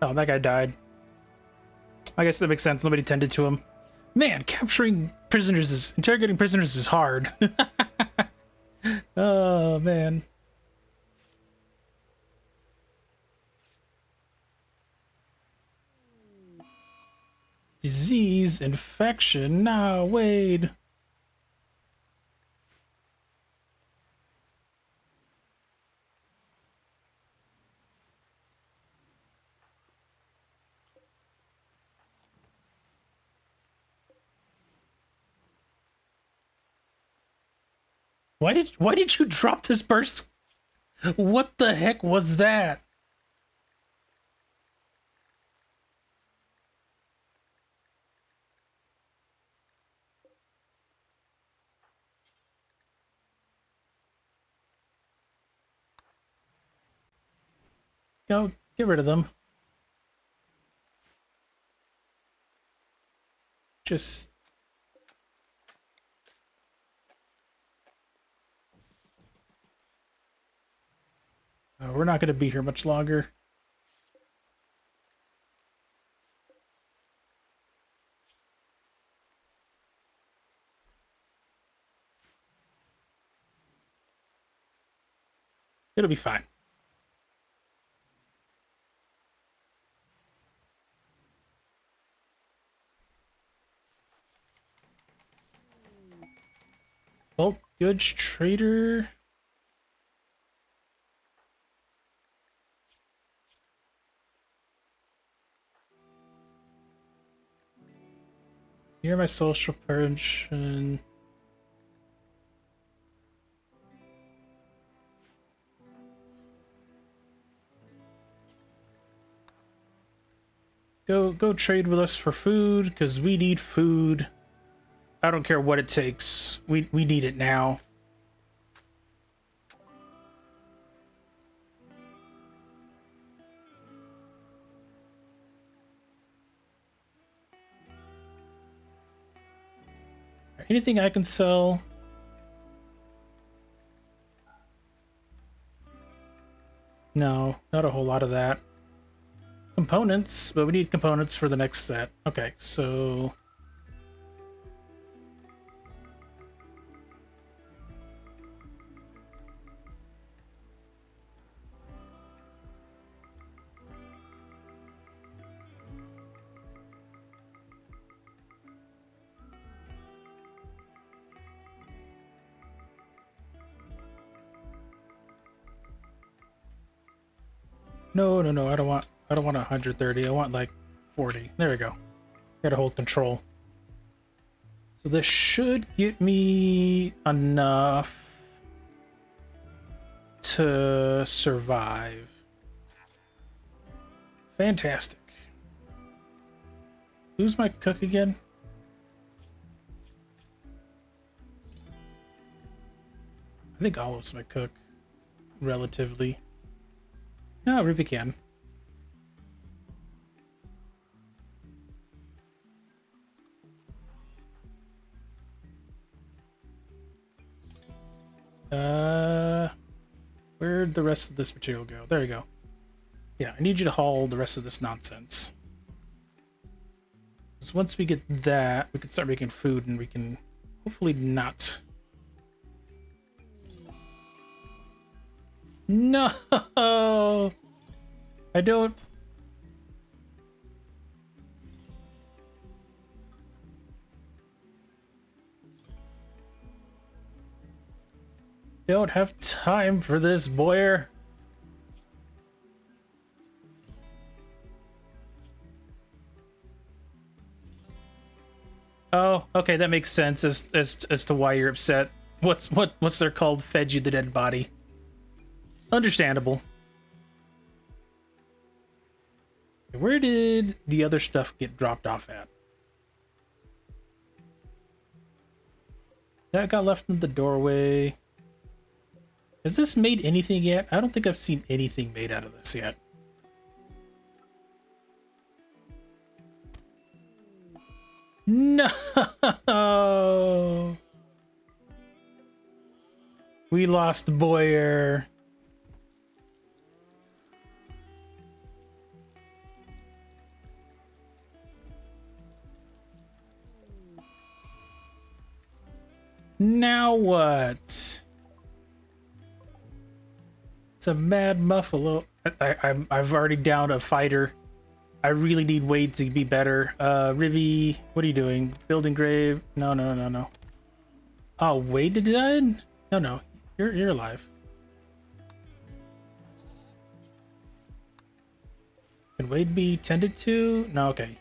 Speaker 4: Oh, that guy died. I guess that makes sense. Nobody tended to him. Man, interrogating prisoners is hard. Oh, man. Disease, infection. Nah, Wade. Why did you drop this person? What the heck was that? Go, get rid of them. Just... we're not going to be here much longer. It'll be fine. Bulk goods trader. Near my social pension. Go trade with us for food, because we need food. I don't care what it takes. We need it now. Anything I can sell? No, not a whole lot of that. Components, but we need components for the next set. Okay, so... No, I don't want 130. I want like 40. There we go. Gotta hold control. So this should get me enough to survive. Fantastic. Who's my cook again? I think Olive's my cook, relatively. No, Ruby can. Where'd the rest of this material go? There you go. Yeah, I need you to haul the rest of this nonsense. So once we get that, we can start making food and we can hopefully not... No! I don't Don't have time for this, Boyer. Oh, okay, that makes sense as to why you're upset. What's they're called? Fed you the dead body. Understandable. Where did the other stuff get dropped off at? That got left in the doorway. Has this made anything yet? I don't think I've seen anything made out of this yet. No! We lost Boyer. Now what? It's a mad buffalo. I've already downed a fighter. I really need Wade to be better. Rivy, what are you doing? Building grave? No. Oh, Wade died? No. You're alive. Can Wade be tended to? No, okay.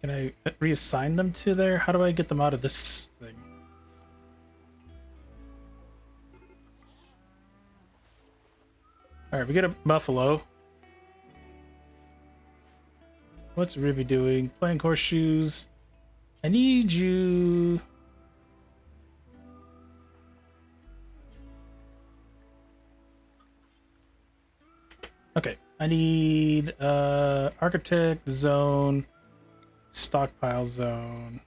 Speaker 4: Can I reassign them to there? How do I get them out of this thing? Alright, we get a buffalo. What's Ribby doing? Playing horseshoes. I need you. Okay, I need architect zone, stockpile zone.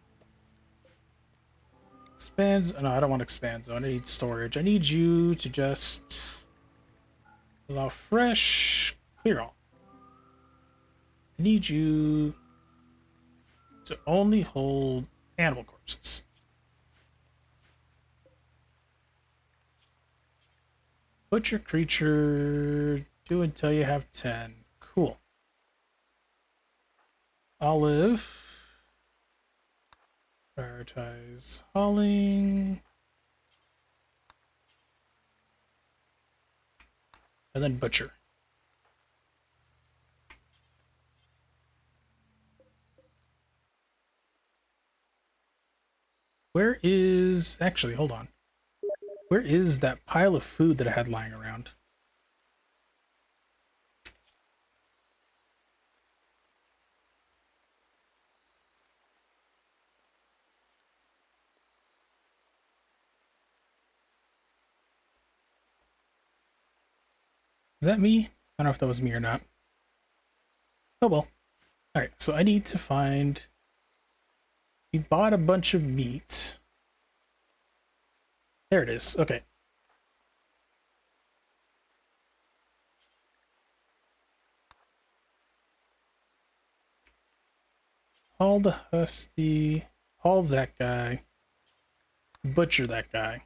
Speaker 4: Expand. No, I don't want expand zone. I need storage. I need you to just allow fresh, clear all. I need you to only hold animal corpses. Butcher creature, do until you have 10. Cool. Olive. Prioritize hauling. And then butcher. Where is... Actually, hold on. Where is that pile of food that I had lying around? Is that me? I don't know if that was me or not. Oh well. Alright, so I need to find... We bought a bunch of meat. There it is. Okay. Haul the husty. Haul that guy. Butcher that guy.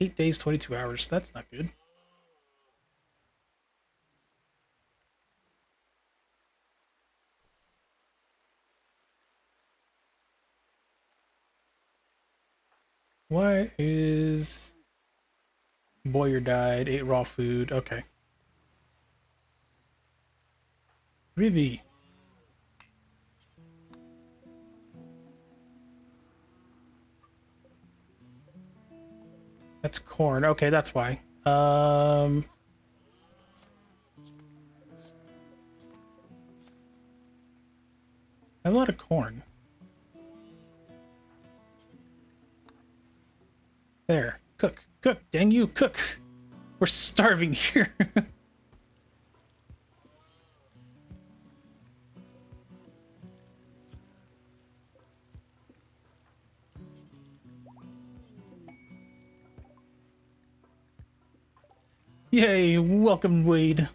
Speaker 4: Eight days, 22 hours. That's not good. Why is... Boyer died, ate raw food. Okay. Ribby. That's corn. Okay, that's why. I have a lot of corn. There. Cook. Cook. Dang you. Cook. We're starving here. Yay. Welcome, Wade.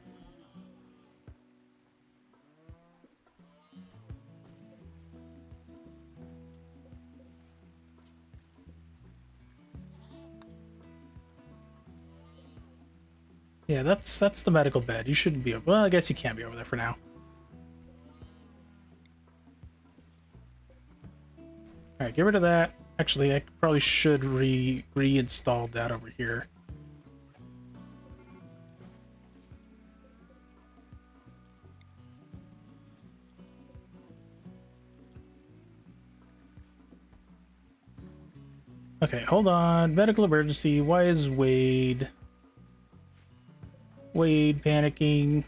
Speaker 4: Yeah, that's the medical bed. You shouldn't be over. Well, I guess you can't be over there for now. All right, get rid of that. Actually, I probably should reinstall that over here. Okay, hold on. Medical emergency. Why is Wade panicking?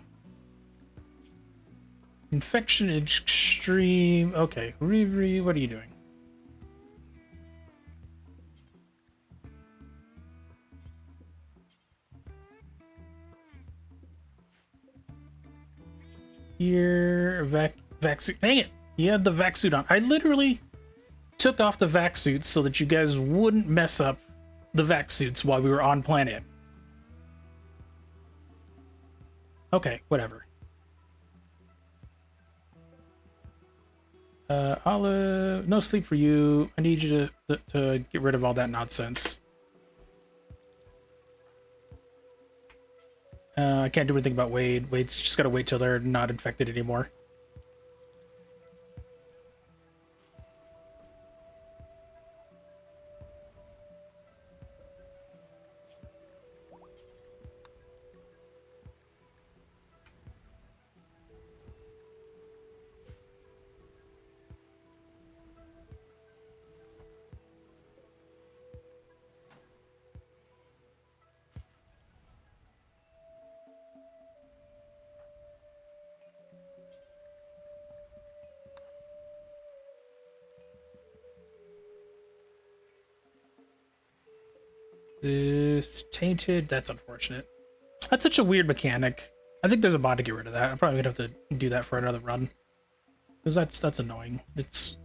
Speaker 4: Infection extreme. Okay, Riri, what are you doing? Here, vac suit. Dang it! He had the vac suit on. I literally took off the vac suits so that you guys wouldn't mess up the vac suits while we were on planet. Okay, whatever. Olive, no sleep for you. I need you to get rid of all that nonsense. I can't do anything about Wade. Wade's just gotta wait till they're not infected anymore. This tainted, that's unfortunate. That's such a weird mechanic. I think there's a bot to get rid of that. I'm probably gonna have to do that for another run. Because that's annoying. It's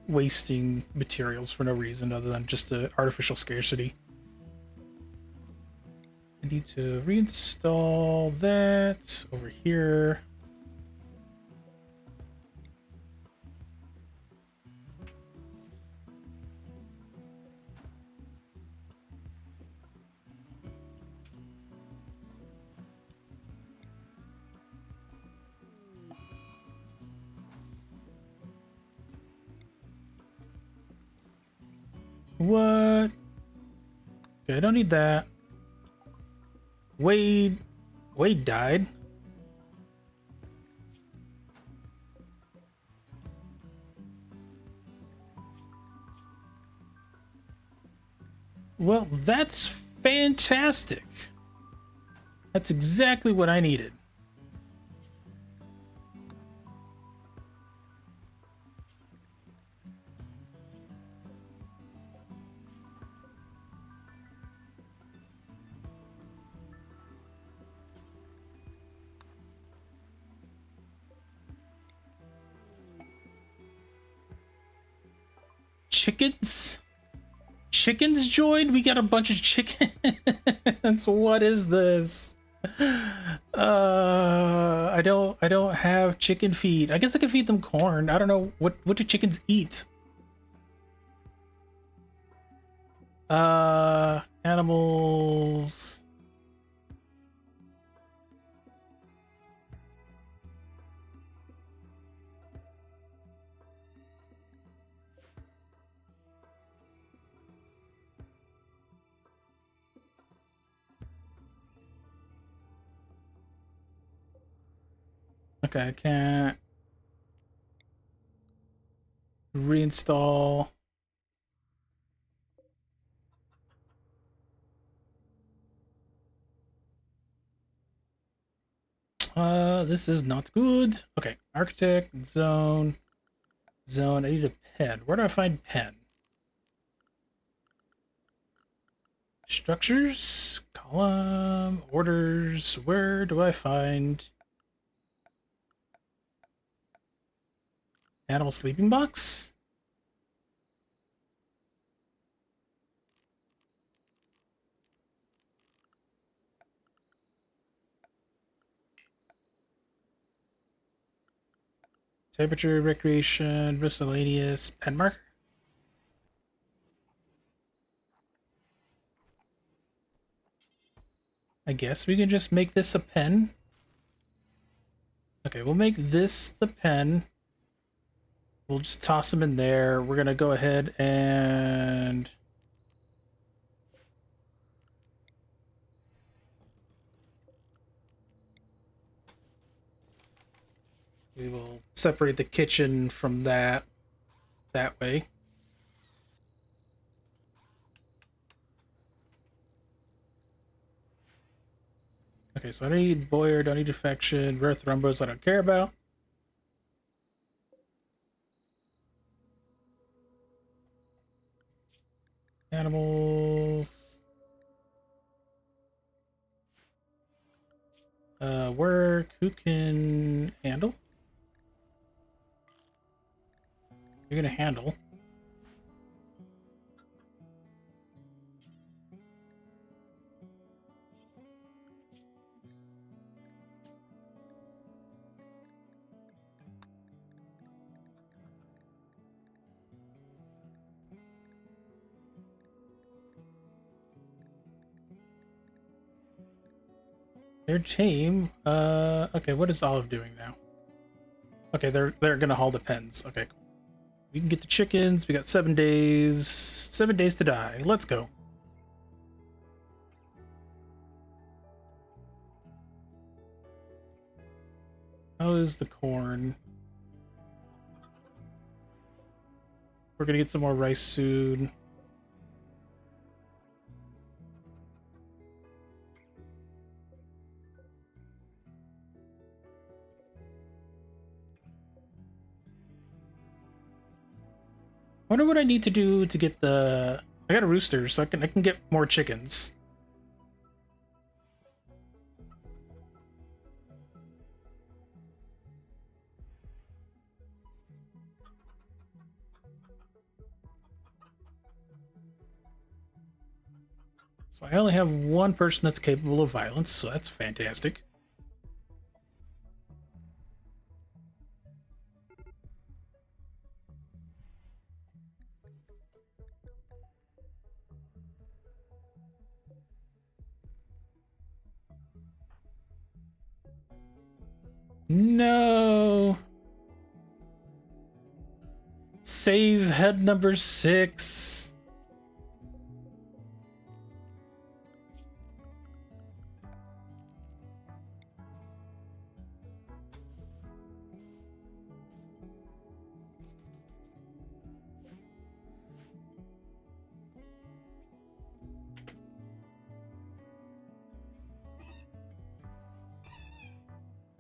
Speaker 4: wasting materials for no reason other than just the artificial scarcity. I need to reinstall that over here. What? Okay, I don't need that. Wade died. Well, that's fantastic. That's exactly what I needed. Chickens joined? We got a bunch of chickens. What is this? I don't have chicken feed. I guess I can feed them corn. I don't know what do chickens eat? Animals. Okay, I can't reinstall. This is not good. Okay, architect, zone. I need a pen. Where do I find pen? Structures, column, orders. Where do I find animal sleeping box? Temperature, recreation, miscellaneous, pen marker. I guess we can just make this a pen. Okay, we'll make this the pen. We'll just toss them in there. We're gonna go ahead and we will separate the kitchen from that way. Okay, so I don't need Boyer, don't need defection, rare thrombos I don't care about. Animals. Work. Who can handle? You're gonna handle. Their team. Okay, what is Olive doing now? Okay, they're gonna haul the pens. Okay, cool. We can get the chickens. We got 7 days. 7 days to die. Let's go. How is the corn? We're gonna get some more rice soon. Wonder what I need to do to get the. I got a rooster, so I can get more chickens. So I only have one person that's capable of violence, so that's fantastic. No. Save head number 6.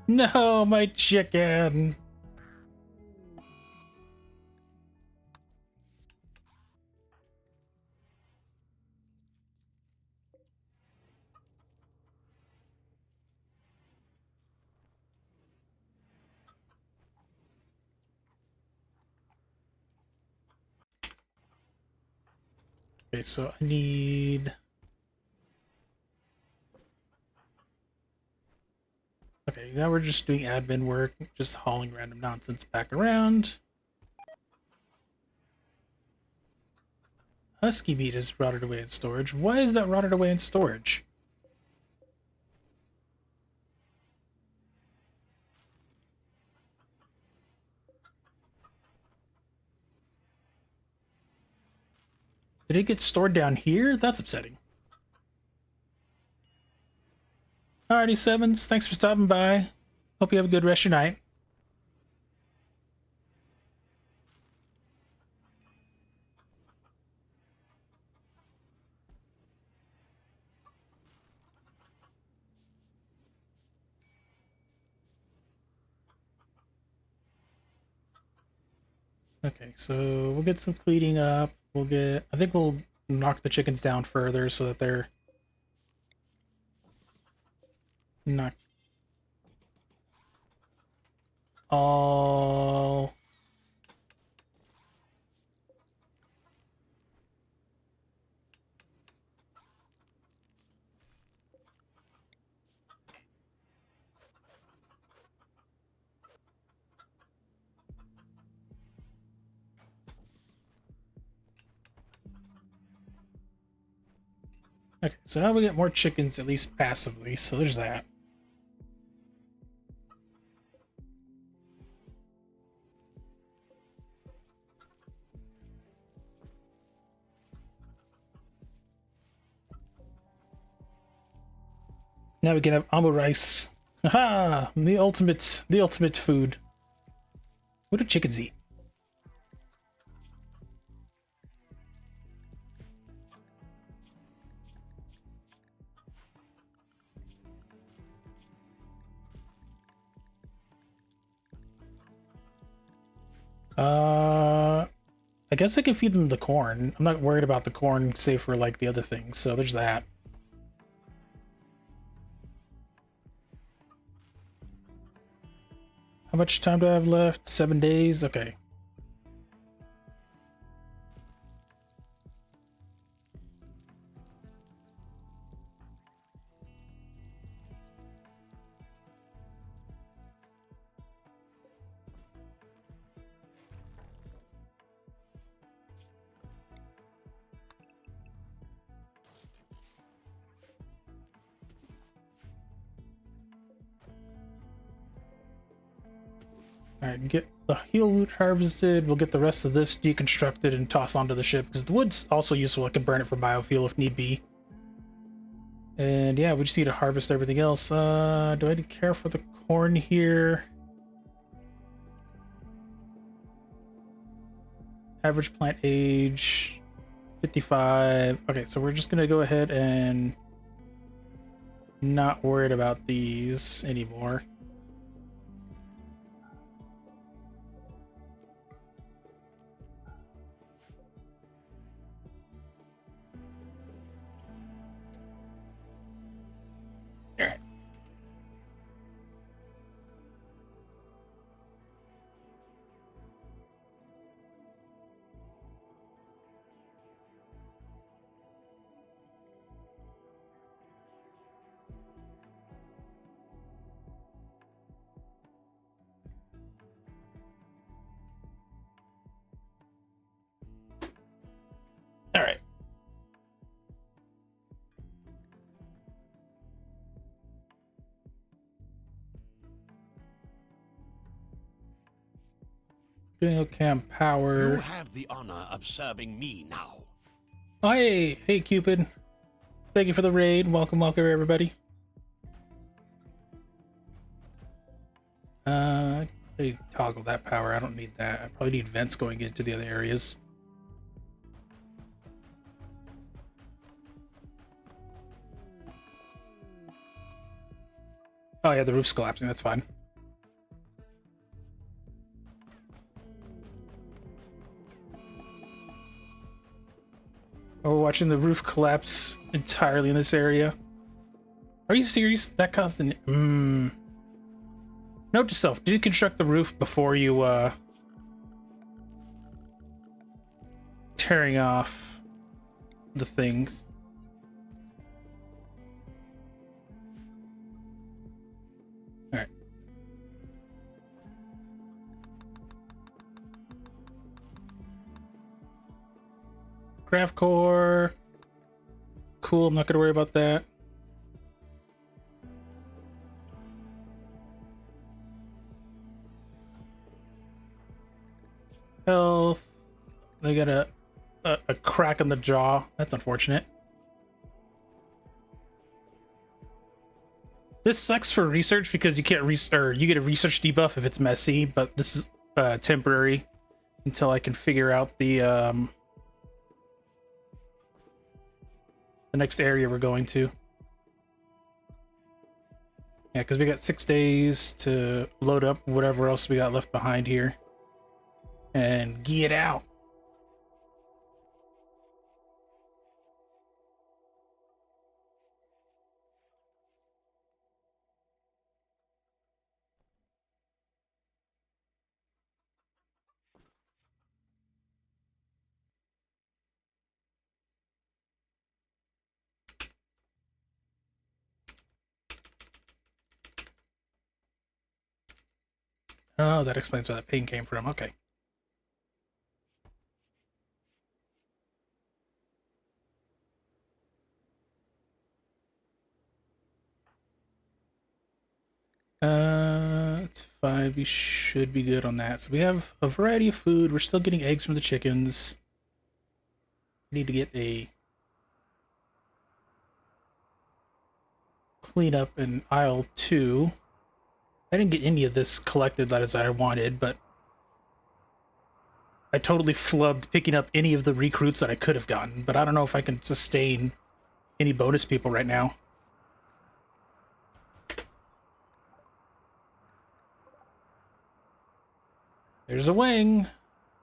Speaker 4: No, my chicken. Okay, so I need. Okay, now we're just doing admin work, just hauling random nonsense back around. Husky meat is rotted away in storage. Why is that rotted away in storage? Did it get stored down here? That's upsetting. Alrighty, Sevens. Thanks for stopping by. Hope you have a good rest of your night. Okay, so we'll get some cleaning up. We'll get. I think we'll knock the chickens down further so that they're not all. Okay, so now we get more chickens, at least passively, so there's that. Now we can have amo rice. Aha! The ultimate food. What do chickens eat? I guess I can feed them the corn. I'm not worried about the corn, save for like the other things, so there's that. How much time do I have left? 7 days? Okay. Alright, get the heal root harvested. We'll get the rest of this deconstructed and tossed onto the ship, because the wood's also useful. I can burn it for biofuel if need be. And yeah, we just need to harvest everything else. Do I need to care for the corn here? Average plant age, 55. Okay, so we're just gonna go ahead and not worried about these anymore. All right. All right. Doing okay on power.
Speaker 2: You have the honor of serving me now.
Speaker 4: Oh, hey, Cupid. Thank you for the raid. Welcome, everybody. They toggle that power. I don't need that. I probably need vents going into the other areas. Oh yeah, the roof's collapsing. That's fine. Oh, we're watching the roof collapse entirely in this area. Are you serious? That caused an... Note to self, deconstruct the roof before you, tearing off the things. Alright. Craft core. Cool, I'm not gonna worry about that. Health. They got a crack in the jaw. That's unfortunate. This sucks for research because you can't you get a research debuff if it's messy, but this is temporary until I can figure out the next area we're going to. Yeah, because we got 6 days to load up whatever else we got left behind here. And get out. Oh, that explains where that pain came from. Okay. It's 5. We should be good on that. So we have a variety of food. We're still getting eggs from the chickens. Need to get a cleanup in aisle 2. I didn't get any of this collected as I wanted, but I totally flubbed picking up any of the recruits that I could have gotten, but I don't know if I can sustain any bonus people right now. There's a wang.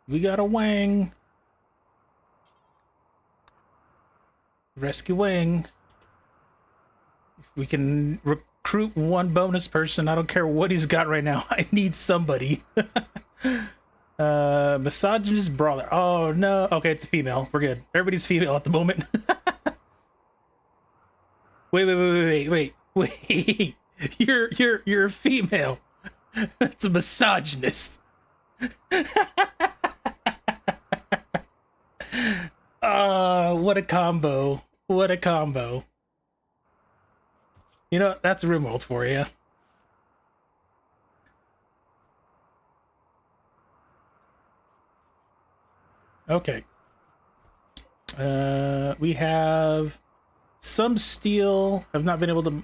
Speaker 4: We got a wang. Rescue wang. If we can recruit one bonus person, I don't care what he's got right now. I need somebody. Misogynist brawler. Oh no. Okay, it's a female. We're good. Everybody's female at the moment. Wait. You're a female. That's a misogynist. What a combo. What a combo. You know, that's Rimworld for you. Okay. We have some steel. I've not been able to...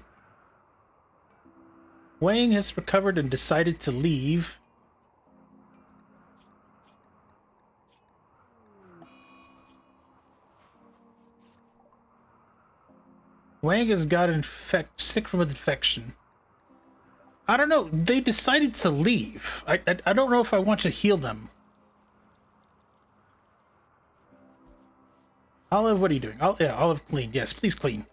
Speaker 4: Wang has recovered and decided to leave. Wang has got sick from an infection. I don't know. They decided to leave. I don't know if I want to heal them. Olive, what are you doing? Yeah, Olive, clean. Yes, please clean.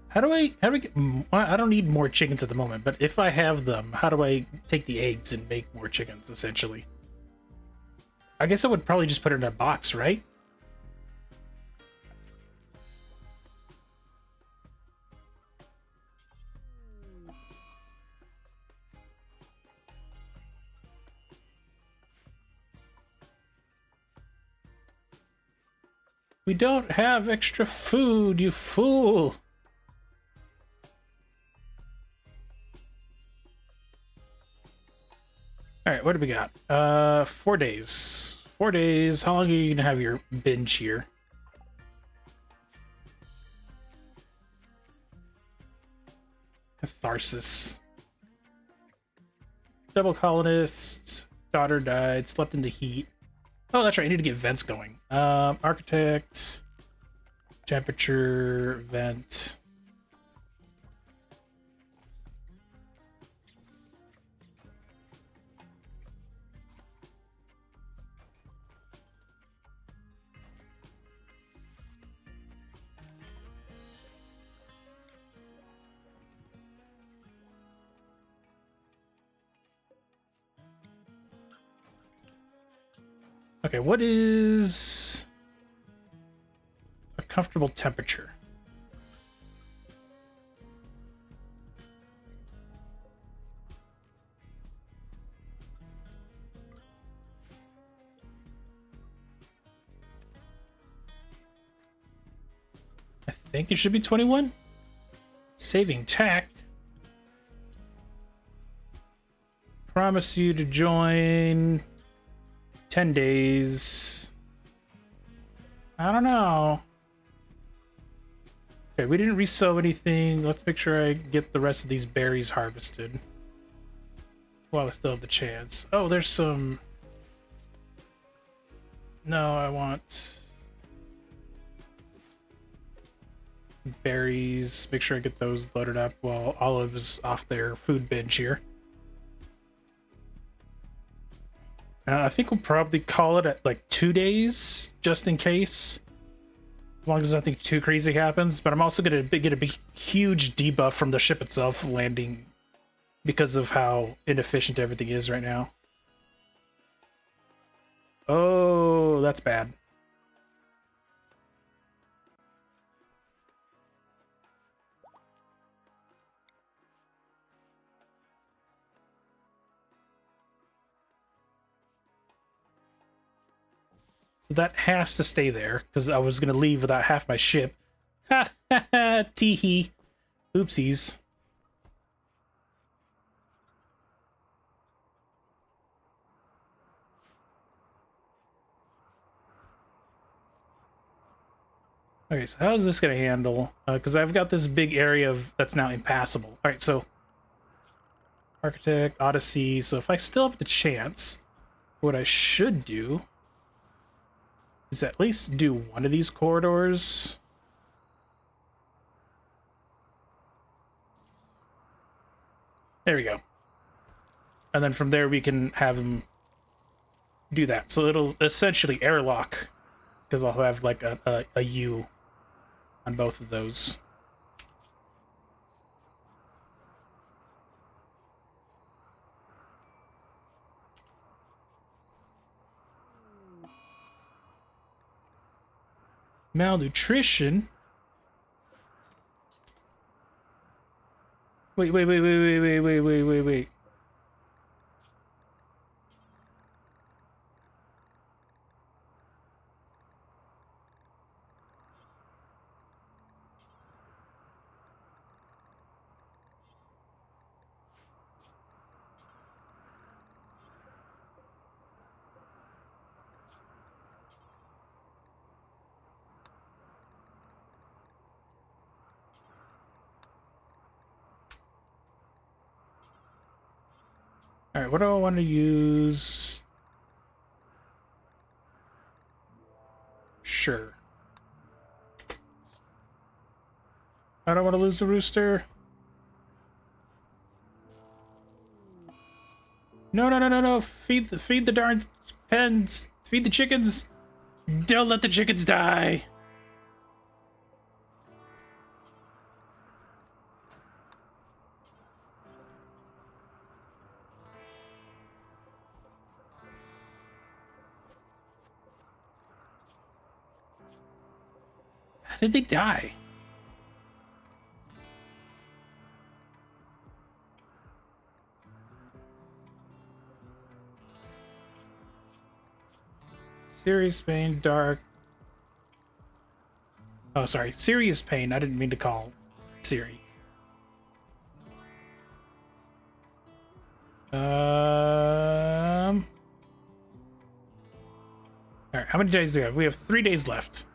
Speaker 4: How do I get... I don't need more chickens at the moment, but if I have them, how do I take the eggs and make more chickens, essentially? I guess I would probably just put it in a box, right? We don't have extra food, you fool! Alright, what do we got? 4 days. 4 days. How long are you gonna have your binge here? Catharsis. Double colonists. Daughter died. Slept in the heat. Oh, that's right. I need to get vents going. Architect. Temperature. Vent. Okay, what is a comfortable temperature? I think it should be 21. Saving tack. Promise you to join 10 days. I don't know. Okay, we didn't resow anything. Let's make sure I get the rest of these berries harvested while I still have the chance. Oh, there's some... No, I want berries. Make sure I get those loaded up while Olive's off their food binge here. I think we'll probably call it at like 2 days, just in case. As long as nothing too crazy happens. But I'm also going to get a big, huge debuff from the ship itself landing because of how inefficient everything is right now. Oh, that's bad. So that has to stay there, because I was going to leave without half my ship. Ha ha ha, tee-hee. Oopsies. Okay, so how is this going to handle? Because I've got this big area that's now impassable. All right, so Architect, Odyssey. So if I still have the chance, what I should do is at least do one of these corridors. There we go. And then from there we can have him do that. So it'll essentially airlock, because I'll have like a U on both of those. Malnutrition? Wait. All right, what do I want to use? Sure. I don't want to lose the rooster. No. Feed the darn hens. Feed the chickens. Don't let the chickens die. How did they die? Serious pain, dark. Oh, sorry. Serious pain. I didn't mean to call Siri. Alright, how many days do we have? We have 3 days left.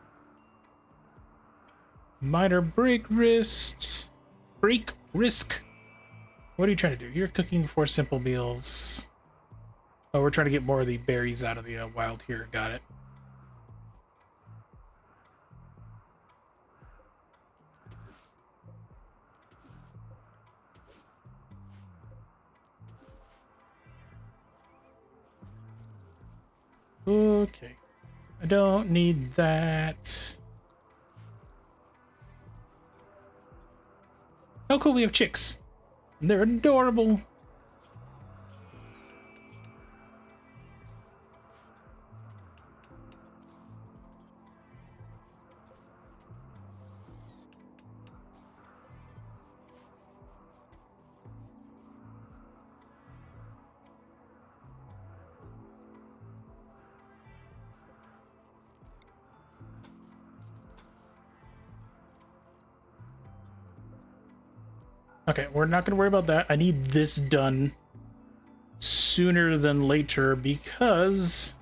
Speaker 4: Minor break risk. Break risk. What are you trying to do? You're cooking 4 simple meals. Oh, we're trying to get more of the berries out of the wild here. Got it. Okay. I don't need that. Oh, cool. We have chicks. They're adorable. Okay, we're not going to worry about that. I need this done sooner than later because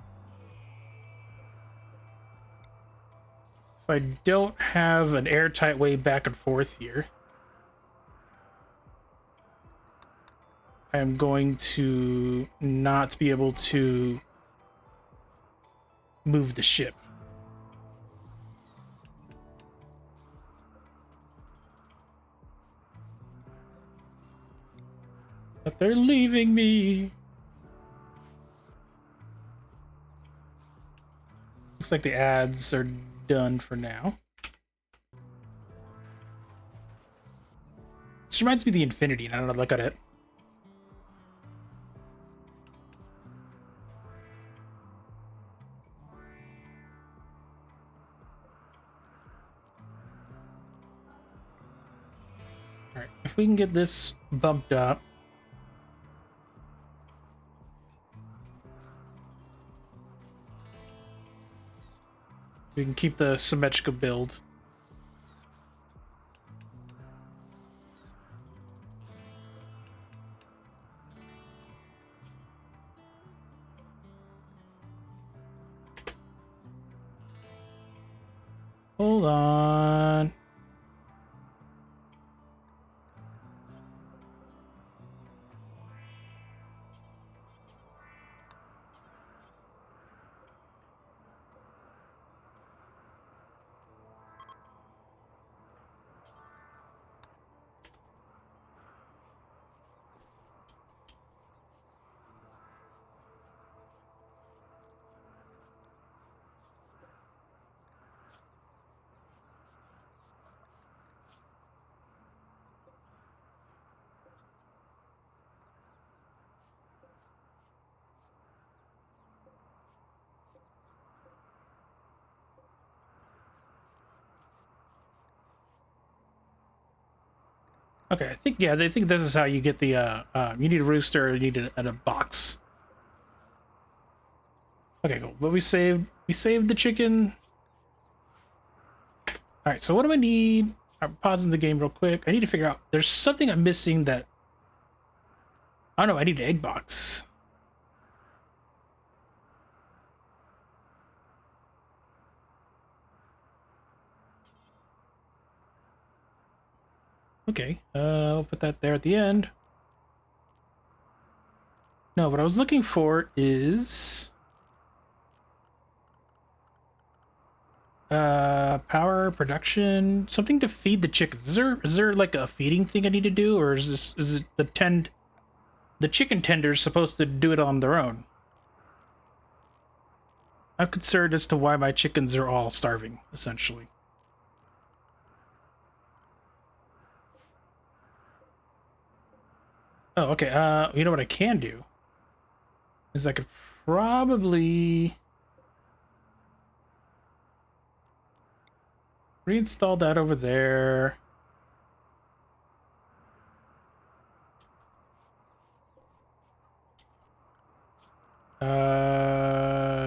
Speaker 4: if I don't have an airtight way back and forth here, I am going to not be able to move the ship. But they're leaving me. Looks like the ads are done for now. This reminds me of the Infinity, and I don't know, look at it. Alright, if we can get this bumped up. We can keep the Symmetrica build. Hold on. Okay, I think this is how you get the you need a rooster, you need a box. Okay, cool. But we saved the chicken. All right, so what do I need? I'm pausing the game real quick. I need to figure out. There's something I'm missing that. I don't know. I need an egg box. Okay, I'll put that there at the end. No, what I was looking for is power production, something to feed the chickens. Is there like a feeding thing I need to do, or is it the chicken tenders supposed to do it on their own? I'm concerned as to why my chickens are all starving, essentially. Oh, okay. You know what I can do is I could probably reinstall that over there.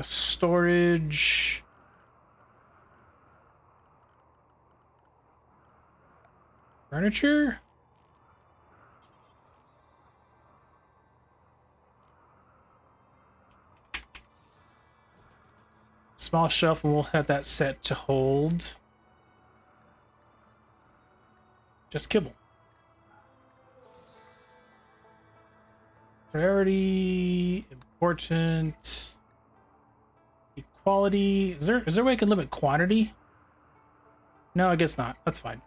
Speaker 4: Storage. Furniture? Small shelf, and we'll have that set to hold just kibble. Priority, important, equality. Is there a way I can limit quantity? No, I guess not. That's fine.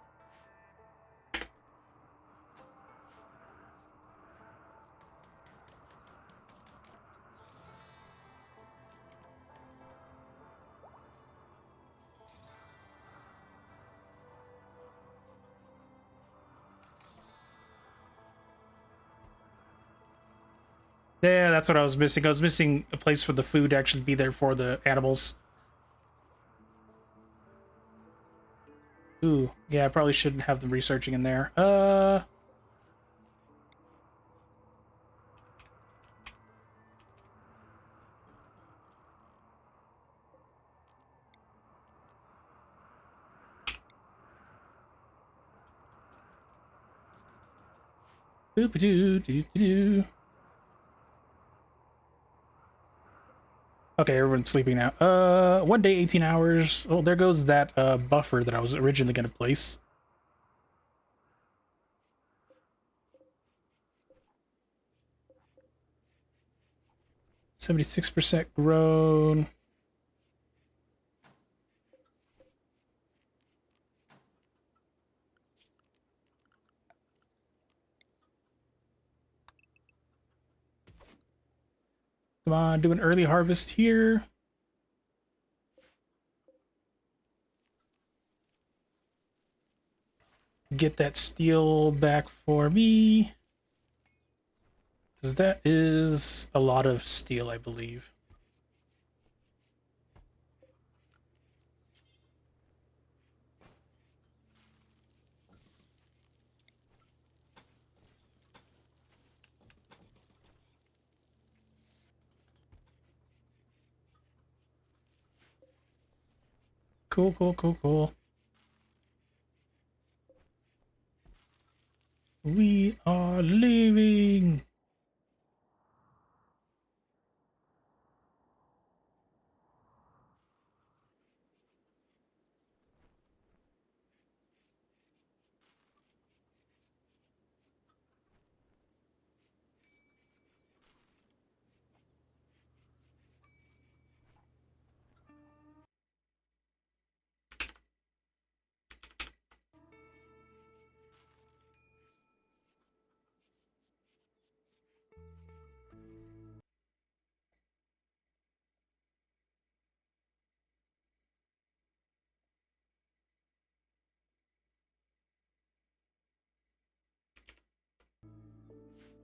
Speaker 4: Yeah, that's what I was missing. I was missing a place for the food to actually be there for the animals. Ooh, yeah, I probably shouldn't have them researching in there. Boop-a-doo-doo-doo-doo. Okay, everyone's sleeping now. 1 day, 18 hours. Oh, there goes that buffer that I was originally gonna place. %76 grown. Come on, do an early harvest here. Get that steel back for me. Because that is a lot of steel, I believe. Cool, cool, cool, cool. We are leaving.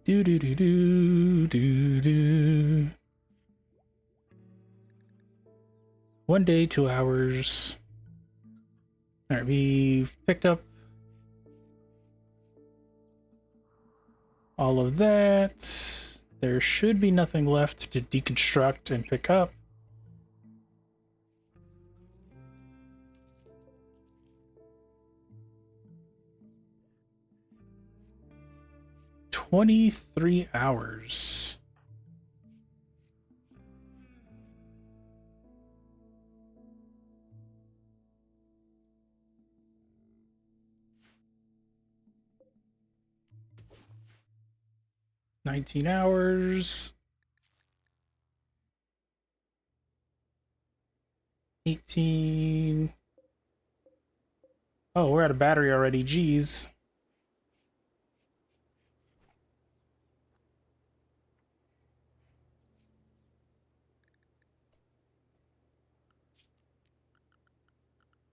Speaker 4: Do do do do do do. 1 day, 2 hours. All right, we picked up all of that. There should be nothing left to deconstruct and pick up. "23 hours. "19 hours. 18. Oh, we're out of battery already. Jeez.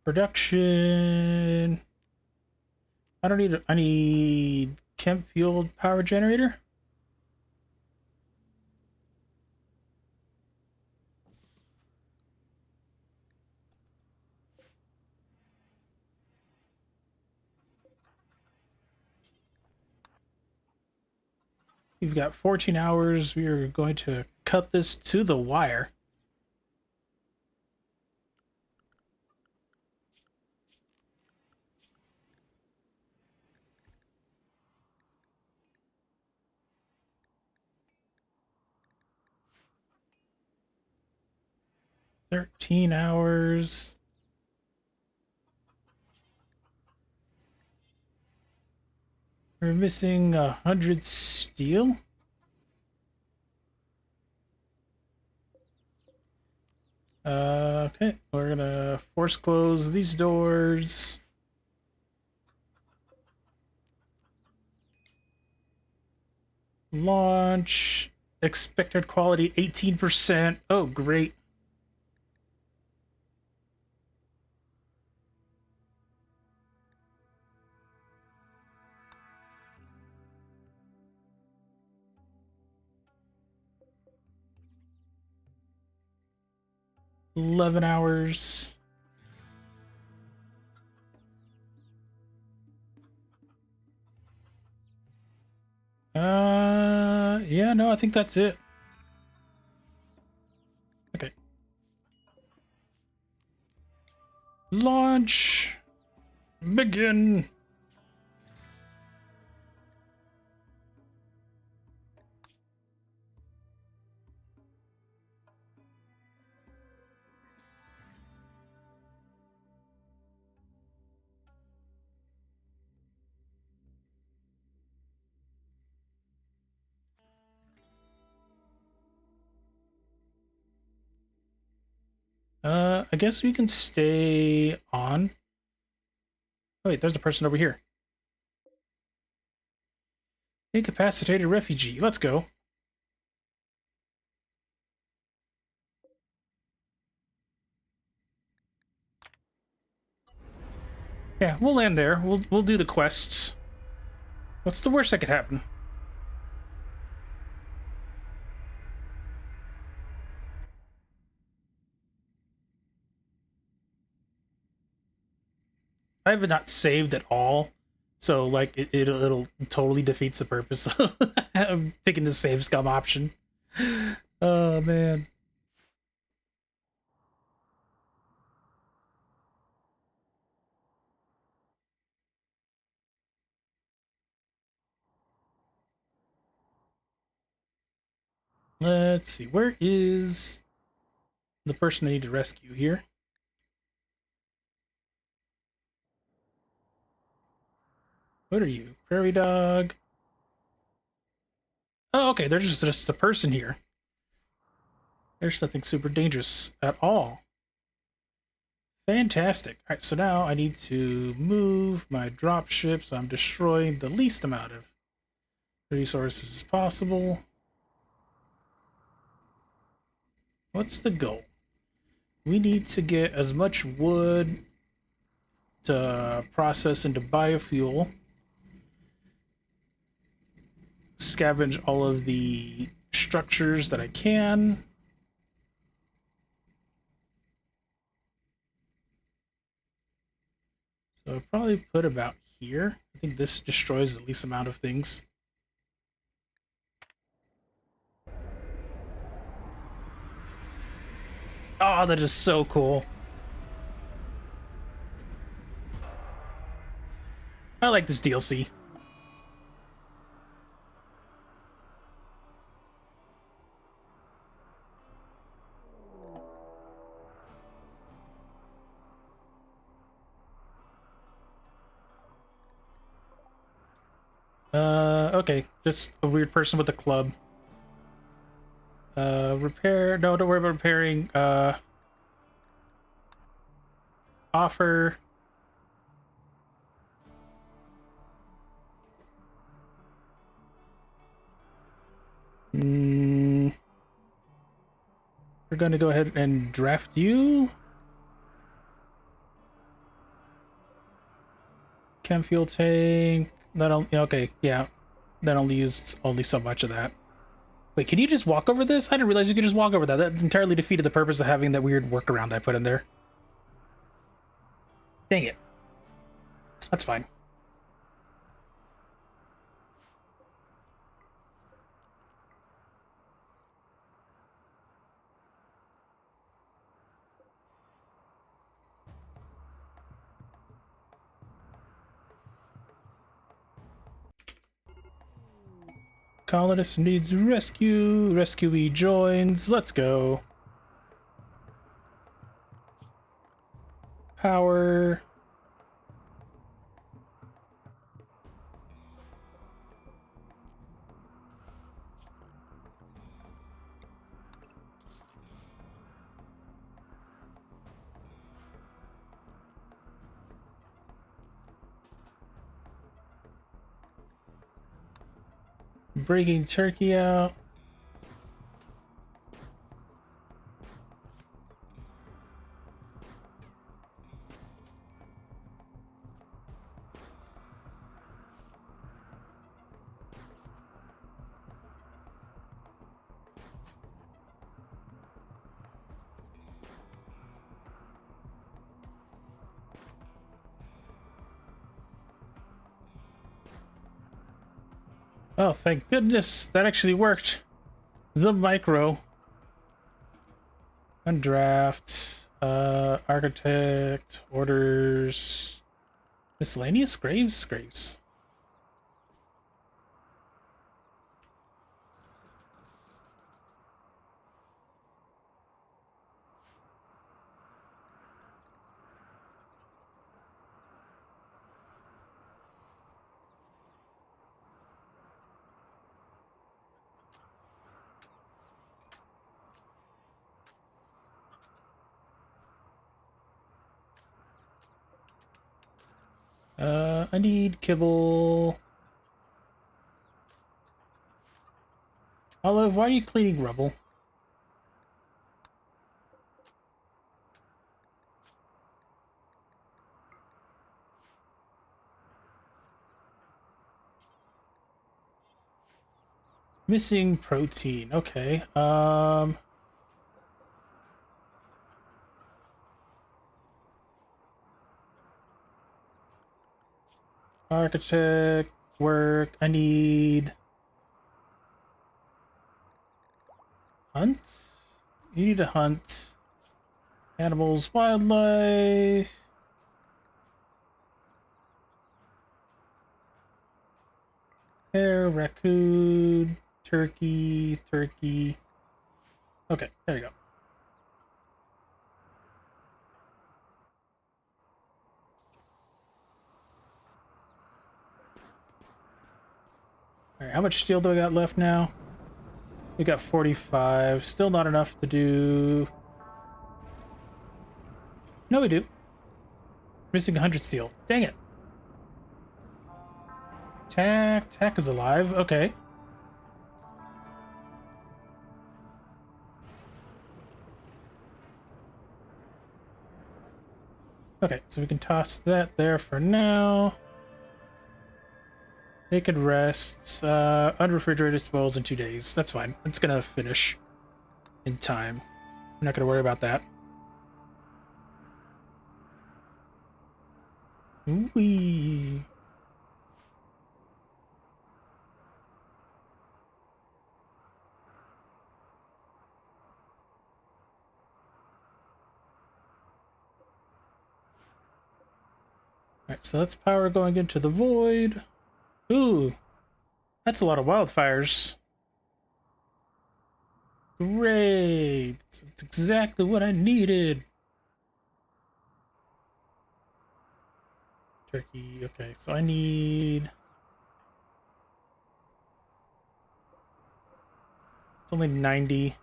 Speaker 4: Production. I don't need. I need Kemp fueled power generator. We've got 14 hours. We are going to cut this to the wire. "13 hours. We're missing 100 steel. Okay, we're gonna force close these doors. Launch. Expected quality 18%. Oh, great. "11 hours. Yeah, no, I think that's it. Okay. Launch. Begin. I guess we can stay on. Oh, wait, there's a person over here. Incapacitated refugee. Let's go. Yeah, we'll land there. We'll do the quests. What's the worst that could happen? I have not saved at all, so like it'll totally defeats the purpose of picking the save scum option. Oh man. Let's see. Where is the person I need to rescue here? What are you? Prairie dog? Oh, okay. There's just a person here. There's nothing super dangerous at all. Fantastic. All right, so now I need to move my dropship so I'm destroying the least amount of resources as possible. What's the goal? We need to get as much wood to process into biofuel, scavenge all of the structures that I can. So I'll probably put about here. I think this destroys the least amount of things. Oh, that is so cool. I like this DLC. Okay, just a weird person with a club. Repair, no, don't worry about repairing. Offer. Mm, we're gonna go ahead and draft you. Chem fuel tank. That only, okay, yeah. That only used only so much of that. Wait, can you just walk over this? I didn't realize you could just walk over that. That entirely defeated the purpose of having that weird workaround I put in there. Dang it. That's fine. Colonist needs rescue. Rescuee joins. Let's go. Power. Breaking turkey out. Oh, thank goodness. That actually worked. The micro. Undraft. Architect. Orders. Miscellaneous graves? Graves. I need kibble. Olive, why are you cleaning rubble? Missing protein. Okay. Architect work. I need hunt. You need to hunt animals, wildlife. Hare, raccoon, turkey, turkey. Okay, there you go. All right, how much steel do I got left now? We got 45. Still not enough to do... No, we do. Missing 100 steel. Dang it. Tack is alive. Okay. Okay, so we can toss that there for now. They could rest. Unrefrigerated spoils in 2 days. That's fine. It's gonna finish in time. I'm not gonna worry about that. Wee. Alright, so that's power going into the void. Ooh, that's a lot of wildfires. Great. It's exactly what I needed. Turkey. Okay, so I need... It's only 90.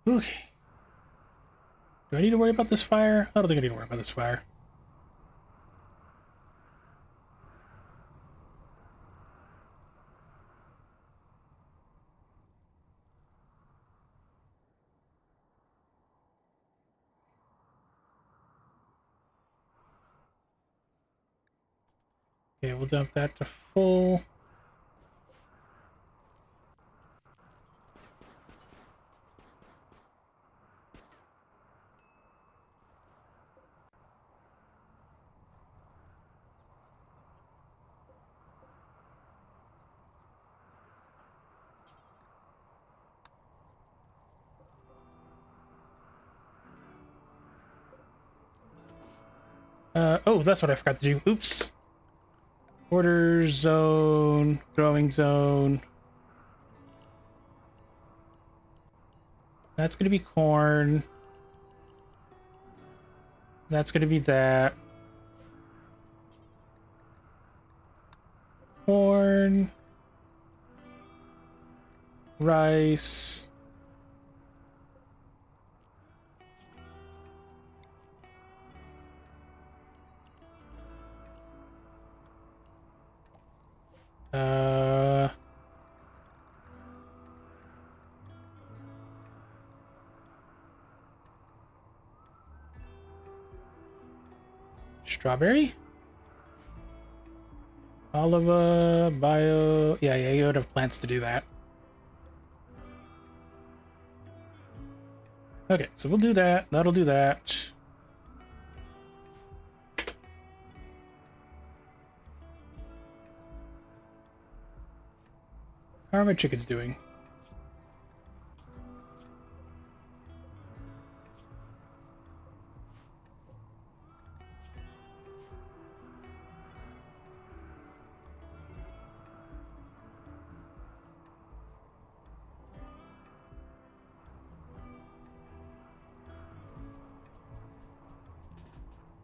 Speaker 4: Okay. Do I need to worry about this fire? I don't think I need to worry about this fire. Okay, we'll dump that to full. Oh, that's what I forgot to do. Oops. Order zone, growing zone. That's gonna be corn. That's gonna be that. Corn. Rice. Strawberry? Oliva, bio... Yeah, you would have plants to do that. Okay, so we'll do that. That'll do that. How are my chickens doing?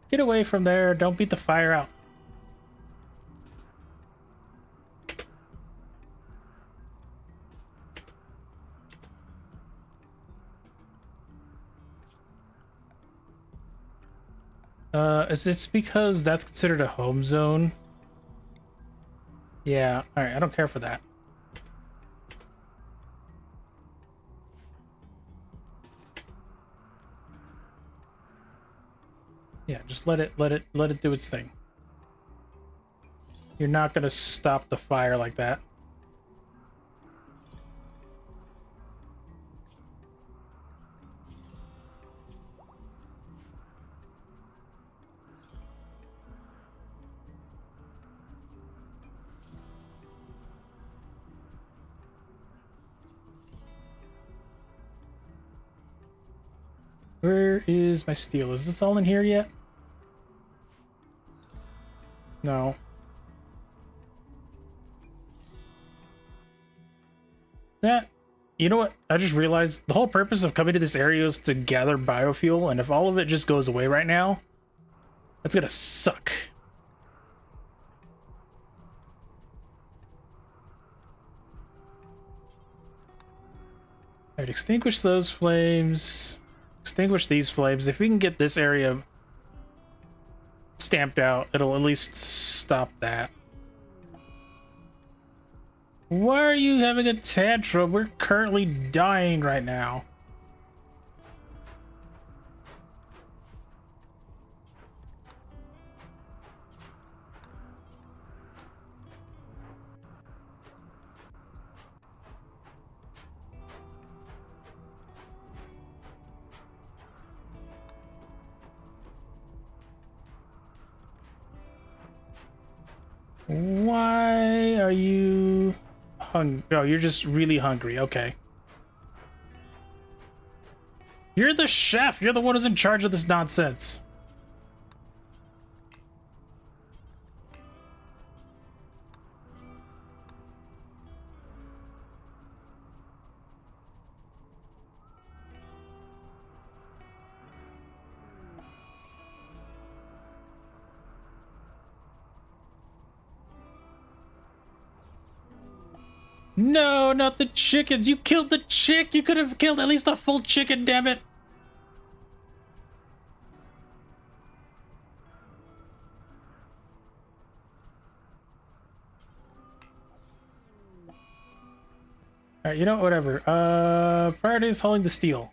Speaker 4: Get away from there. Don't beat the fire out. Is this because that's considered a home zone? Yeah, alright, I don't care for that. Yeah, just let it do its thing. You're not gonna stop the fire like that. Where is my steel? Is this all in here yet? No. That, you know what? I just realized the whole purpose of coming to this area is to gather biofuel, and if all of it just goes away right now, that's gonna suck. Alright, extinguish those flames. Extinguish these flames. If we can get this area stamped out, it'll at least stop that. Why are you having a tantrum? We're currently dying right now. Why are you Oh, you're just really hungry. Okay. You're the chef. You're the one who's in charge of this nonsense. No, not the chickens. You killed the chick. You could have killed at least a full chicken, damn it. Alright, you know, whatever. Priority is hauling the steel.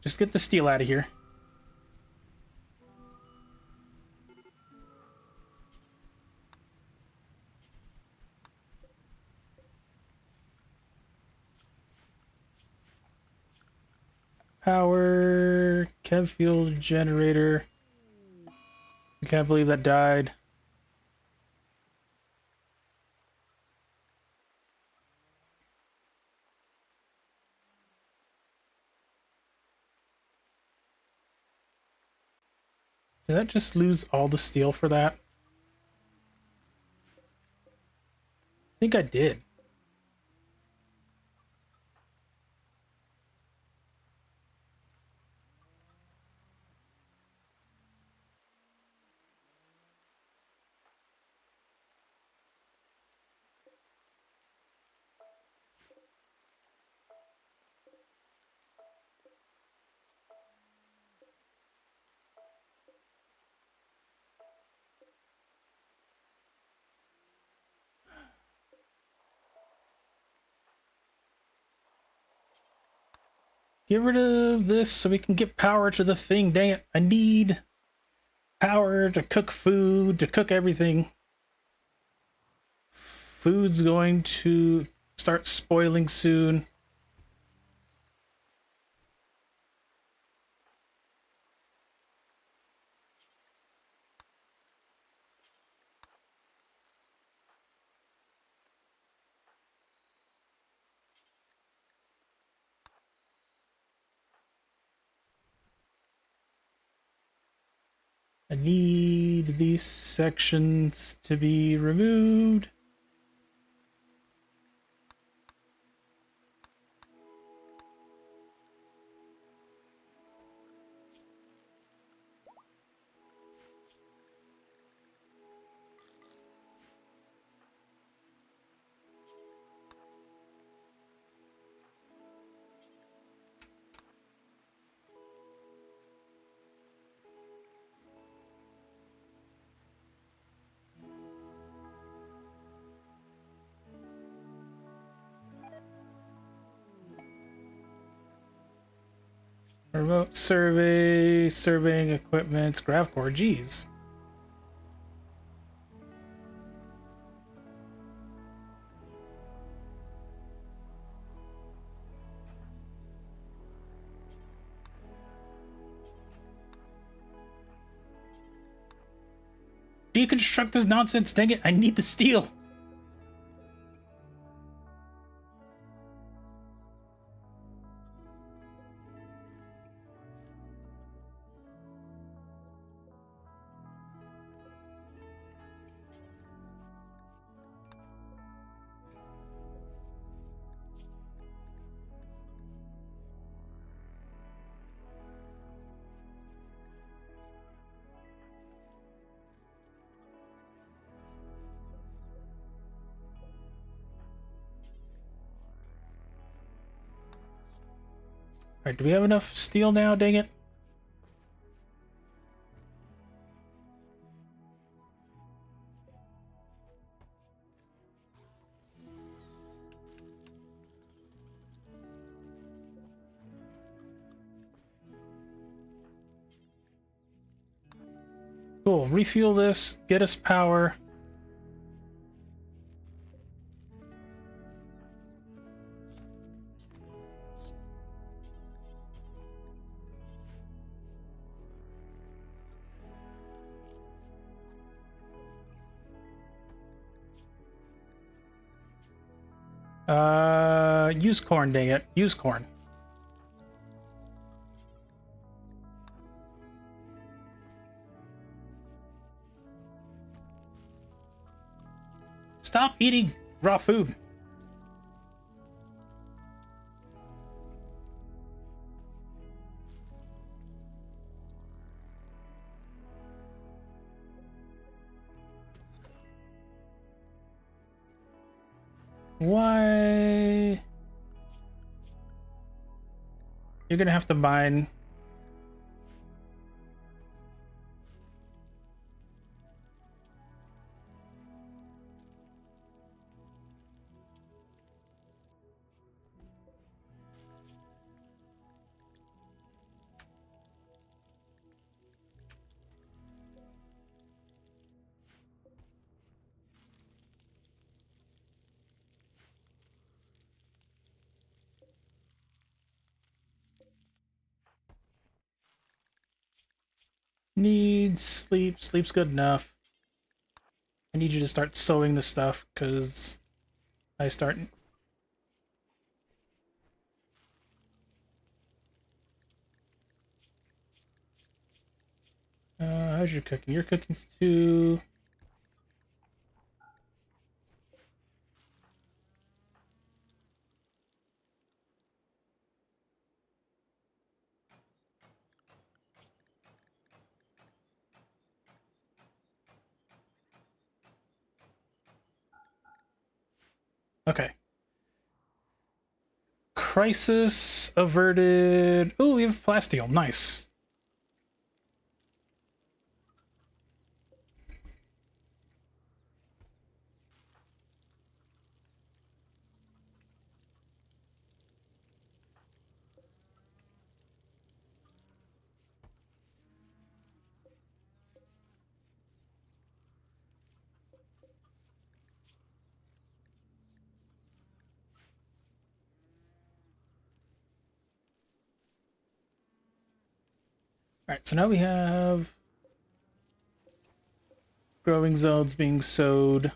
Speaker 4: Just get the steel out of here. Power, chem fuel generator. I can't believe that died. Did that just lose all the steel for that? I think I did. Get rid of this so we can get power to the thing. Dang it. I need power to cook food, to cook everything. Food's going to start spoiling soon. I need these sections to be removed. Remote survey, surveying equipment, Gravcore, geez. Deconstruct this nonsense, dang it, I need the steel. Alright, do we have enough steel now? Dang it. Cool. Refuel this. Get us power. Use corn, dang it. Use corn. Stop eating raw food. Why? You're gonna have to mine. Needs sleep. Sleep's good enough. I need you to start sewing the stuff because I start. How's your cooking? Your cooking's too. Okay. Crisis averted. Oh, we have plasteel. Nice. Alright, so now we have growing zones being sowed.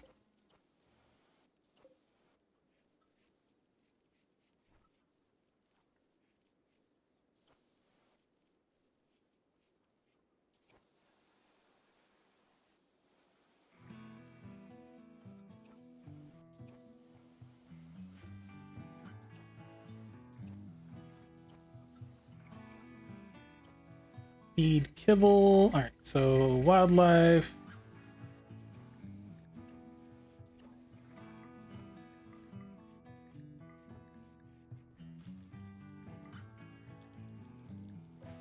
Speaker 4: Feed kibble. Alright, so wildlife.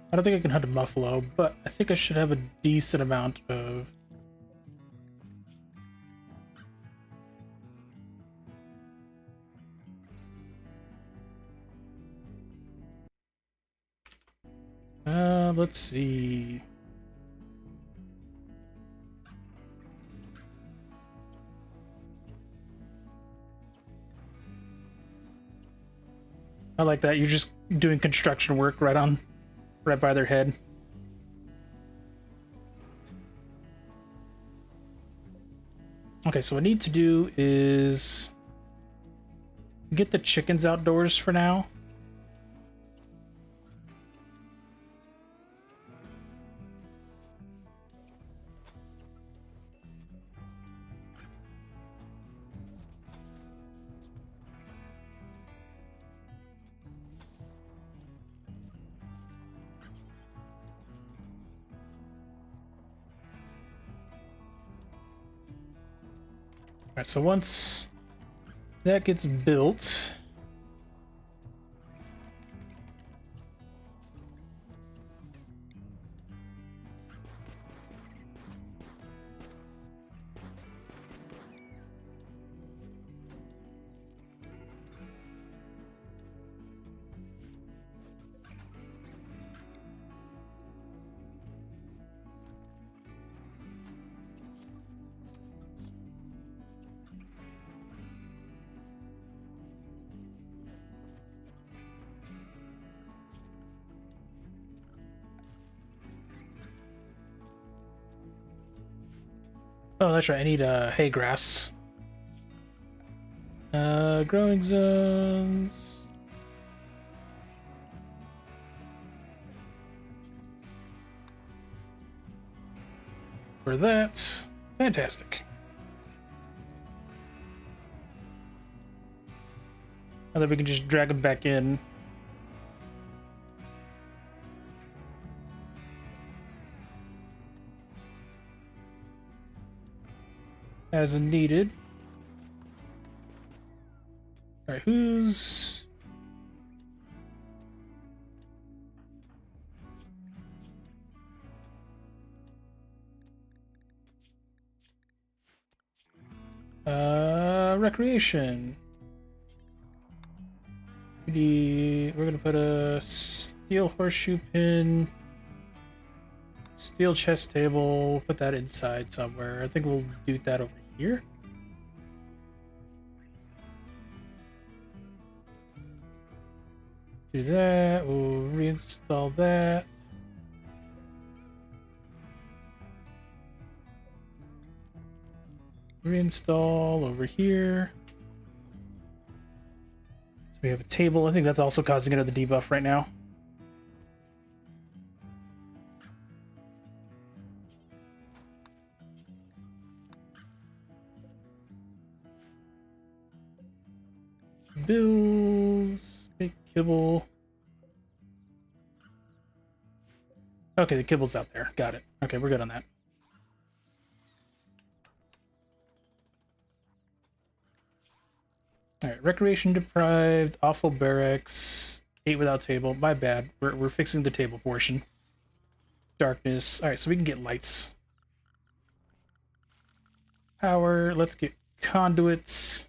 Speaker 4: I don't think I can hunt a buffalo, but I think I should have a decent amount of... let's see. I like that. You're just doing construction work right by their head. Okay, so what I need to do is get the chickens outdoors for now. Alright, so once that gets built, Oh, that's right. I need hay grass. Growing zones. For that. Fantastic. And then we can just drag them back in. As needed. Alright, who's... recreation. We're gonna put a steel horseshoe pin, steel chest table, put that inside somewhere. I think we'll do that over here. Do that, we'll reinstall that. Reinstall over here. So we have a table. I think that's also causing another debuff right now. Bills, big kibble. Okay, the kibble's out there. Got it. Okay, we're good on that. Alright, recreation deprived, awful barracks, 8 without table. My bad. We're fixing the table portion. Darkness. Alright, so we can get lights. Power. Let's get conduits.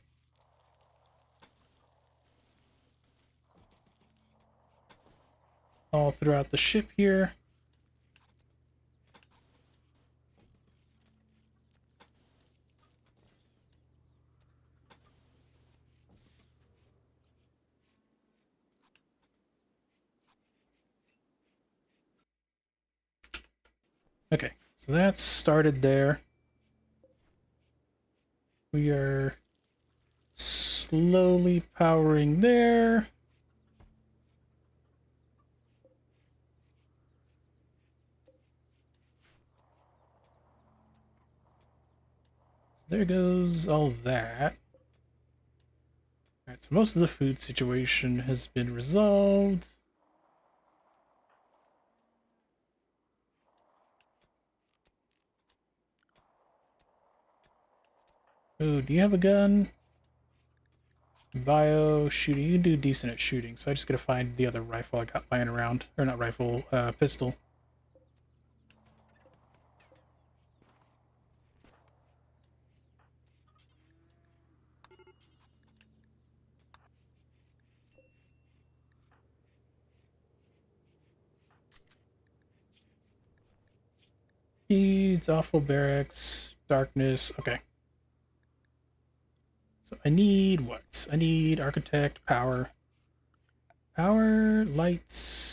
Speaker 4: All throughout the ship here. Okay, so that's started there. We are slowly powering there. There goes all that. Alright, so most of the food situation has been resolved. Oh, do you have a gun? Bio shooting. You can do decent at shooting, so I just gotta find the other rifle I got lying around. Or not rifle, pistol. Needs awful barracks, darkness. Okay. So I need what? I need architect, power. Power, lights.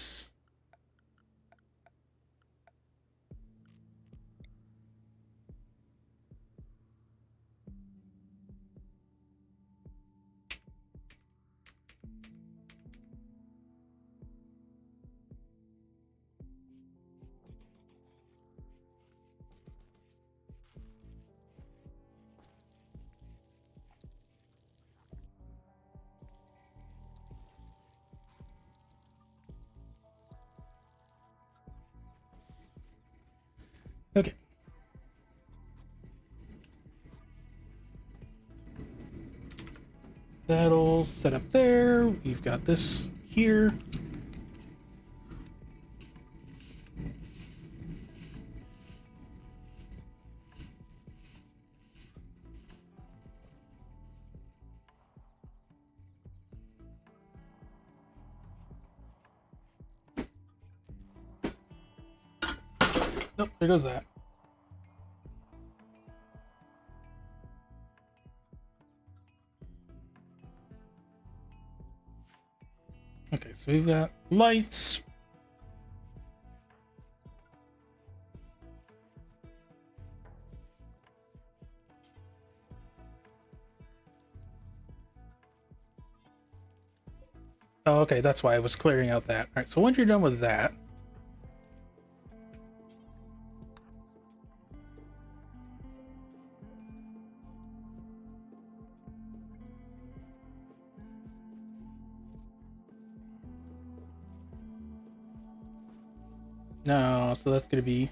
Speaker 4: Okay. That'll set up there. We've got this here. Nope, there goes that. Okay, so we've got lights. Oh, okay, that's why I was clearing out that. Alright, so once you're done with that... No, so that's gonna be...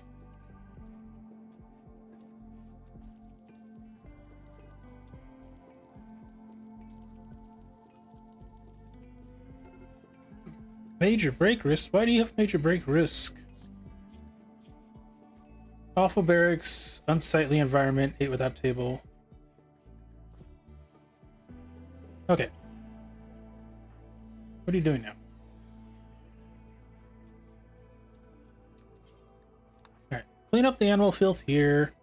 Speaker 4: Major break risk? Why do you have major break risk? Awful barracks, unsightly environment, 8 without table. Okay. What are you doing now? Alright, clean up the animal filth here.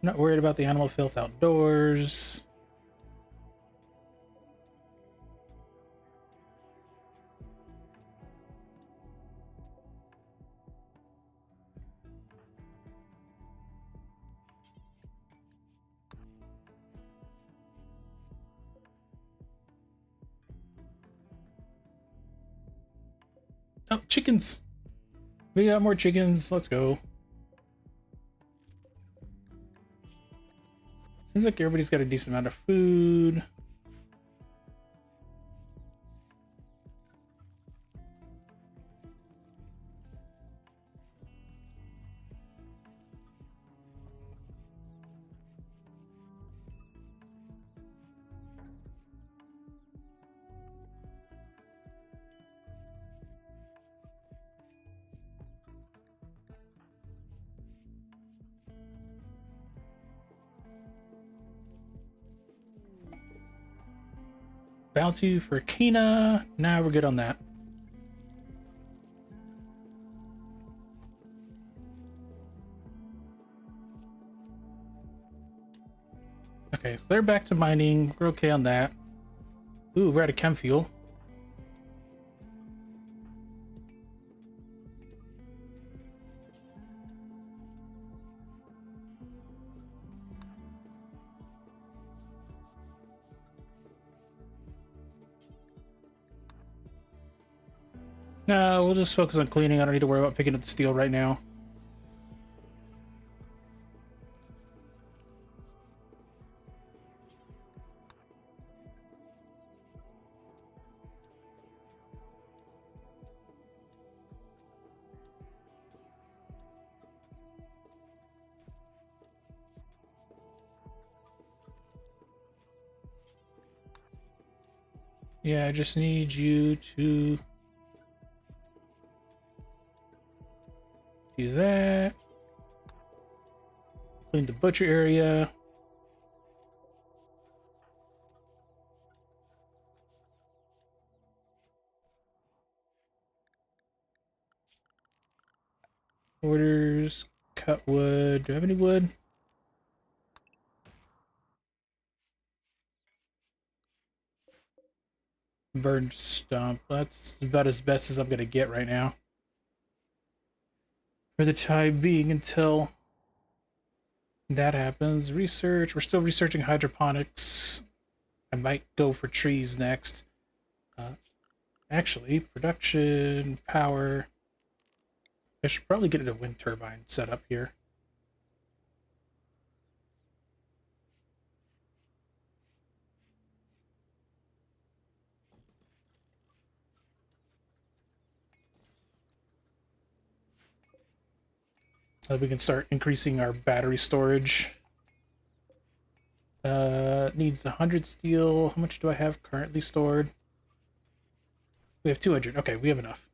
Speaker 4: I'm not worried about the animal filth outdoors. Oh, chickens! We got more chickens. Let's go. Seems like everybody's got a decent amount of food. Bounty for Kina. Nah, we're good on that. Okay, so they're back to mining. We're okay on that. Ooh, we're out of chem fuel. No, we'll just focus on cleaning. I don't need to worry about picking up the steel right now. Yeah, I just need you to do that. Clean the butcher area. Orders, cut wood. Do I have any wood? Burned stump. That's about as best as I'm gonna get right now. For the time being until that happens. Research. We're still researching hydroponics. I might go for trees next. Actually, production, power. I should probably get a wind turbine set up here. So we can start increasing our battery storage. Needs 100 steel. How much do I have currently stored? We have 200. Okay, we have enough.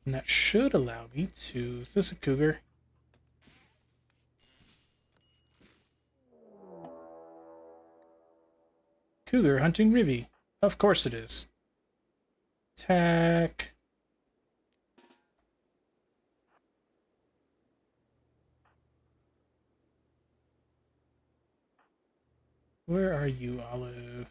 Speaker 4: And that should allow me to... Is this a cougar? Cougar hunting Rivy. Of course it is. Attack. Where are you, Olive?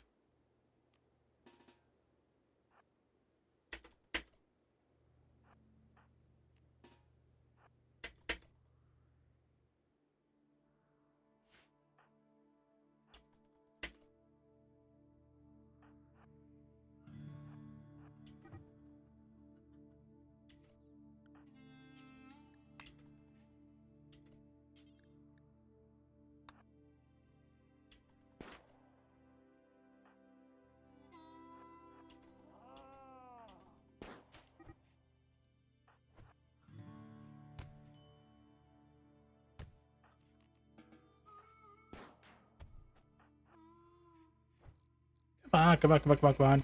Speaker 4: on, come on, come on, come on, come on.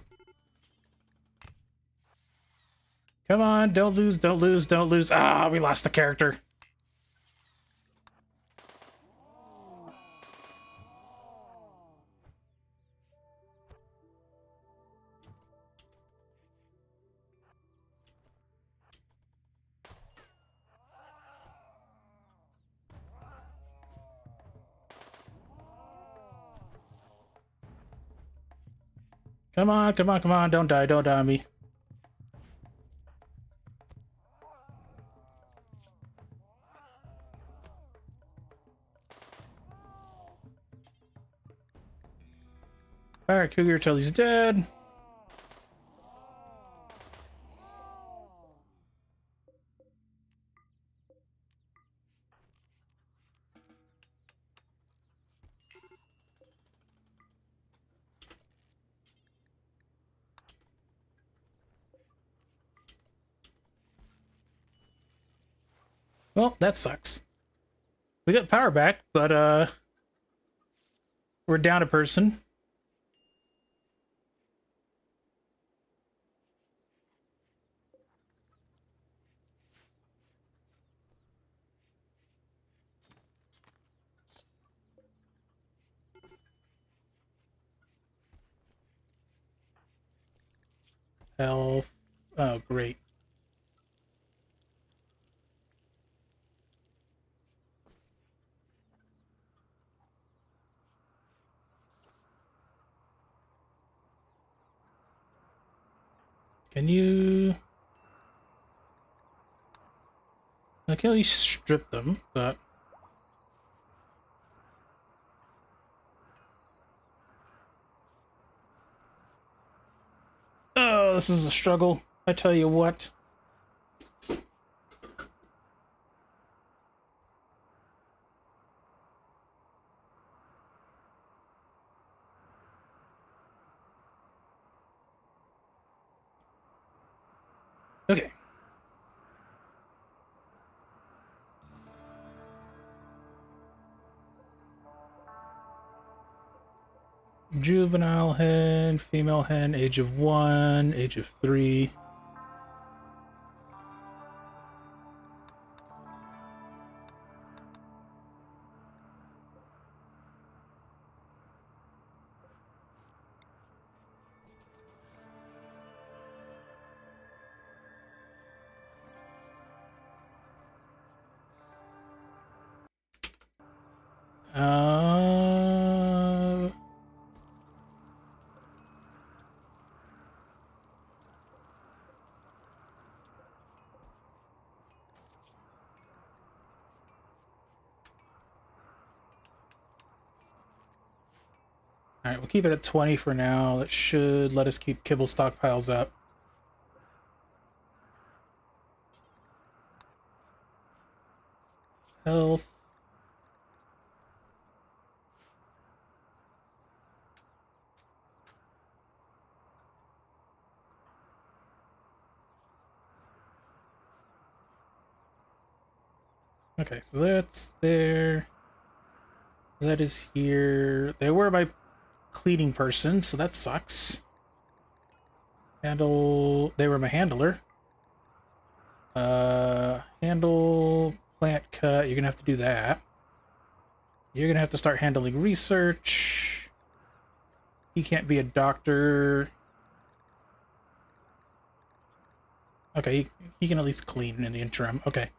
Speaker 4: Come on, don't lose, don't lose, don't lose. Ah, we lost the character. Come on, come on, come on. Don't die on me. Fire Cougar till he's dead. Well, that sucks. We got power back, but we're down a person. Health. Oh, great. Can you... I can at least strip them, but... Oh, this is a struggle. I tell you what. Okay. Juvenile hen, female hen, age of 1, age of 3. Uh... Alright, we'll keep it at 20 for now. That should let us keep kibble stockpiles up. Health. Okay, so that's there. That is here. They were my cleaning person, so that sucks. Handle. They were my handler. Handle, plant cut. You're gonna have to do that. You're gonna have to start handling research. He can't be a doctor. Okay, he can at least clean in the interim. Okay,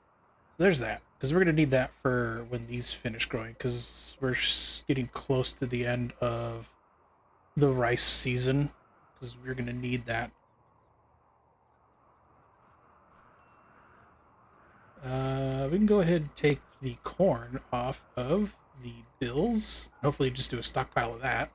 Speaker 4: so there's that. Because we're going to need that for when these finish growing. Because we're getting close to the end of the rice season. Because we're going to need that. We can go ahead and take the corn off of the bills. Hopefully just do a stockpile of that.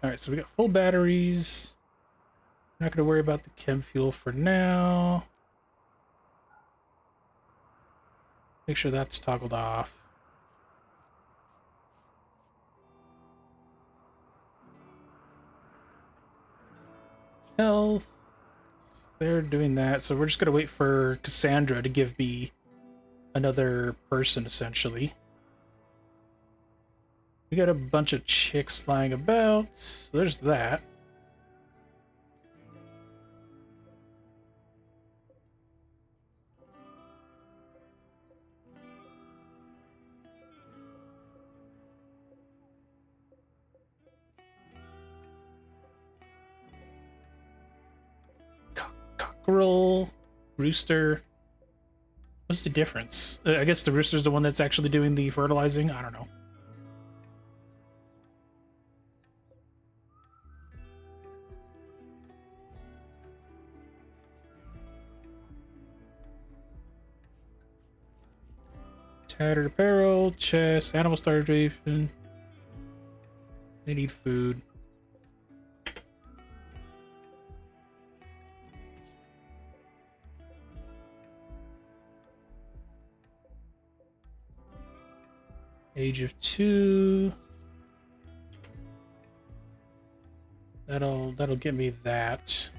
Speaker 4: Alright, so we got full batteries. Not going to worry about the chem fuel for now. Make sure that's toggled off. health. They're doing that, so we're just gonna wait for Cassandra to give me another person, essentially. We got a bunch of chicks lying about, so there's that. Cockerel, rooster. What's the difference? I guess the rooster's the one that's actually doing the fertilizing. I don't know. Tattered apparel, chest, animal starvation. They need food. Age of 2. That'll get me that.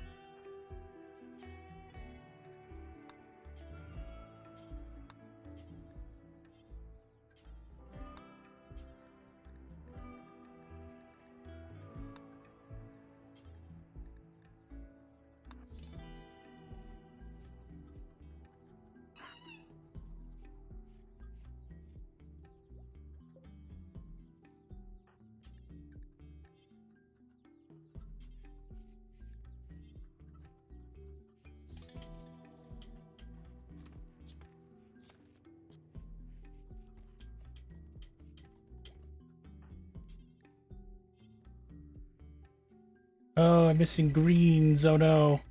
Speaker 4: Oh, I'm missing greens. Oh no.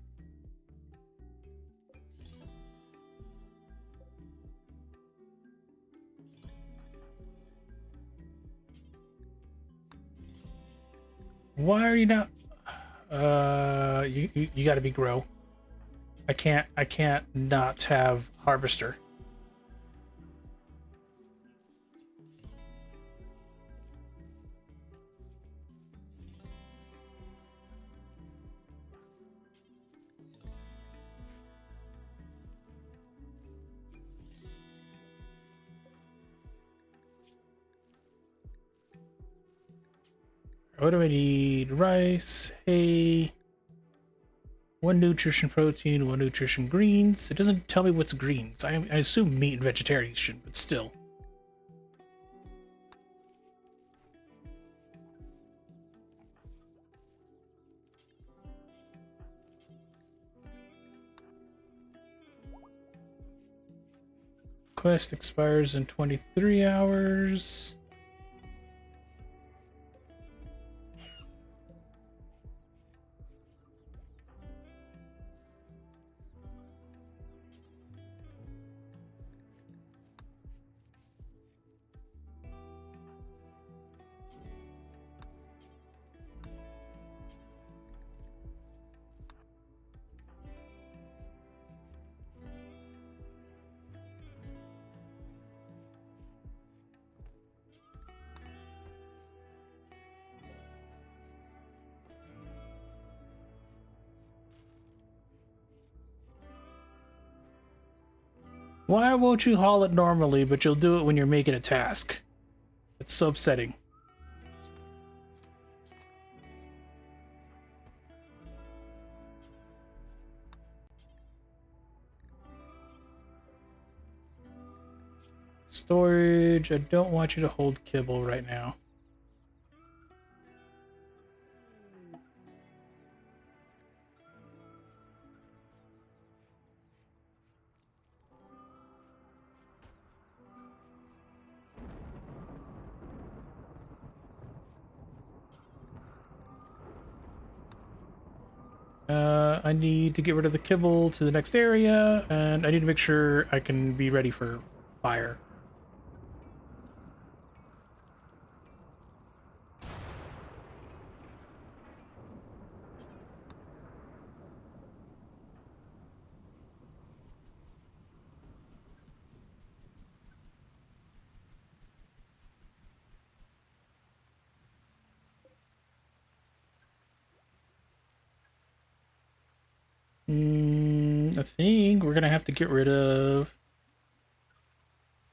Speaker 4: Why are you not? You got to be grow. I can't not have harvester. What do I need? Rice, hay, 1 nutrition protein, 1 nutrition greens. It doesn't tell me what's greens. I assume meat and vegetarian, but still. Quest expires in 23 hours. Why won't you haul it normally, but you'll do it when you're making a task? It's so upsetting. Storage. I don't want you to hold kibble right now. I need to get rid of the kibble to the next area, and I need to make sure I can be ready for fire. I think we're gonna have to get rid of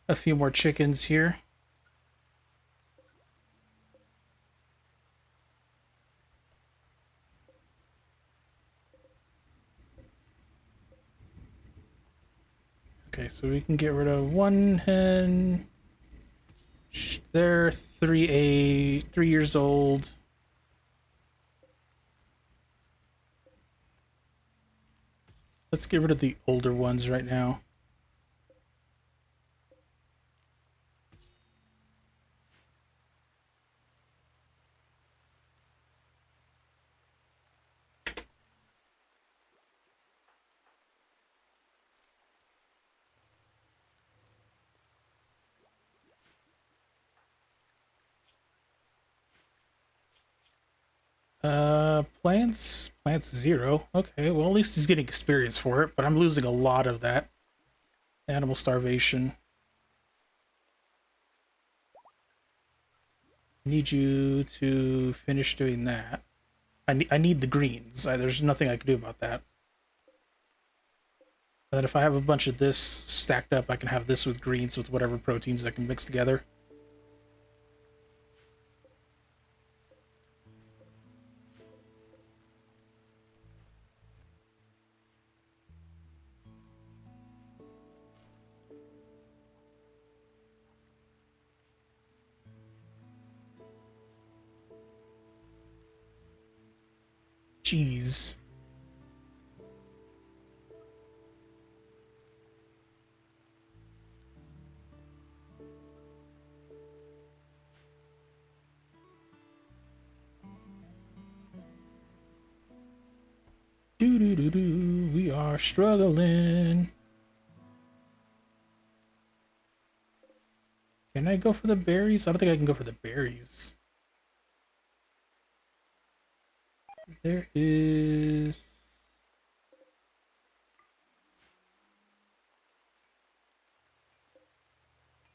Speaker 4: a few more chickens here. Okay, so we can get rid of one hen. They're 3 years old. Let's get rid of the older ones right now. Plants 0. Okay, well at least he's getting experience for it, but I'm losing a lot of that. Animal starvation. Need you to finish doing that. I need the greens. There's nothing I can do about that. And then if I have a bunch of this stacked up, I can have this with greens with whatever proteins I can mix together. Jeez. Do do do do. We are struggling. Can I go for the berries? I don't think I can go for the berries. There is...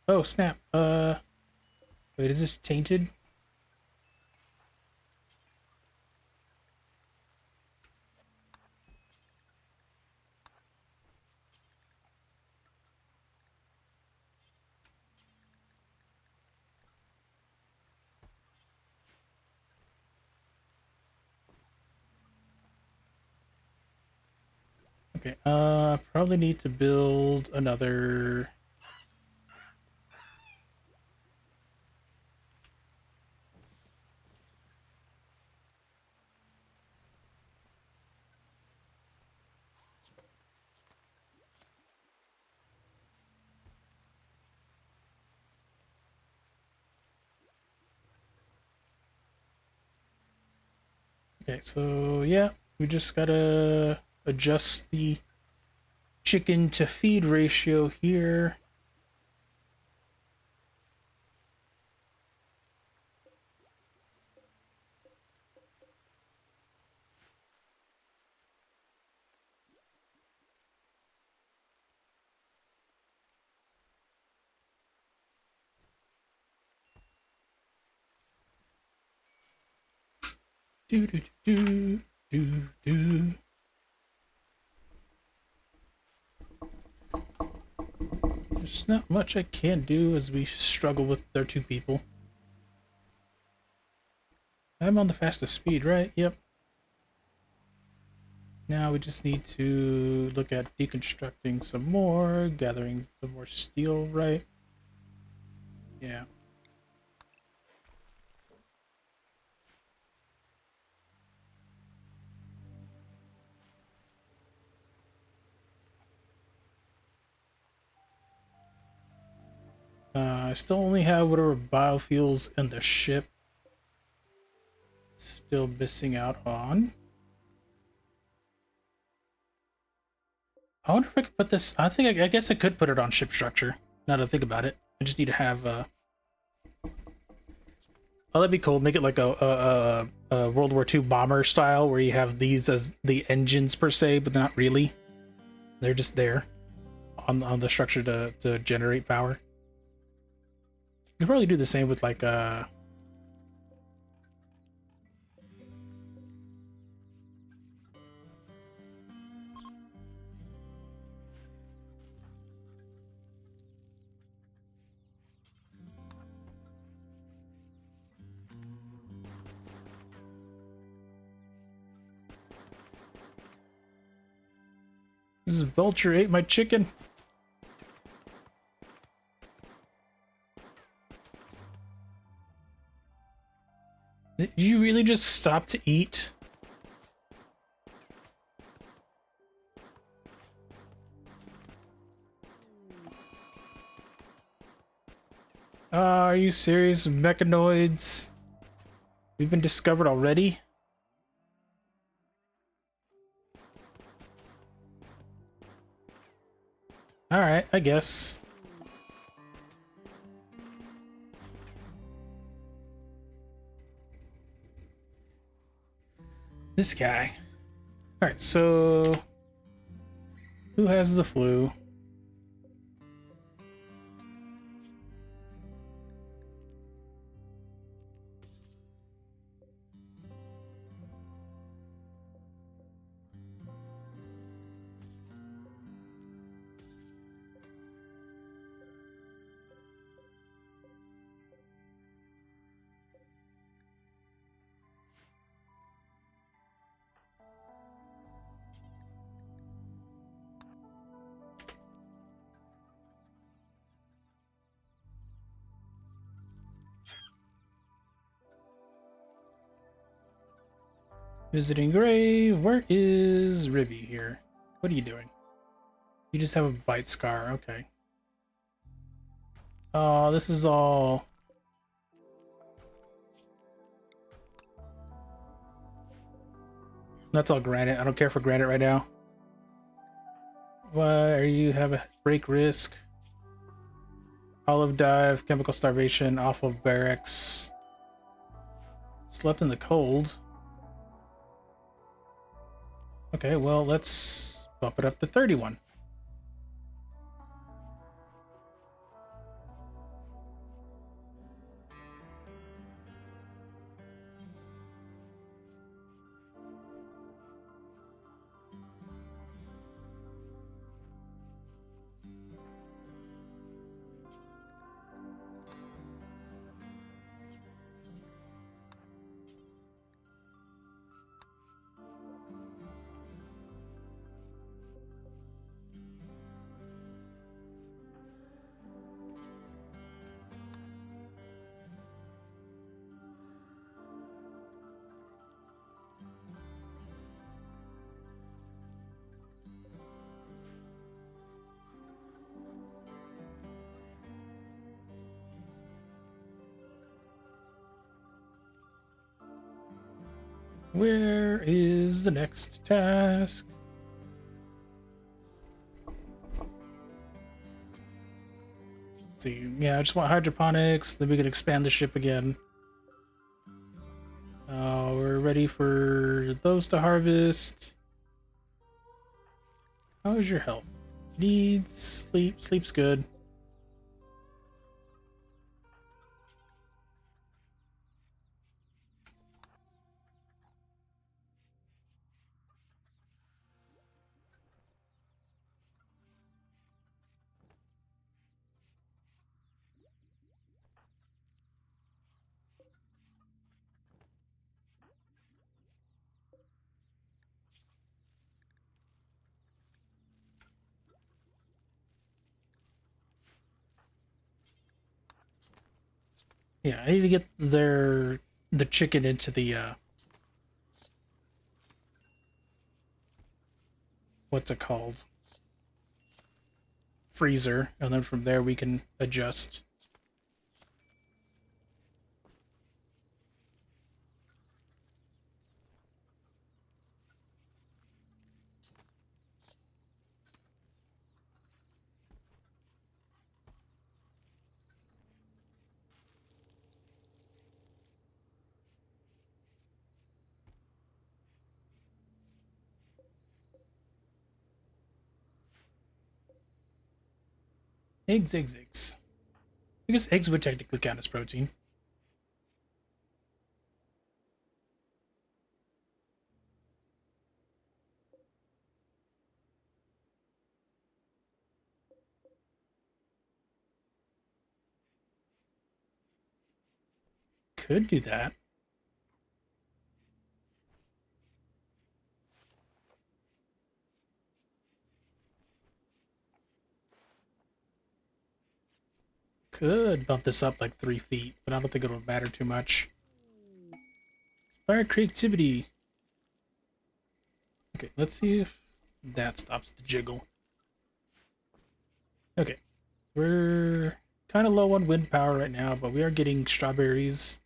Speaker 4: Oh, snap. Wait, is this tainted? Okay, probably need to build another... Okay, so yeah, we just gotta adjust the chicken to feed ratio here. Do do do do do. There's not much I can do as we struggle with their 2 people. I'm on the fastest speed, right? Yep. Now we just need to look at deconstructing some more, gathering some more steel, right? Yeah. I still only have whatever biofuels in the ship. Still missing out on. I wonder if I could put this... I guess I could put it on ship structure, now that I think about it. I just need to have... Oh, that'd be cool. Make it like a World War II bomber style, where you have these as the engines per se, but not really. They're just there on the structure to generate power. You could probably do the same with like This vulture ate my chicken. Did you really just stop to eat? Are you serious? Mechanoids? We've been discovered already? Alright, I guess. This guy. Alright, so... who has the flu? Visiting grave. Where is Ribby here? What are you doing? You just have a bite scar. Okay. Oh, this is all... that's all granite. I don't care for granite right now. Why are you have a break risk? Olive dive, chemical starvation, awful barracks. Slept in the cold. Okay, well, let's bump it up to 31. Where is the next task? Let's see, yeah, I just want hydroponics, then we can expand the ship again. We're ready for those to harvest. How is your health? Needs sleep. Sleep's good. Yeah, I need to get the chicken into the what's it called? Freezer, and then from there we can adjust. Eggs. I guess eggs would technically count as protein. Could do that. could bump this up like 3 feet, but I don't think it'll matter too much. Inspire creativity. Okay, let's see if that stops the jiggle. Okay, we're kind of low on wind power right now, but we are getting strawberries.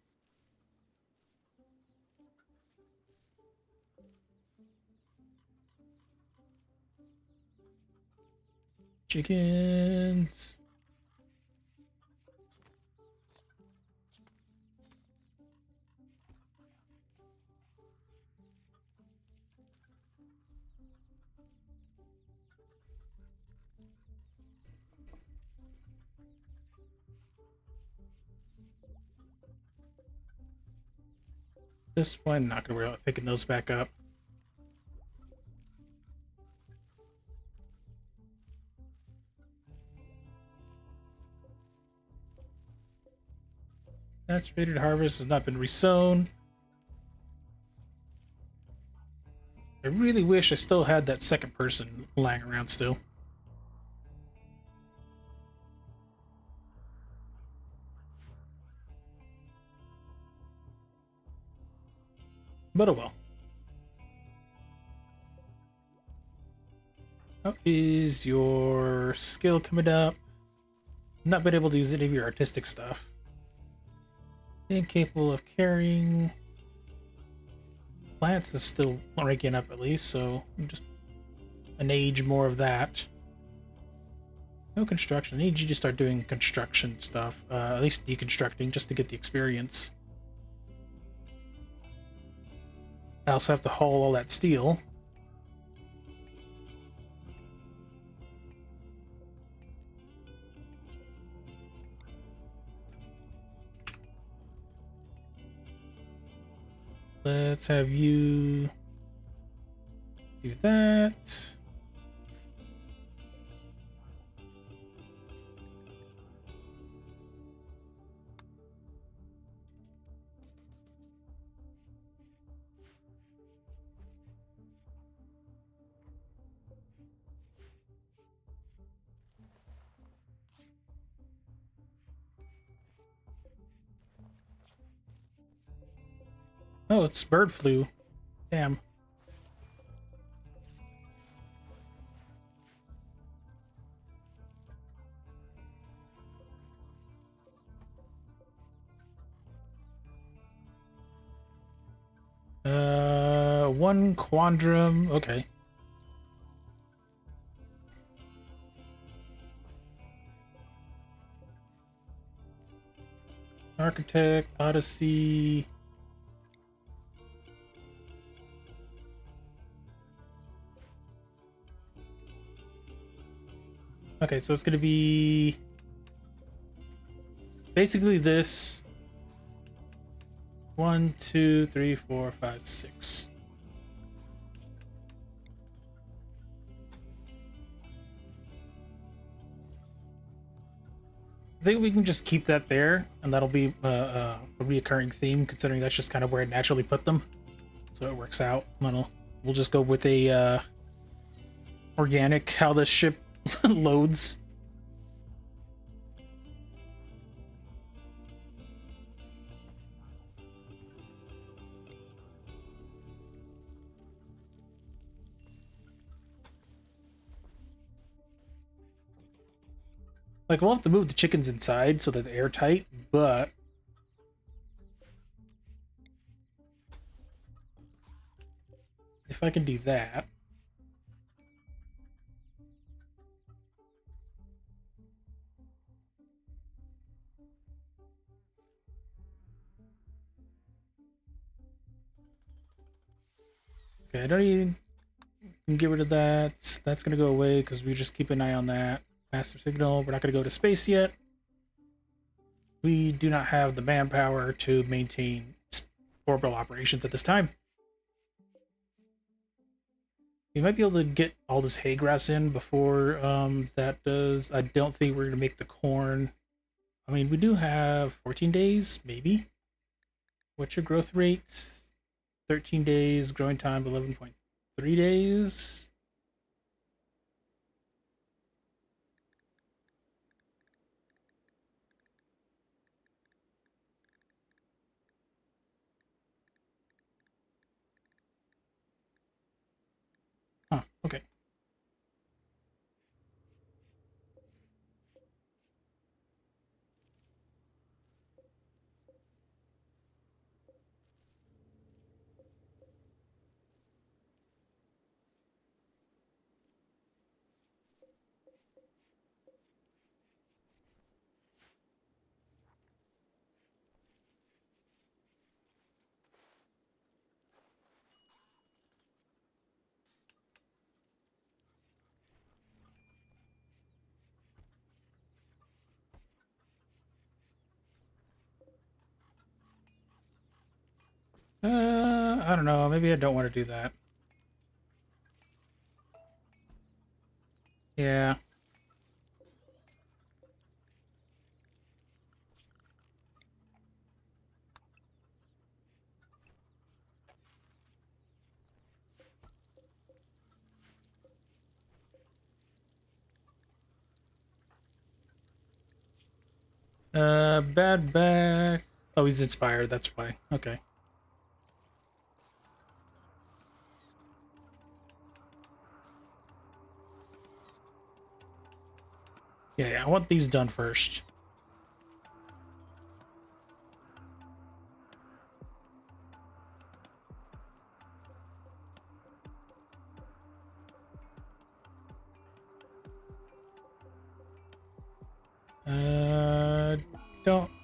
Speaker 4: Chickens. This one, not gonna worry about picking those back up. That's rated harvest has not been resown. I really wish I still had that second person lying around still. But oh well. How is your skill coming up? Not been able to use any of your artistic stuff. Incapable of carrying. Plants is still ranking up at least, so just an age more of that. No construction. I need you to start doing construction stuff. At least deconstructing, just to get the experience. I also have to haul all that steel. Let's have you do that. Oh, it's bird flu. Damn. One quandrum. Okay. Architect, Odyssey. Okay, so it's gonna be basically this. 1, 2, 3, 4, 5, 6. I think we can just keep that there, and that'll be a reoccurring theme, considering that's just kind of where I naturally put them. So it works out. We'll just go with a organic, how the ship loads. Like, we'll have to move the chickens inside so that they're airtight, but if I can do that. Okay, I don't even get rid of that. That's gonna go away because we just keep an eye on that. Master signal. We're not gonna go to space yet. We do not have the manpower to maintain orbital operations at this time. We might be able to get all this hay grass in before that does. I don't think we're gonna make the corn. I mean, we do have 14 days, maybe. What's your growth rate? 13 days, growing time 11.3 days. I don't know. Maybe I don't want to do that. Yeah. Bad back. Oh, he's inspired. That's why. Okay. Yeah, I want these done first.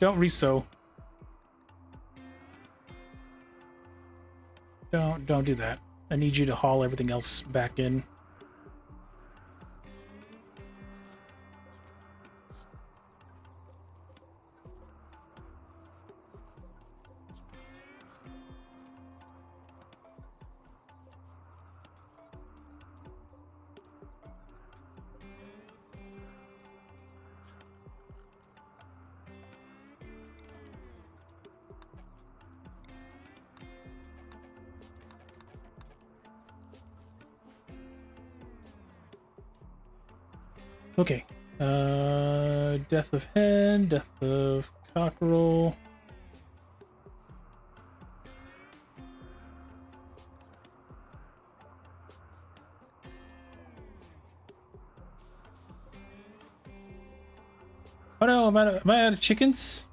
Speaker 4: Don't resew. Don't do that. I need you to haul everything else back in. Okay. Death of hen, death of cockerel. Oh no, am I out of chickens?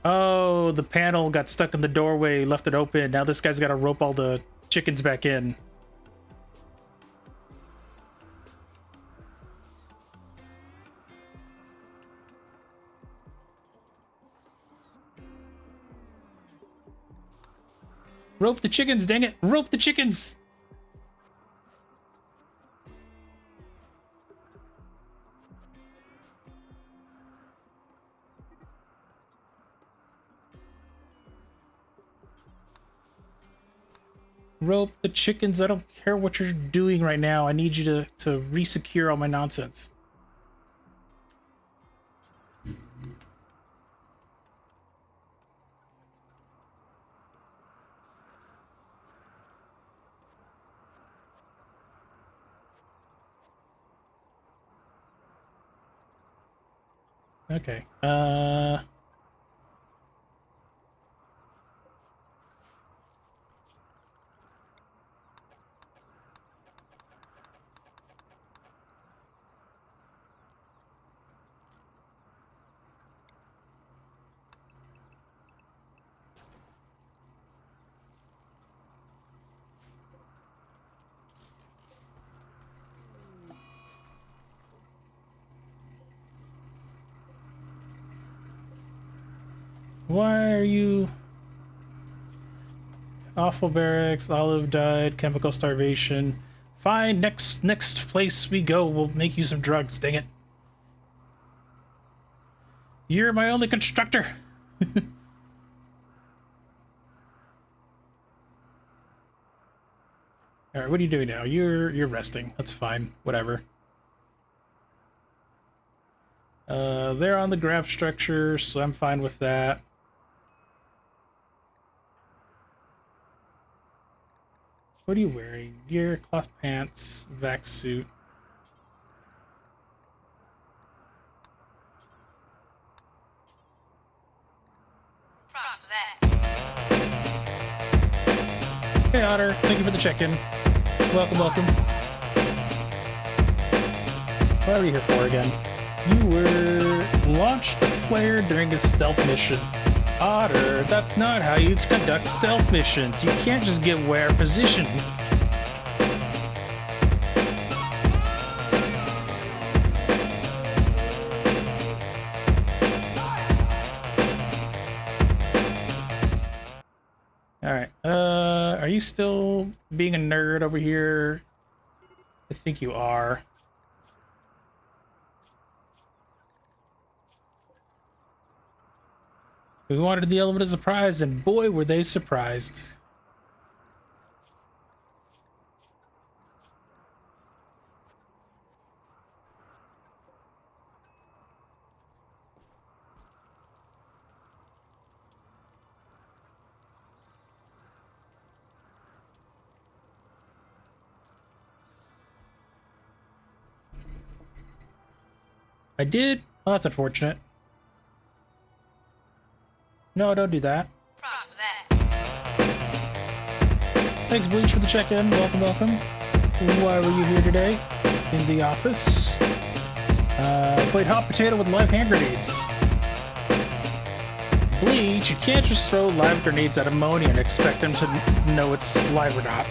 Speaker 4: Oh, the panel got stuck in the doorway, left it open. Now this guy's got to rope all the chickens back in. Rope the chickens, dang it! Rope the chickens! Rope the chickens. I don't care what you're doing right now. I need you to re-secure all my nonsense. Okay. Why are you... Awful barracks, Olive died, chemical starvation. Fine, next place we go, we'll make you some drugs, dang it. You're my only constructor. Alright, what are you doing now? You're resting. That's fine. Whatever. They're on the graph structure, so I'm fine with that. What are you wearing? Gear, cloth pants, vac suit.
Speaker 3: Props for that.
Speaker 4: Hey Otter, thank you for the check-in. Welcome, welcome. What are we here for again? You were launched the flare during a stealth mission. Otter, that's not how you conduct stealth missions. You can't just get where positioned. All right. Are you still being a nerd over here? I think you are. We wanted the element of surprise, and boy, were they surprised. I did? Well, that's unfortunate. No, don't do that. Thanks, Bleach, for the check-in. Welcome, welcome. Why were you here today? In the office. Played hot potato with live hand grenades. Bleach, you can't just throw live grenades at ammonia and expect them to know it's live or not.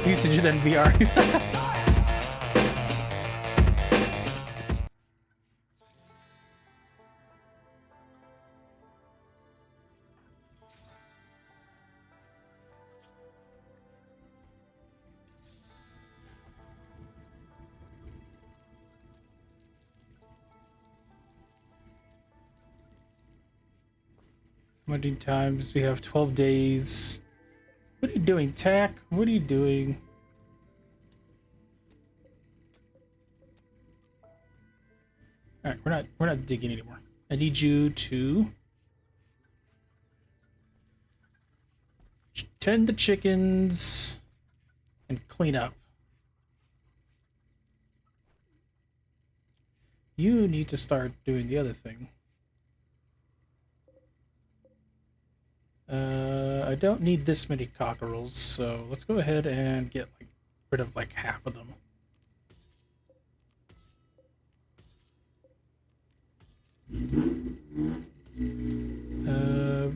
Speaker 4: You used to do that in VR. How many times? We have 12 days. What are you doing, Tack? What are you doing? All right, we're not digging anymore. I need you to tend the chickens and clean up. You need to start doing the other thing. I don't need this many cockerels, so let's go ahead and get rid of like half of them.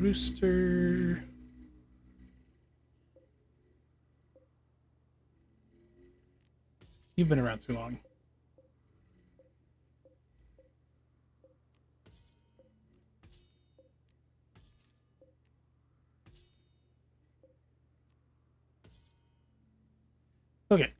Speaker 4: Rooster. You've been around too long. Okay.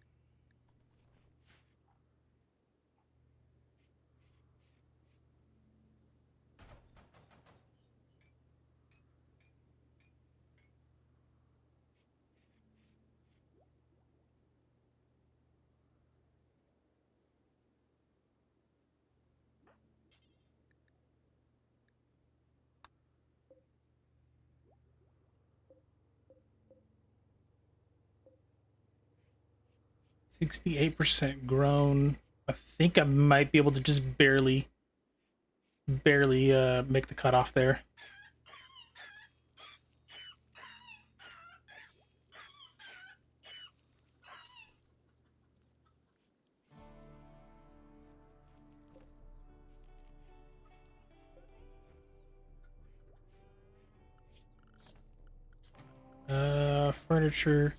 Speaker 4: %68 grown. I think I might be able to just barely make the cutoff there. Furniture.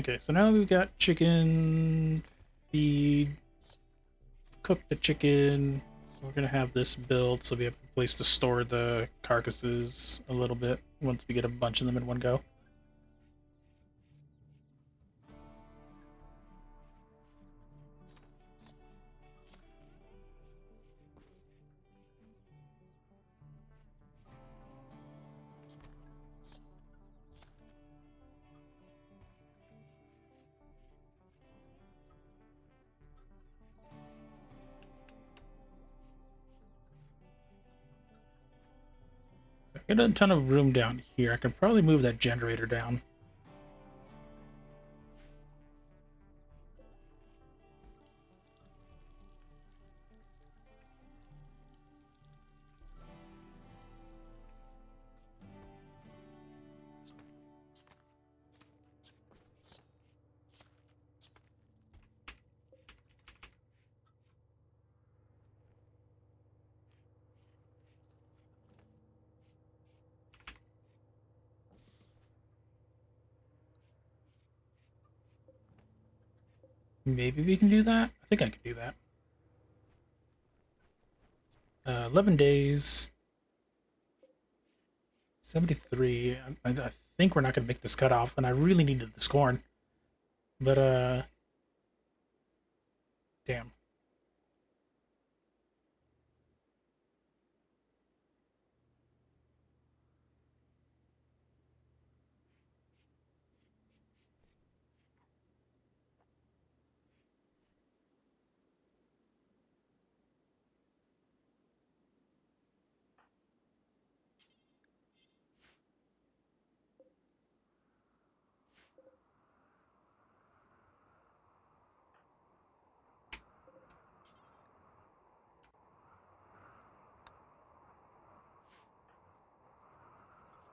Speaker 4: Okay, so now we've got chicken, feed, cook the chicken. We're gonna have this built so we have a place to store the carcasses a little bit once we get a bunch of them in one go. I got a ton of room down here. I could probably move that generator down. Maybe we can do that? I think I can do that. 11 days. 73. I think we're not going to make this cutoff, and I really needed this corn. But, damn.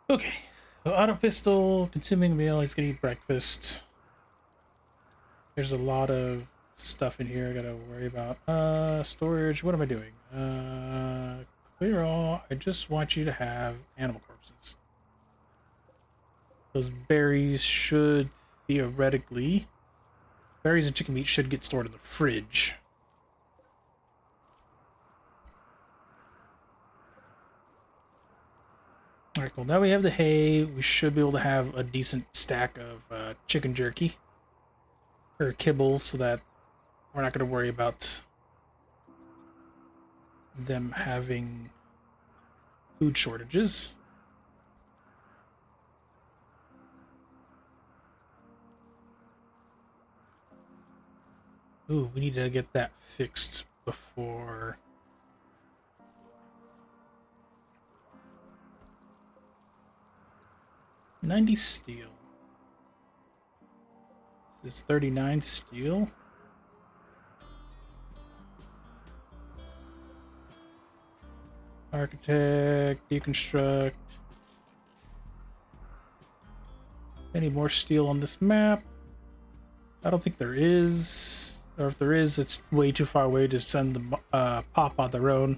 Speaker 4: Okay. So auto pistol, consuming meal, he's gonna eat breakfast. There's a lot of stuff in here I gotta worry about. Storage, what am I doing? Clear all. I just want you to have animal corpses. Those berries should theoretically... Berries and chicken meat should get stored in the fridge. Alright, cool. Now we have the hay. We should be able to have a decent stack of chicken jerky. Or kibble, so that we're not going to worry about them having food shortages. Ooh, we need to get that fixed before... $90 steel. This is 39 steel. Architect, deconstruct. Any more steel on this map? I don't think there is. Or if there is, it's way too far away to send them pop on their own.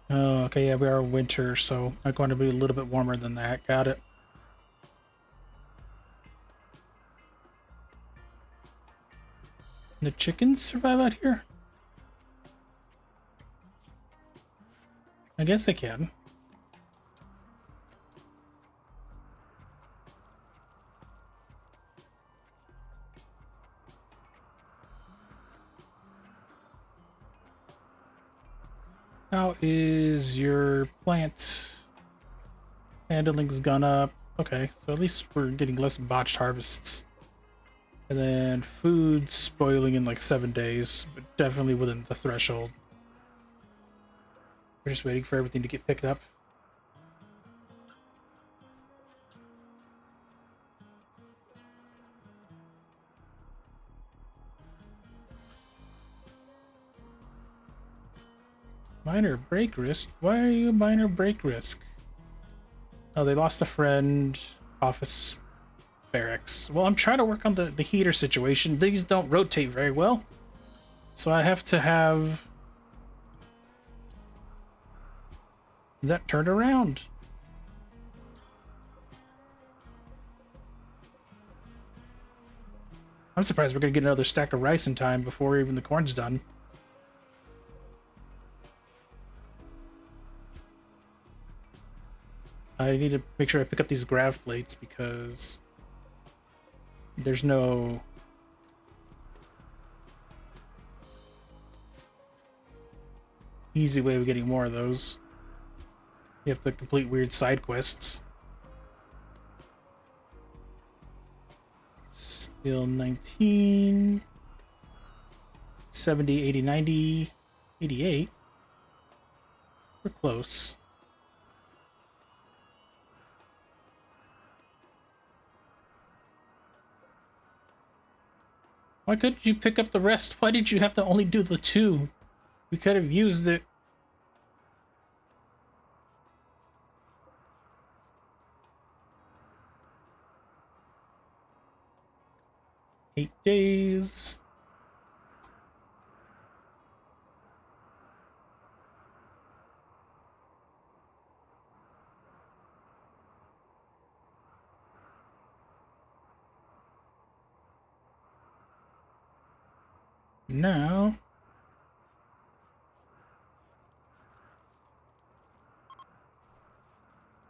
Speaker 4: Oh, okay, yeah, we are winter, so I'm going to be a little bit warmer than that. Got it. The chickens survive out here? I guess they can. How is your plant handling's gone up? Okay, so at least we're getting less botched harvests. And then food spoiling in like 7 days, but definitely within the threshold. We're just waiting for everything to get picked up. Minor break risk? Why are you minor break risk? Oh, they lost a friend. Office barracks. Well, I'm trying to work on the heater situation. These don't rotate very well. So I have to have that turned around. I'm surprised we're going to get another stack of rice in time before even the corn's done. I need to make sure I pick up these grav plates because there's no easy way of getting more of those. You have to complete weird side quests. Still 19, 70, 80, 90, 88. We're close. Why couldn't you pick up the rest? Why did you have to only do the 2? We could have used it. Eight days. Now,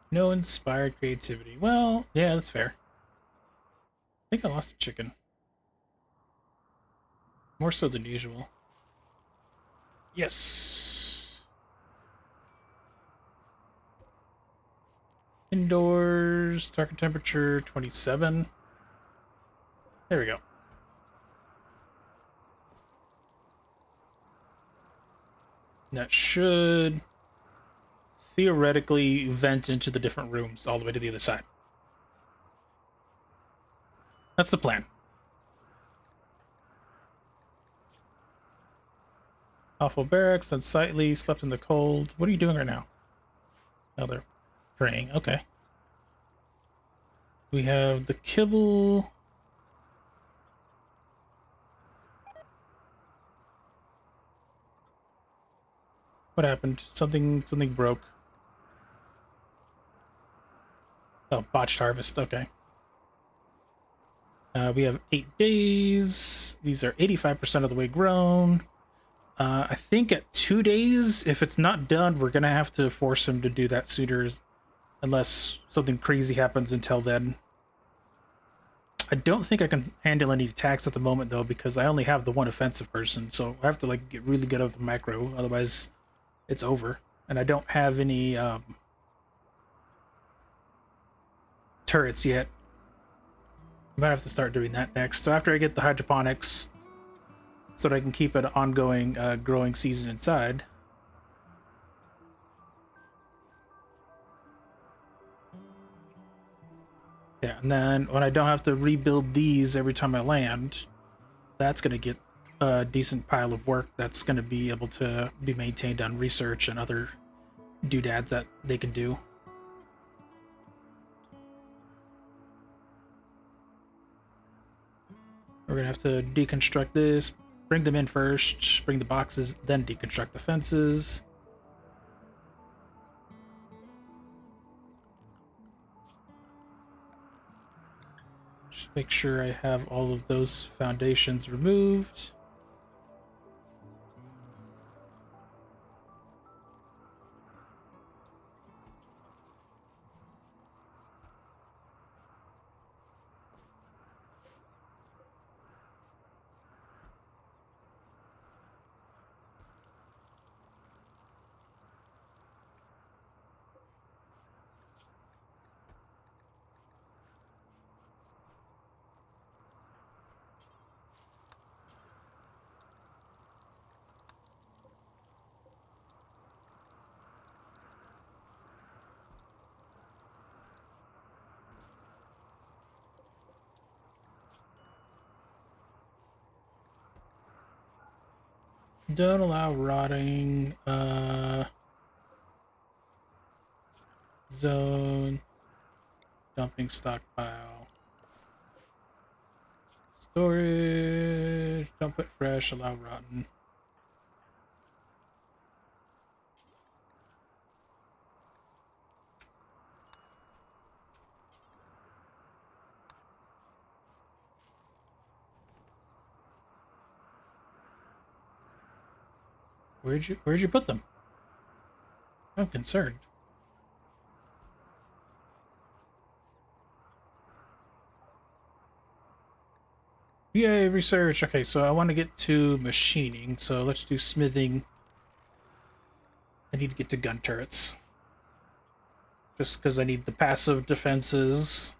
Speaker 4: no inspired creativity. Well, yeah, that's fair. I think I lost a chicken. More so than usual. Yes. Indoors, target temperature 27. There we go. That should theoretically vent into the different rooms all the way to the other side. That's the plan. Awful barracks, unsightly, slept in the cold. What are you doing right now? Oh, they're praying. Okay. We have the kibble. What happened? Something broke. Oh, botched harvest. Okay. We have 8 days. These are 85% of the way grown. I think at 2 days, if it's not done, we're gonna have to force him to do that sooner, unless something crazy happens until then. I don't think I can handle any attacks at the moment though, because I only have the 1 offensive person, so I have to like get really good at the macro, otherwise it's over. And I don't have any turrets yet. I might have to start doing that next. So after I get the hydroponics, so that I can keep an ongoing growing season inside. Yeah, and then when I don't have to rebuild these every time I land, that's going to get a decent pile of work that's going to be able to be maintained on research and other doodads that they can do. We're going to have to deconstruct this, bring them in first, bring the boxes, then deconstruct the fences. Just make sure I have all of those foundations removed. Don't allow rotting. Zone. Dumping stockpile. Storage. Don't put fresh. Allow rotten. Where'd you put them? I'm concerned. Yay, research. Okay, so I want to get to machining, so let's do smithing. I need to get to gun turrets. Just because I need the passive defenses.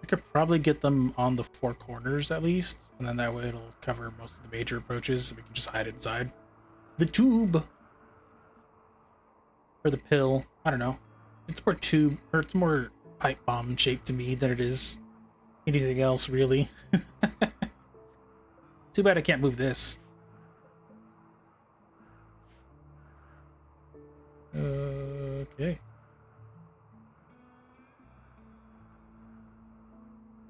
Speaker 4: I could probably get them on the 4 corners at least, and then that way it'll cover most of the major approaches, so we can just hide inside the tube. or the pill. I don't know. It's more tube, or it's more pipe bomb shaped to me than it is anything else, really. Too bad I can't move this. Okay.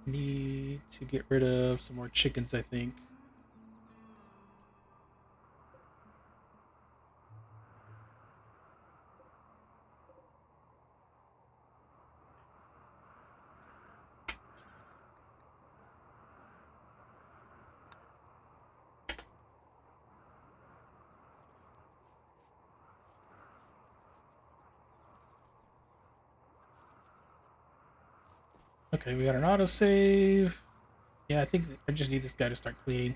Speaker 4: Need to get rid of some more chickens, I think. Okay, we got an autosave. Yeah, I think I just need this guy to start cleaning.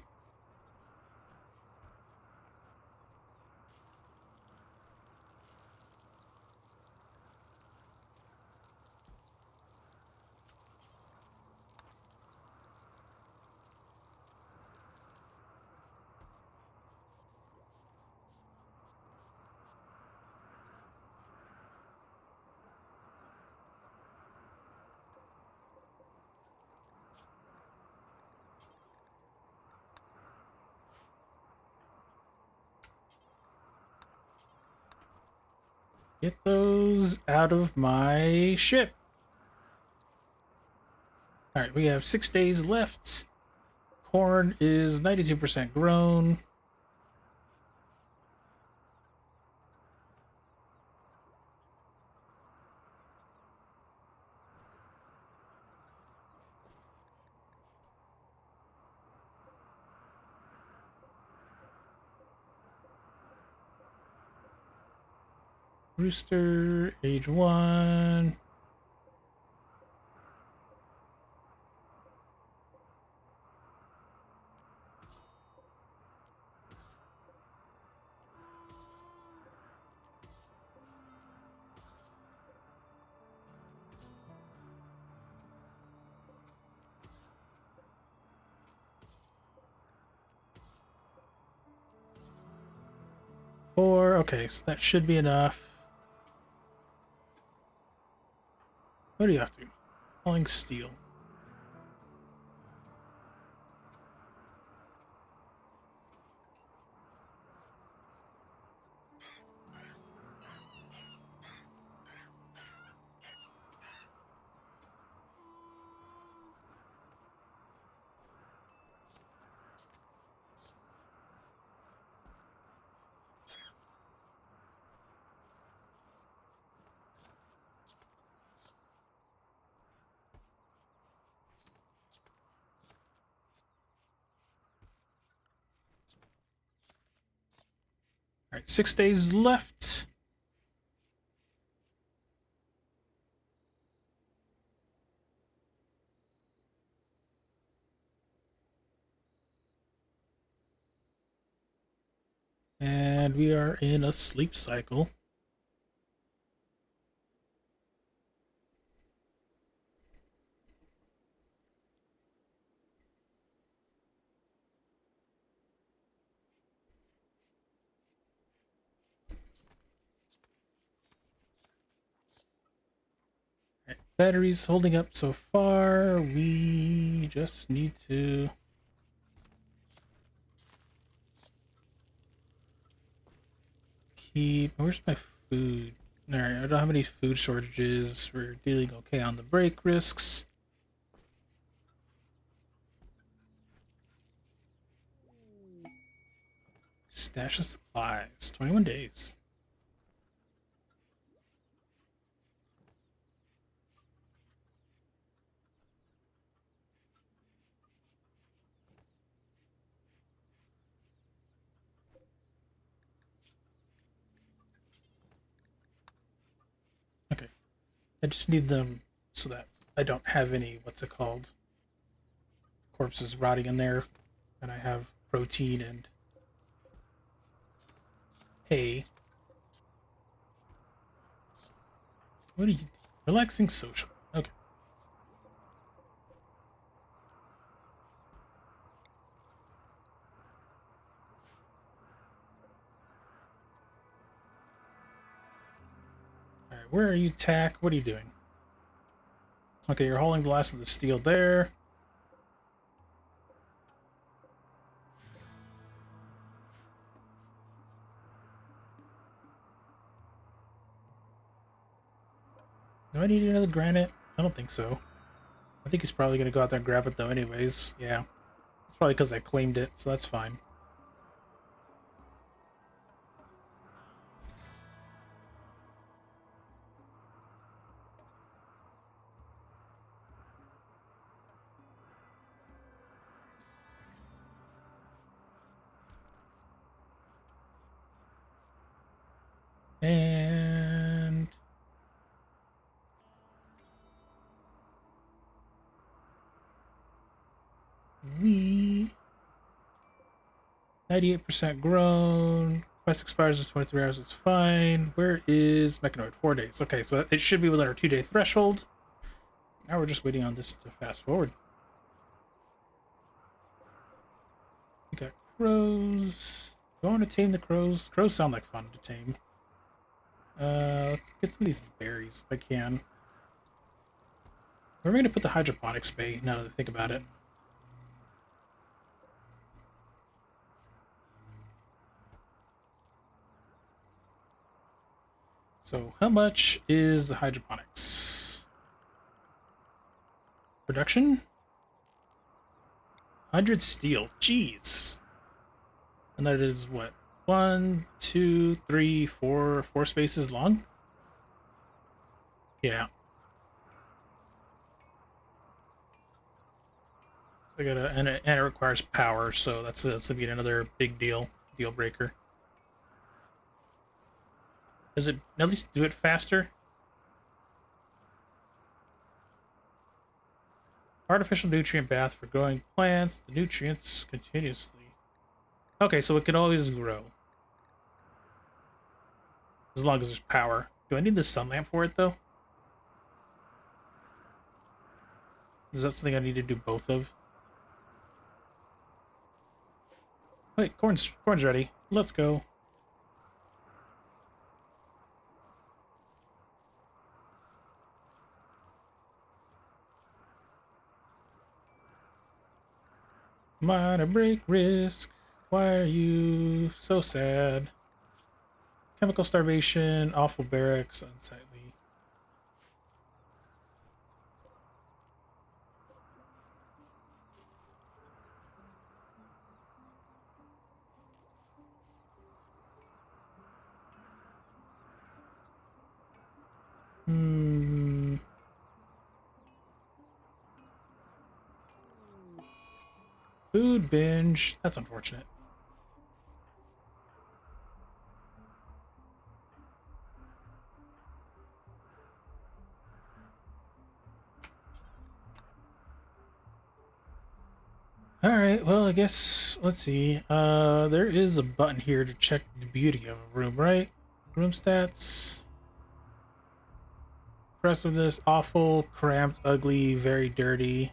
Speaker 4: Get those out of my ship. All right, we have 6 days left. Corn is 92% grown. Rooster, age 1. Four. Okay, so that should be enough. What do you have to? Falling steel. All right, 6 days left. And we are in a sleep cycle. All right, batteries holding up so far. We just need to keep. Where's my food? All right, I don't have any food shortages. We're dealing okay on the break risks. Stash of supplies. 21 days. Okay. I just need them so that I don't have any, what's it called? Corpses rotting in there. And I have protein and hay. What are you? Relaxing social. Okay. Alright, where are you, Tack? What are you doing? Okay, you're hauling the last of the steel there. Do I need another granite? I don't think so. I think he's probably going to go out there and grab it, though, anyways. Yeah. It's probably because I claimed it, so that's fine. And... we... 98% grown. Quest expires in 23 hours. It's fine. Where is Mechanoid? 4 days. Okay, so it should be within our 2-day threshold. Now we're just waiting on this to fast forward. We got crows. Do I want to tame the crows? Crows sound like fun to tame. Let's get some of these berries if I can. Where am I going to put the hydroponics bay now that I think about it? So, how much is the hydroponics? Production? 100 steel. Jeez. And that is what? 1, 2, 3, 4 spaces long? Yeah. I gotta, and it requires power, so that's gonna be another big deal breaker. Does it at least do it faster? Artificial nutrient bath for growing plants. The nutrients continuously. Okay, so it can always grow. As long as there's power. Do I need the sun lamp for it, though? Is that something I need to do both of? Wait, corn's ready. Let's go. Minor break risk. Why are you so sad? Chemical starvation, awful barracks, unsightly. Hmm. Food binge. That's unfortunate. Alright, well, I guess, let's see. There is a button here to check the beauty of a room, right? Room stats. Impressiveness, awful, cramped, ugly, very dirty.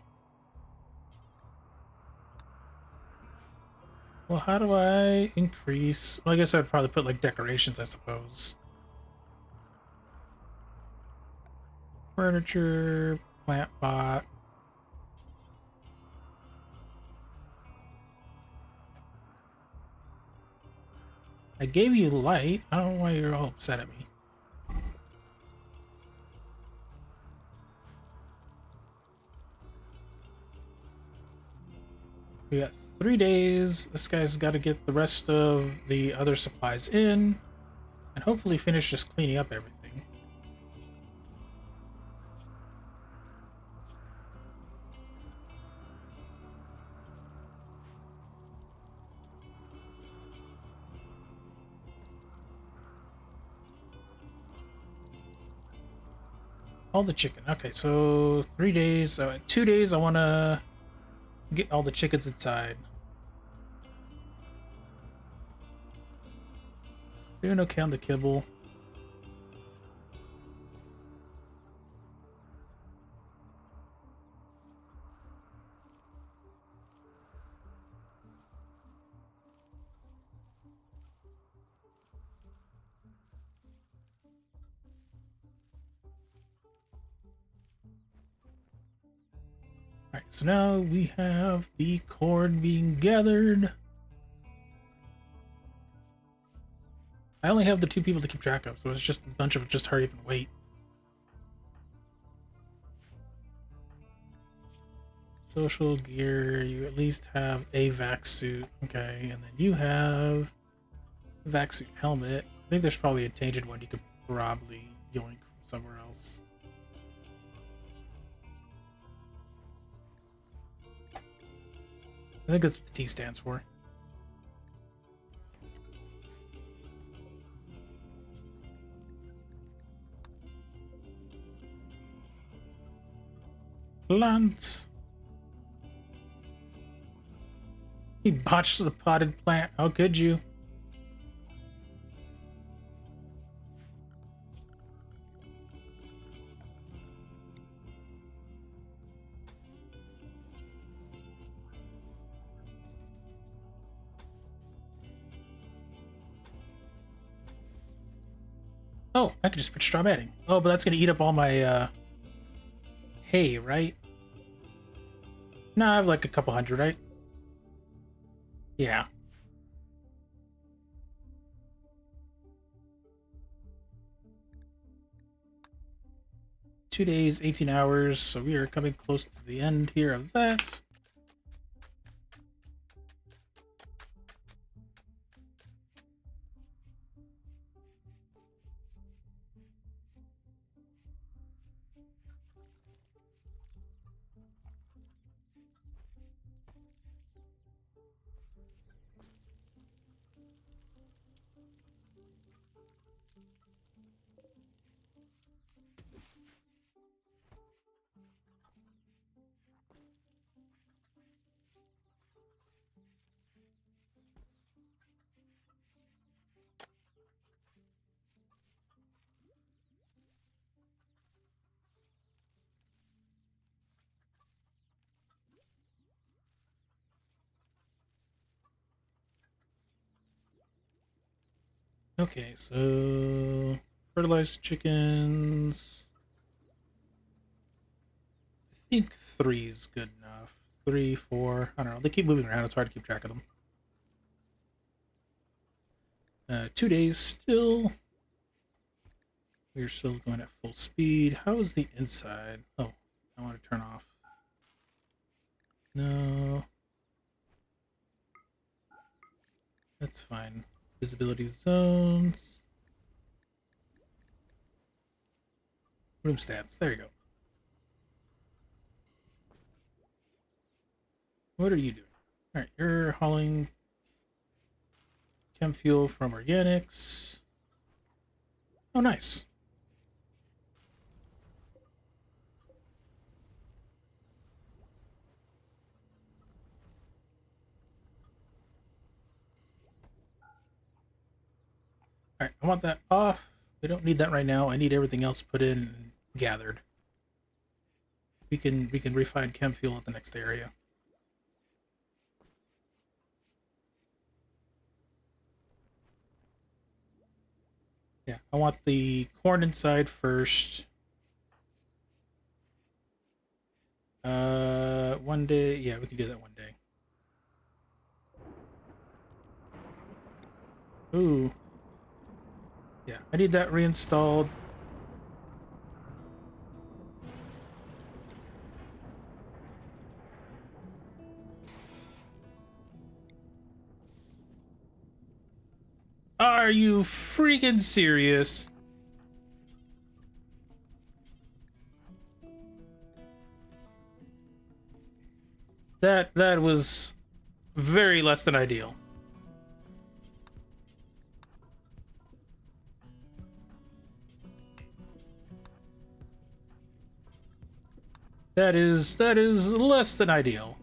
Speaker 4: Well, how do I increase? Well, I guess I'd probably put, like, decorations, I suppose. Furniture, plant pot. I gave you light. I don't know why you're all upset at me. We got 3 days. This guy's got to get the rest of the other supplies in and hopefully finish just cleaning up everything. All the chicken. Okay, so 3 days. So in 2 days, I want to get all the chickens inside. Doing okay on the kibble. Alright, so now we have the corn being gathered. I only have the 2 people to keep track of, so it's just a bunch of just hurry up and wait. Social gear, you at least have a vac suit. Okay, and then you have a vac suit helmet. I think there's probably a tainted one you could probably yoink from somewhere else. I think that's what the T stands for. Plant. He botched the potted plant. How could you? Oh, I could just put straw matting. Oh, but that's gonna eat up all my hay, right? No, I have like a couple hundred, right? Yeah. Two days, 18 hours, so we are coming close to the end here of that. Okay, so fertilized chickens. I think 3 is good enough. 3, 4. I don't know. They keep moving around. It's hard to keep track of them. 2 days still. We're still going at full speed. How is the inside? Oh, I want to turn off. No. That's fine. Visibility zones. Room stats. There you go. What are you doing? Alright, you're hauling chem fuel from organics. Oh, nice. Alright, I want that off. We don't need that right now. I need everything else put in and gathered. We can refine chem fuel at the next area. Yeah, I want the corn inside first. 1 day. Yeah, we can do that 1 day. Ooh. Yeah, I need that reinstalled. Are you freaking serious? That was very less than ideal. That is less than ideal.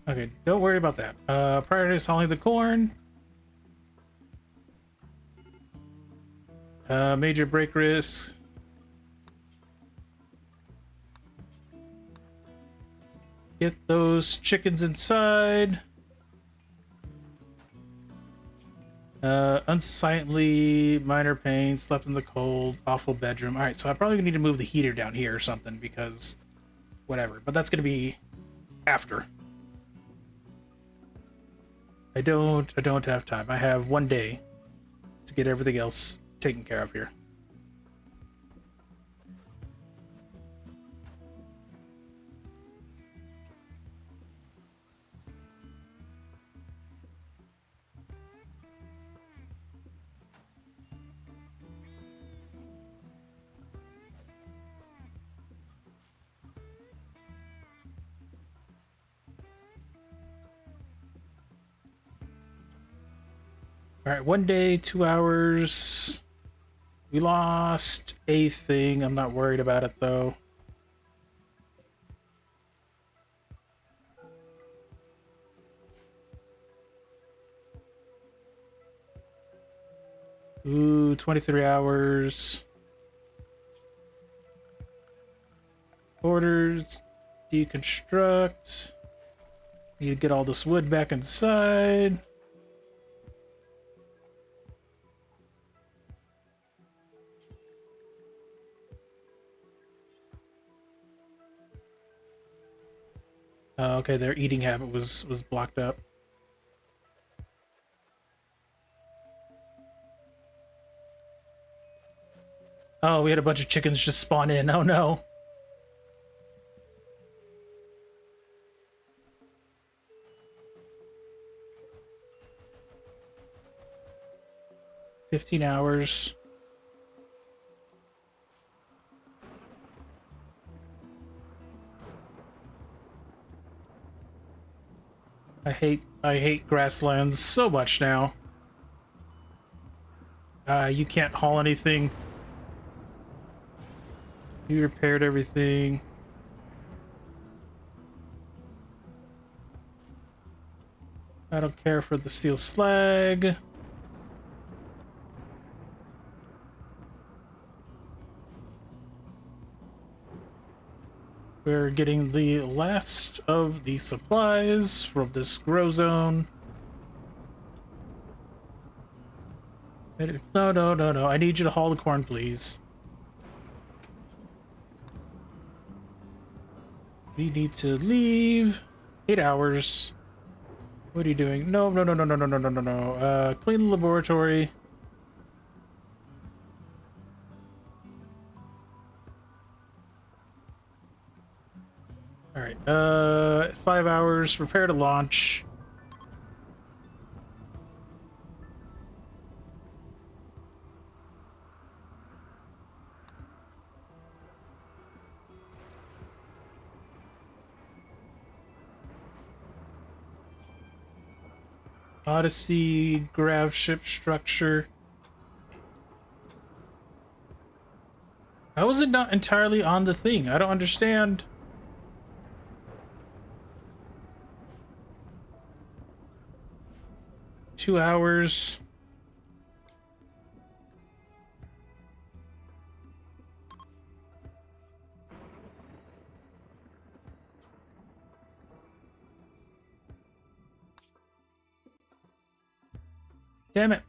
Speaker 4: Okay, don't worry about that. Prioritize hauling the corn. Major break risk. Get those chickens inside. Unsightly, minor pain, slept in the cold, awful bedroom. All right, so I probably need to move the heater down here or something because whatever. But that's gonna be after. I don't have time. I have 1 day to get everything else taken care of here. All right, 1 day, 2 hours. We lost a thing. I'm not worried about it though. Ooh, 23 hours. Orders. Deconstruct. Need to get all this wood back inside. Okay, their eating habit was blocked up. Oh, we had a bunch of chickens just spawn in. Oh no. $15. I hate grasslands so much now. You can't haul anything. You repaired everything. I don't care for the steel slag. We're getting the last of the supplies from this grow zone. No, no, no, no. I need you to haul the corn, please. We need to leave. 8 hours. What are you doing? No, no, no, no, no, no, no, no, no, no. Clean the laboratory. All right. 5 hours. Prepare to launch. Odyssey, grav ship structure. How is it not entirely on the thing? I don't understand. Two hours. Damn it.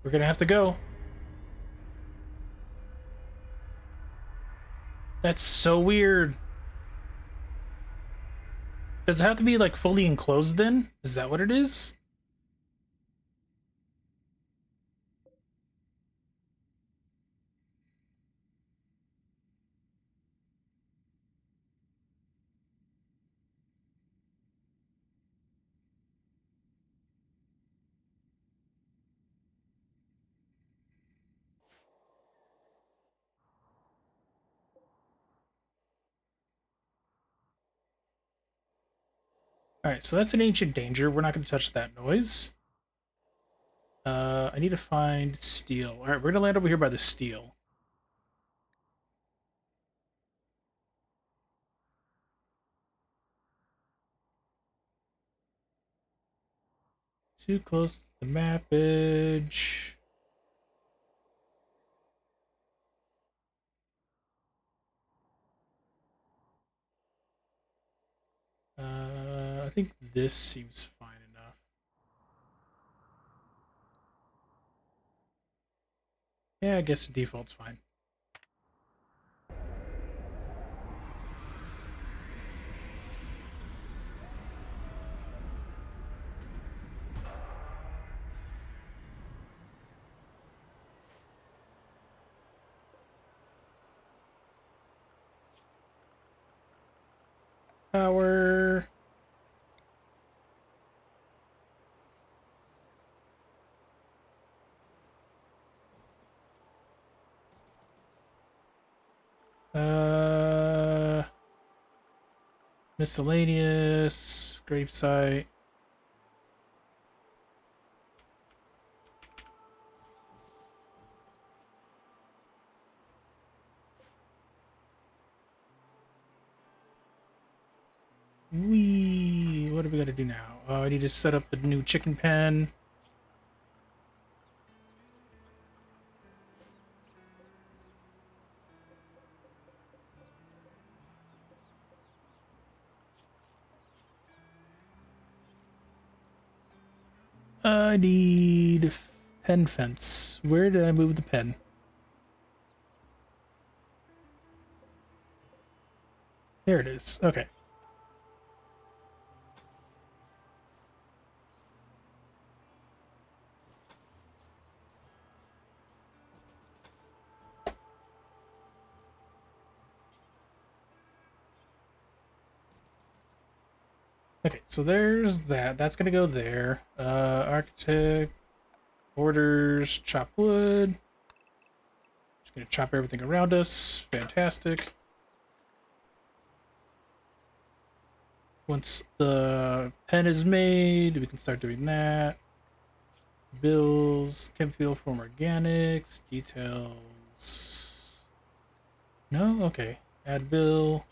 Speaker 4: We're gonna have to go. That's so weird. Does it have to be like fully enclosed then? Is that what it is? Alright, so that's an ancient danger. We're not gonna touch that noise. I need to find steel. Alright, we're gonna land over here by the steel. Too close to the map edge. I think this seems fine enough. Yeah, I guess the default's fine. Power. Miscellaneous. Gravesite. What do we gotta do now? Oh, I need to set up the new chicken pen. I need pen fence. Where did I move the pen? There it is. Okay. Okay, so there's that. That's gonna go there. Architect, orders, chop wood. Just gonna chop everything around us. Fantastic. Once the pen is made, we can start doing that. Bills, chemfield from organics, details. No? Okay. Add bill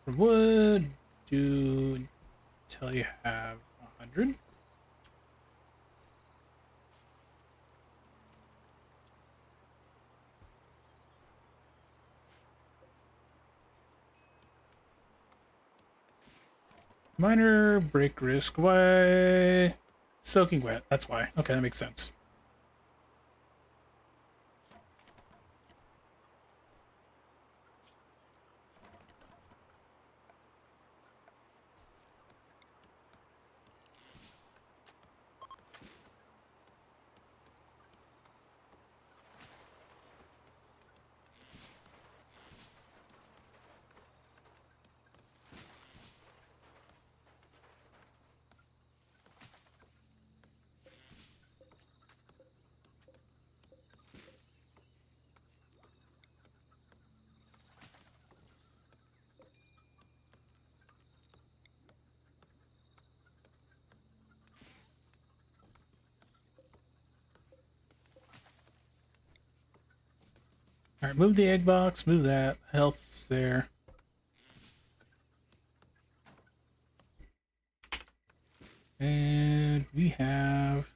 Speaker 4: from wood. Do until you have 100. Minor break risk. Why? Soaking wet. That's why. Okay, that makes sense. All right, move the egg box. Move that. Health's there. And we have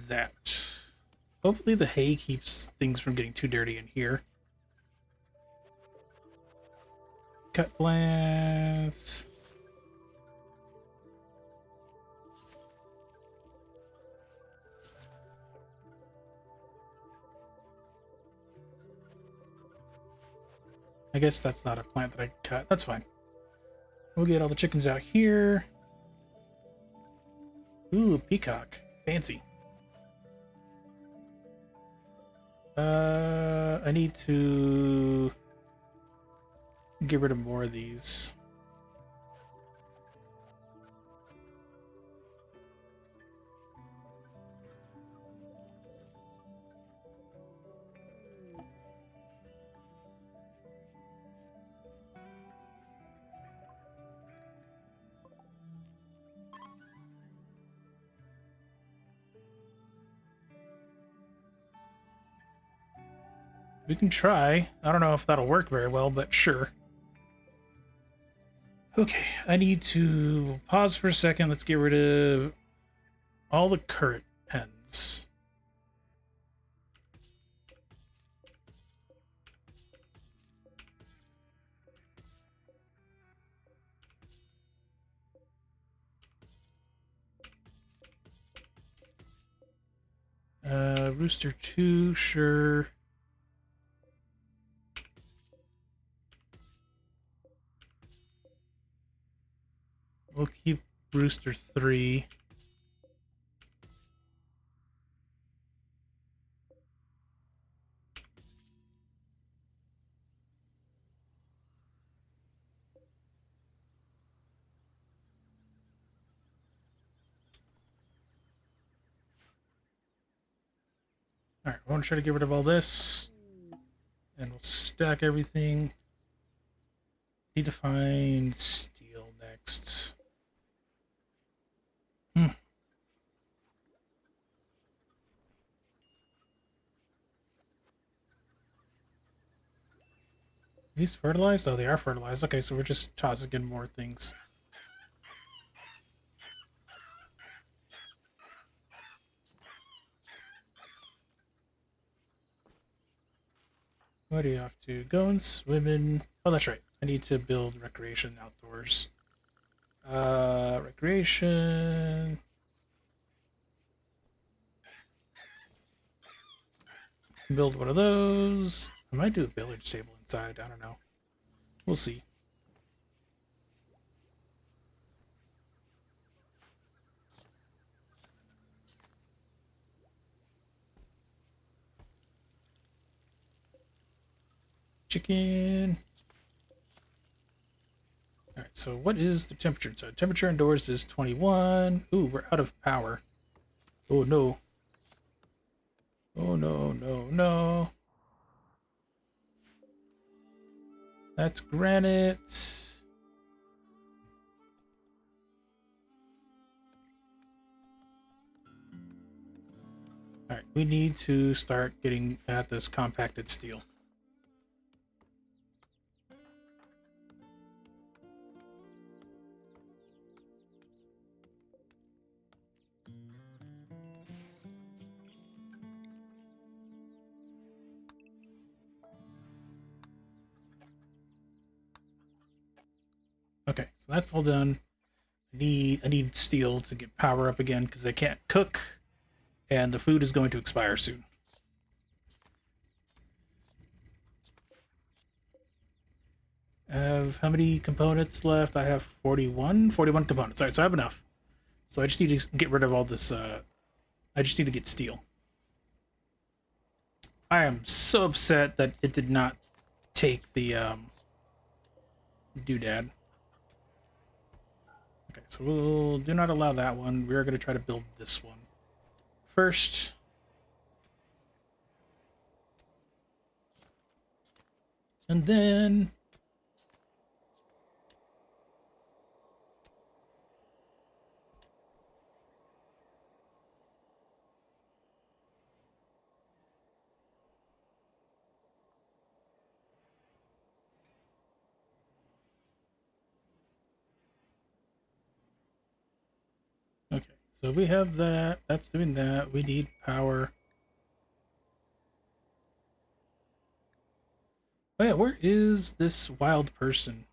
Speaker 4: that. Hopefully the hay keeps things from getting too dirty in here. Cut plants. I guess that's not a plant that I can cut. That's fine. We'll get all the chickens out here. Ooh, peacock. Fancy. I need to get rid of more of these. We can try. I don't know if that'll work very well, but sure. Okay, I need to pause for a second. Let's get rid of all the current hens. Rooster 2, sure. We'll keep Rooster 3. Alright, I want to try to get rid of all this. And we'll stack everything. Need to find steel next. These fertilized? Oh, they are fertilized. Okay, so we're just tossing in more things. What are you off to? Going swimming. Oh, that's right. I need to build recreation outdoors. Recreation. Build one of those. I might do a village table inside. I don't know. We'll see. Chicken. Alright, so what is the temperature? So temperature indoors is 21. Ooh, we're out of power. Oh no. Oh no, no, no. That's granite. Alright, we need to start getting at this compacted steel. Okay, so that's all done. I need steel to get power up again because I can't cook, and the food is going to expire soon. I have how many components left? I have 41? 41 components. Alright, so I have enough. So I just need to get rid of all this, I just need to get steel. I am so upset that it did not take the, doodad. Okay, so we'll do not allow that one. We're going to try to build this one first. And then... Okay, so we have that. That's doing that. We need power. Oh yeah, where is this wild person?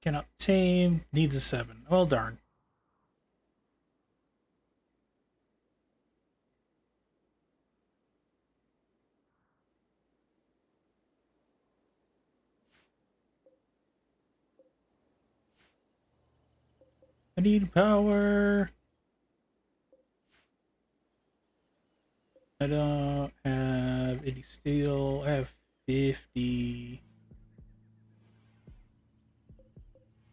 Speaker 4: Cannot tame. Needs a 7. Well, darn. I need power. I don't have any steel. I have 50.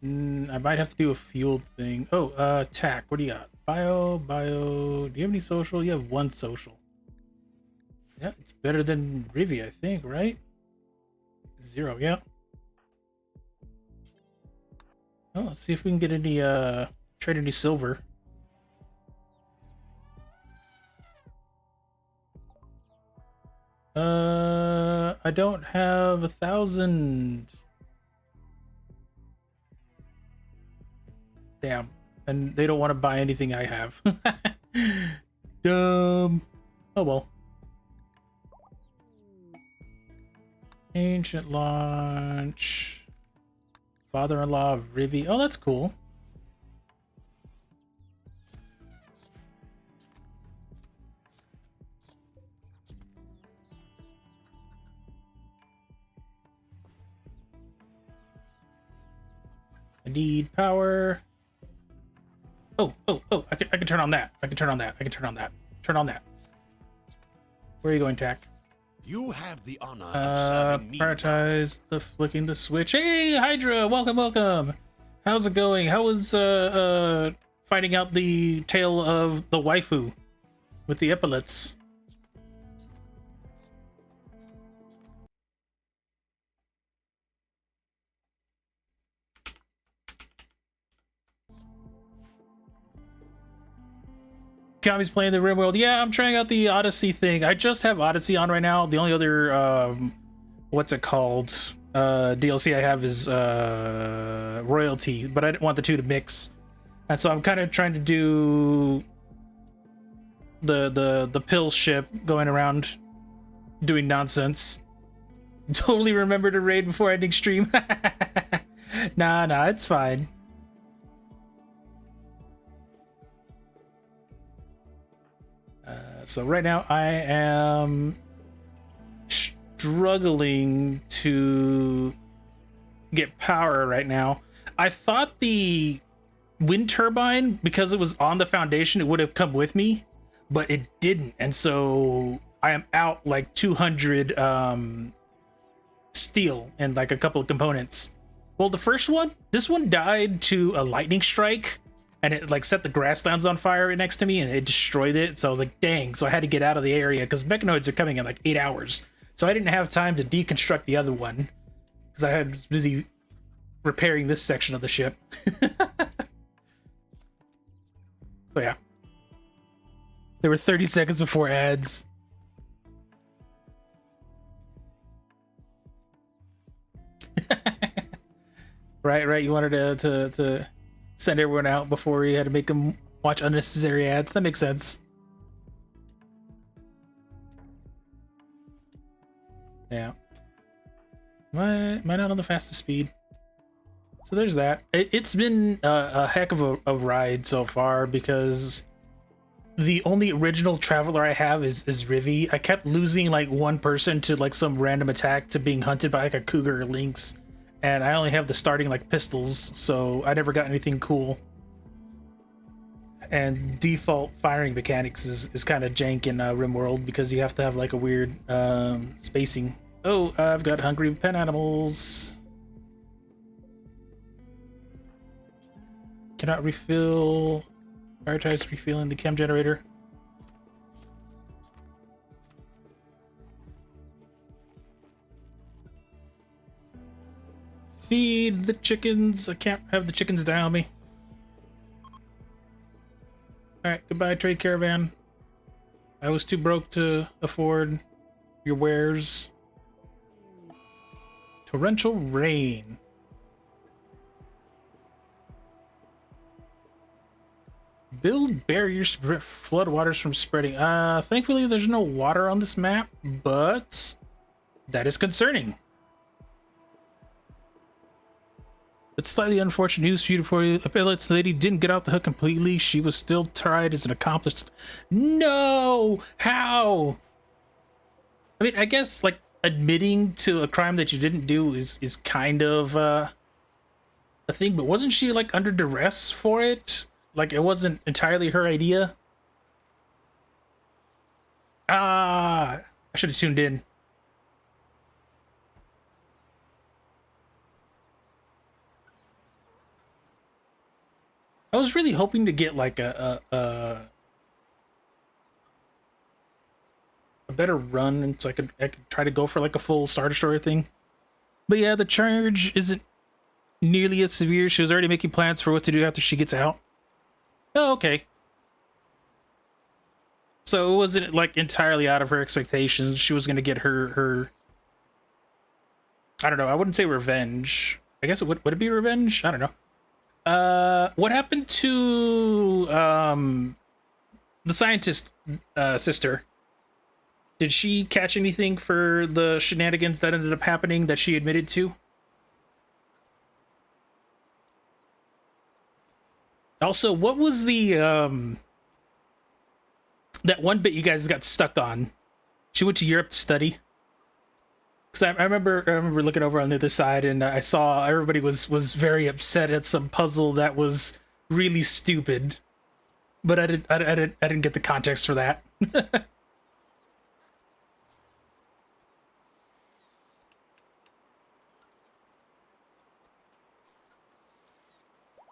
Speaker 4: I might have to do a fueled thing. Oh, attack. What do you got? Bio. Do you have any social? You have 1 social. Yeah, it's better than Rivi, I think, right? 0, yeah. Oh, let's see if we can get any trade any silver. I don't have 1,000. Damn. And they don't want to buy anything I have. Dumb. Oh well. Ancient launch. Father-in-law of Rivy. Oh, that's cool. I need power. Oh, I can turn on that. I can turn on that. I can turn on that. Turn on that. Where are you going, Tack?
Speaker 5: You have the honor of serving me.
Speaker 4: Prioritize the flicking the switch. Hey, Hydra, welcome. How's it going? How was finding out the tale of the waifu with the epaulets? Kami's playing the Rimworld. Yeah, I'm trying out the Odyssey thing. I just have Odyssey on right now. The only other what's it called? DLC I have is Royalty, but I didn't want the two to mix. And so I'm kind of trying to do the pill ship going around doing nonsense. Totally remember to raid before ending stream. Nah, it's fine. So right now I am struggling to get power right now. I thought the wind turbine, because it was on the foundation, it would have come with me, but it didn't. And so I am out like 200 steel and like a couple of components. Well, the first one, this one died to a lightning strike. And it like set the grasslands on fire right next to me and it destroyed it. So I was like, dang. So I had to get out of the area because mechanoids are coming in like 8 hours. So I didn't have time to deconstruct the other one because I was busy repairing this section of the ship. So yeah. There were 30 seconds before ads. Right. You wanted to send everyone out before you had to make them watch unnecessary ads. That makes sense. Yeah. Am I not on the fastest speed? So there's that. It's been a heck of a ride so far because the only original traveler I have is Rivy. I kept losing like one person to like some random attack to being hunted by like a cougar or lynx. And I only have the starting like pistols, so I never got anything cool. And default firing mechanics is kind of jank in Rimworld because you have to have like a weird spacing. Oh, I've got hungry pet animals. Cannot refill. Prioritize refilling the chem generator. Feed the chickens. I can't have the chickens die on me. Alright, goodbye, trade caravan. I was too broke to afford your wares. Torrential rain. Build barriers to prevent floodwaters from spreading. Thankfully there's no water on this map, but that is concerning. It's slightly unfortunate news for you for you. Appellate's lady didn't get off the hook completely. She was still tried as an accomplice. No! How? I mean, I guess like admitting to a crime that you didn't do is kind of a thing, but wasn't she like under duress for it? Like it wasn't entirely her idea? I should have tuned in. I was really hoping to get like a better run, and so I could try to go for like a full Star Destroyer thing. But yeah, the charge isn't nearly as severe. She was already making plans for what to do after she gets out. Oh, okay. So it wasn't like entirely out of her expectations. She was going to get her I don't know. I wouldn't say revenge. I guess it would it be revenge? I don't know. What happened to the scientist sister? Did she catch anything for the shenanigans that ended up happening that she admitted to? Also, what was the that one bit you guys got stuck on? She went to Europe to study. Because I remember looking over on the other side, and I saw everybody was very upset at some puzzle that was really stupid. But I didn't get the context for that.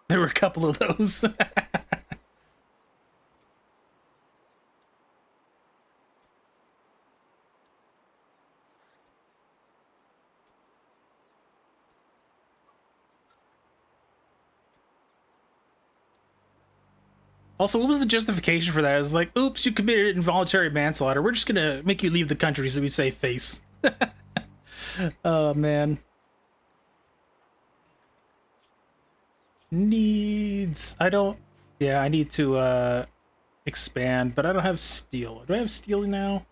Speaker 4: There were a couple of those. Also, what was the justification for that? It was like, oops, you committed involuntary manslaughter. We're just gonna make you leave the country so we save face. Oh, man. Needs... I don't... Yeah, I need to, expand, but I don't have steel. Do I have steel now?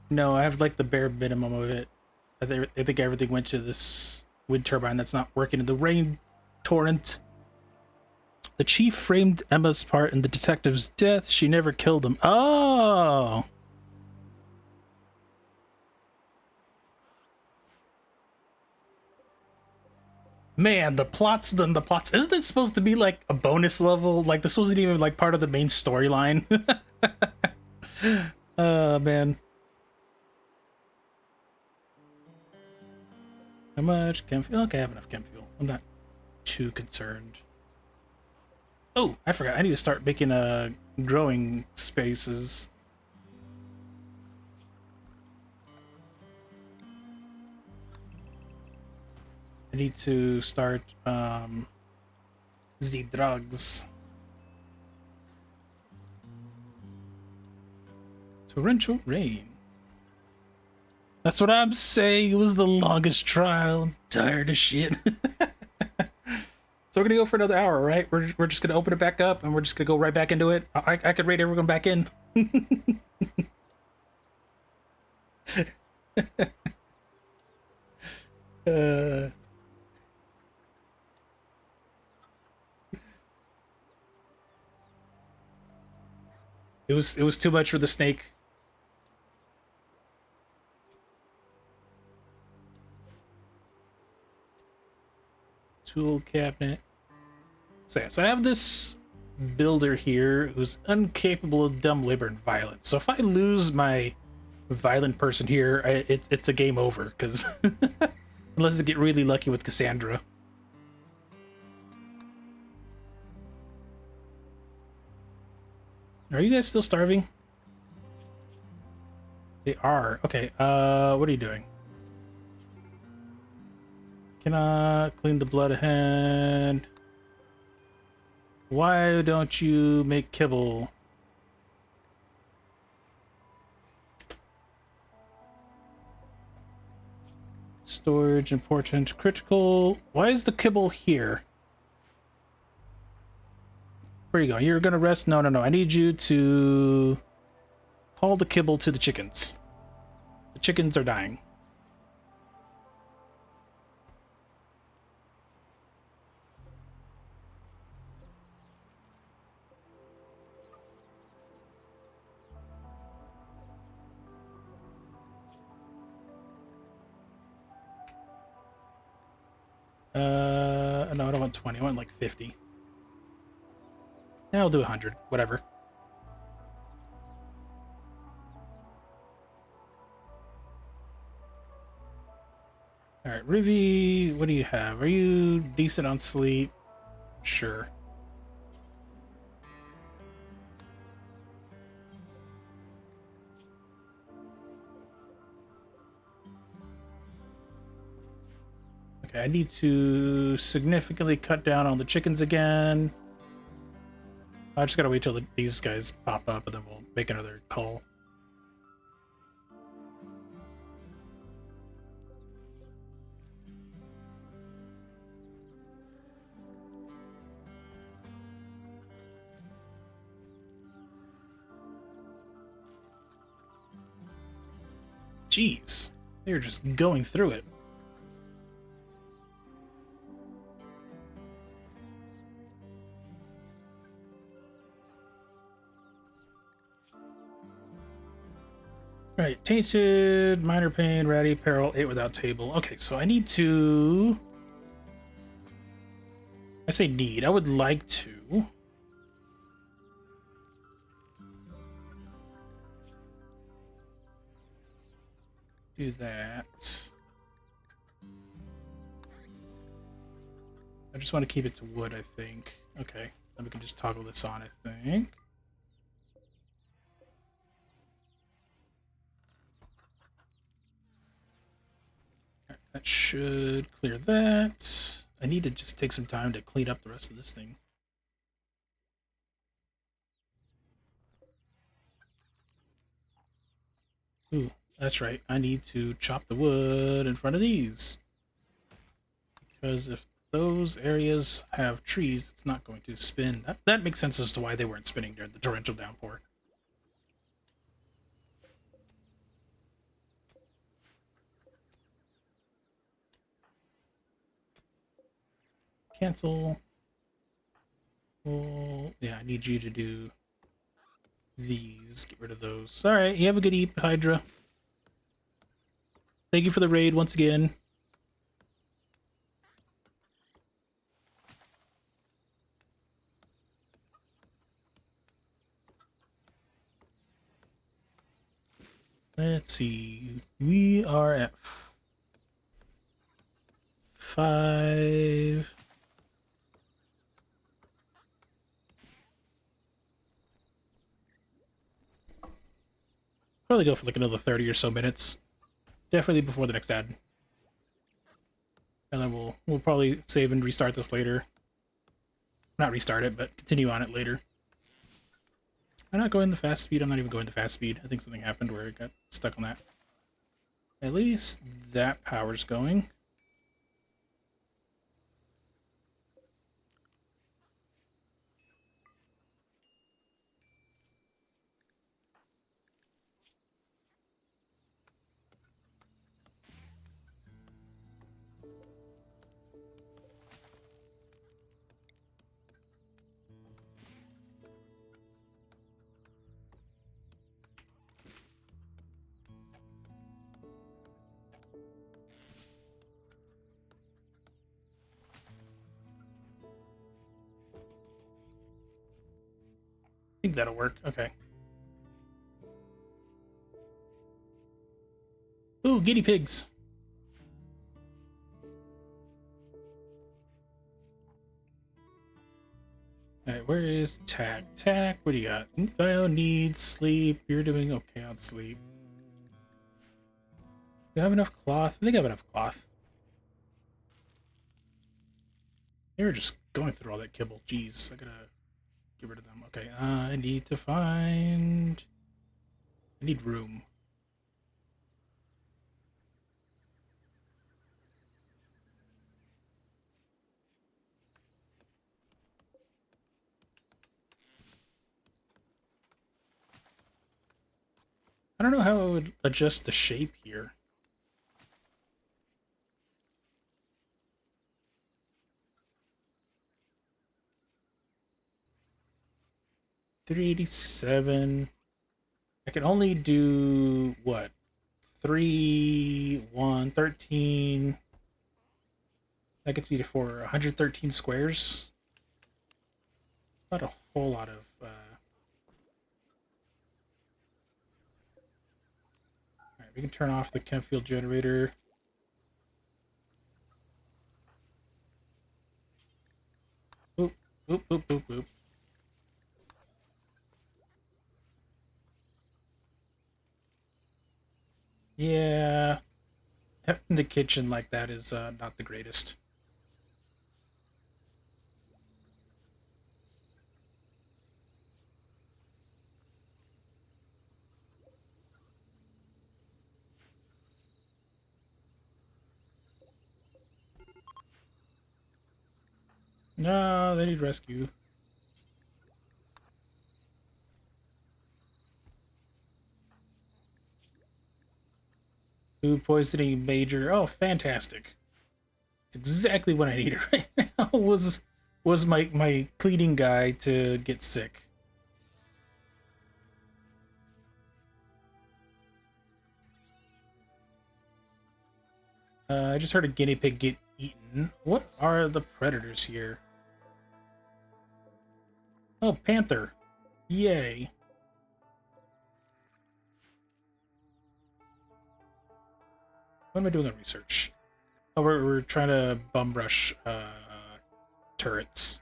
Speaker 4: No, I have, like, the bare minimum of it. I think everything went to this wind turbine that's not working in the rain torrent. The chief framed Emma's part in the detective's death. She never killed him. Oh! Man, the plots. Isn't it supposed to be like a bonus level? Like, this wasn't even like part of the main storyline. Oh, man. How much chem fuel? Okay, I have enough chem fuel. I'm not too concerned. Oh, I forgot. I need to start making growing spaces. I need to start the drugs. Torrential rain. That's what I'm saying. It was the longest trial. I'm tired of shit. So we're gonna go for another hour, right? We're just gonna open it back up and we're just gonna go right back into it. I could raid everyone back in. It was too much for the snake. Tool cabinet. So yeah, so I have this builder here who's incapable of dumb labor and violence. So if I lose my violent person here, it's a game over, because unless I get really lucky with Cassandra. Are you guys still starving? They are. Okay, what are you doing? Can I clean the blood hand? Why don't you make kibble? Storage important, critical. Why is the kibble here? Where are you going? You're gonna rest? No. I need you to haul the kibble to the chickens. The chickens are dying. No, I don't want 20. I want like 50. Yeah, I'll do 100. Whatever. All right, Rivi, what do you have? Are you decent on sleep? Sure. Okay, I need to significantly cut down on the chickens again. I just gotta wait till these guys pop up, and then we'll make another call. Jeez, they're just going through it. Right, tainted, minor pain, ratty, peril, 8 without table. Okay, so I need to... I say need, I would like to... do that. I just want to keep it to wood, I think. Okay, then we can just toggle this on, I think. That should clear that. I need to just take some time to clean up the rest of this thing. Ooh, that's right. I need to chop the wood in front of these. Because if those areas have trees, it's not going to spin. That makes sense as to why they weren't spinning during the torrential downpour. Cancel. Well, yeah, I need you to do these. Get rid of those. All right, you have a good eat, Hydra. Thank you for the raid once again. Let's see. We are at 5. Probably go for like another 30 or so minutes. Definitely before the next ad. And then we'll probably save and restart this later. Not restart it, but continue on it later. I'm not going the fast speed. I'm not even going the fast speed. I think something happened where it got stuck on that. At least that power's going. I think that'll work. Okay. Ooh, guinea pigs. Alright, where is Tack? Tack, what do you got? Bio needs sleep. You're doing okay on sleep. Do you have enough cloth? I think I have enough cloth. They were just going through all that kibble. Jeez, I gotta get rid of them. Okay, I need to find... I need room. I don't know how I would adjust the shape here. $387. I can only do what? 3, 1, 13. That gets me to for 113 squares. Not a whole lot of Alright, we can turn off the chem field generator. Boop, boop, boop, boop, boop. Yeah. the kitchen like that is not the greatest. No, they need rescue. Food poisoning major. Oh, fantastic. It's exactly what I needed right now. Was my cleaning guy to get sick. I just heard a guinea pig get eaten. What are the predators here? Oh, panther. Yay. What am I doing on research? Oh, we're trying to bum rush turrets.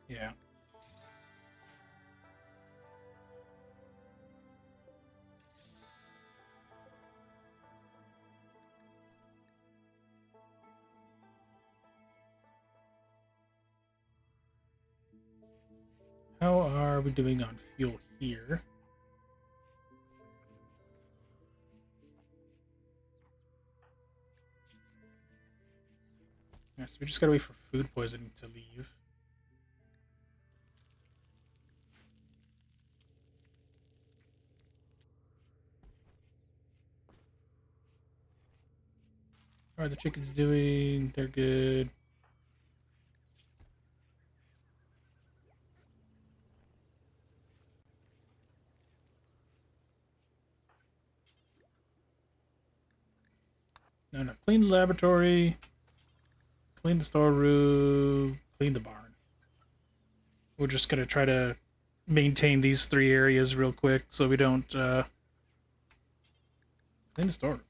Speaker 4: Yeah. How are we doing on fuel here? Yeah, so we just gotta wait for food poisoning to leave. How are the chickens doing? They're good. No, no. Clean the laboratory. Clean the storeroom. Clean the barn. We're just gonna try to maintain these three areas real quick so we don't clean the storeroom.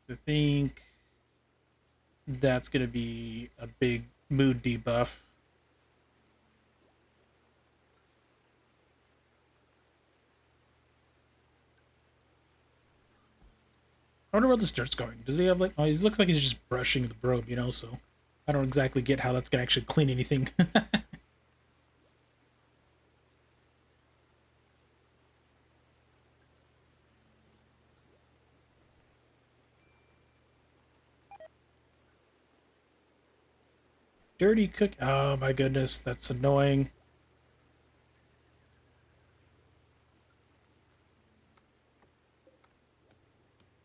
Speaker 4: I think that's gonna be a big mood debuff. I wonder where this dirt's going. Does he have like? Oh, he looks like he's just brushing the brobe, you know. So I don't exactly get how that's gonna actually clean anything. Dirty cook. Oh my goodness, that's annoying.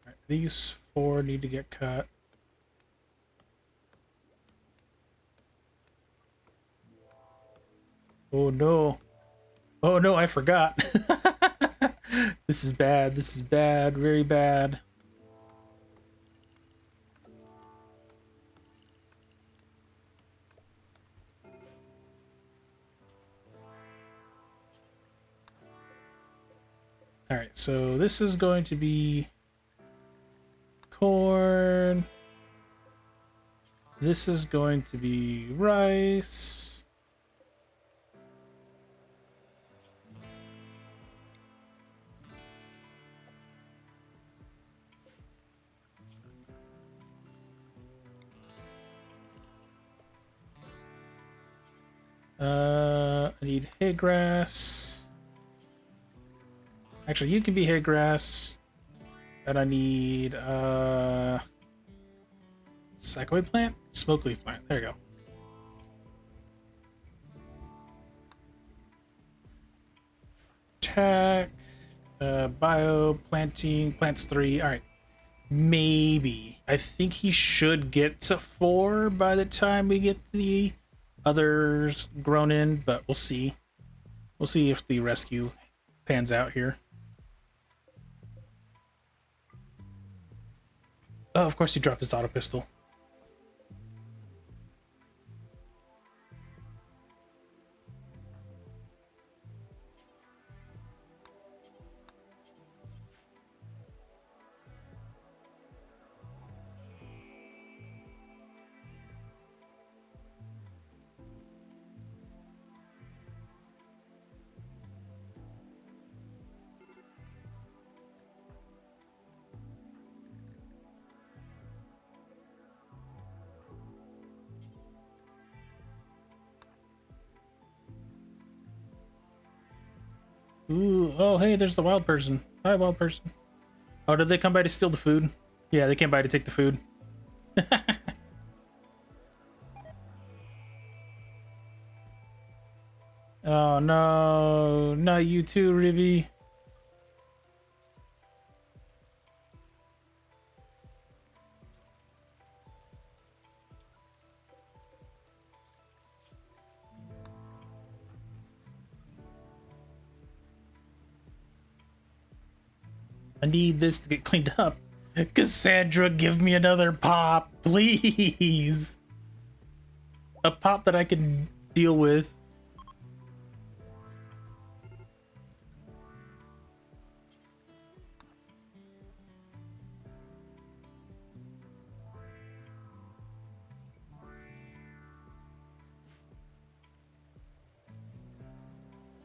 Speaker 4: All right, these four need to get cut. Oh no. Oh no, I forgot. This is bad. This is bad. Very bad. All right, so this is going to be corn. This is going to be rice. I need hay grass. Actually, you can be hay grass. And I need Sackaway plant? Smoke leaf plant. There you go. Tech, bio, planting, plants 3. All right. Maybe. I think he should get to 4 by the time we get the others grown in, but we'll see. We'll see if the rescue pans out here. Oh, of course he dropped his auto pistol. Ooh, oh, hey, there's the wild person. Hi, wild person. Oh, did they come by to steal the food? Yeah, they came by to take the food. Oh, no. Not you too, Ribby. I need this to get cleaned up. Cassandra, give me another pop, please. A pop that I can deal with.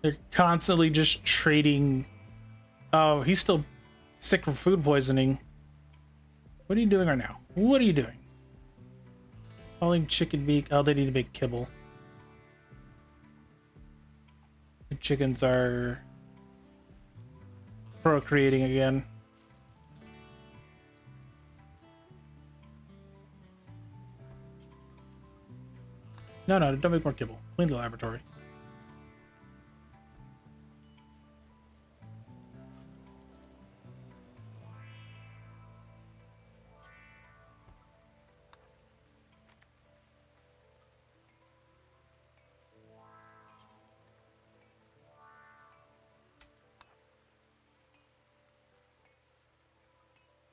Speaker 4: They're constantly just trading. Oh, he's still sick from food poisoning. What are you doing right now? What are you doing? Calling chicken beak. Oh, they need to make kibble. The chickens are procreating again. No, no, don't make more kibble. Clean the laboratory.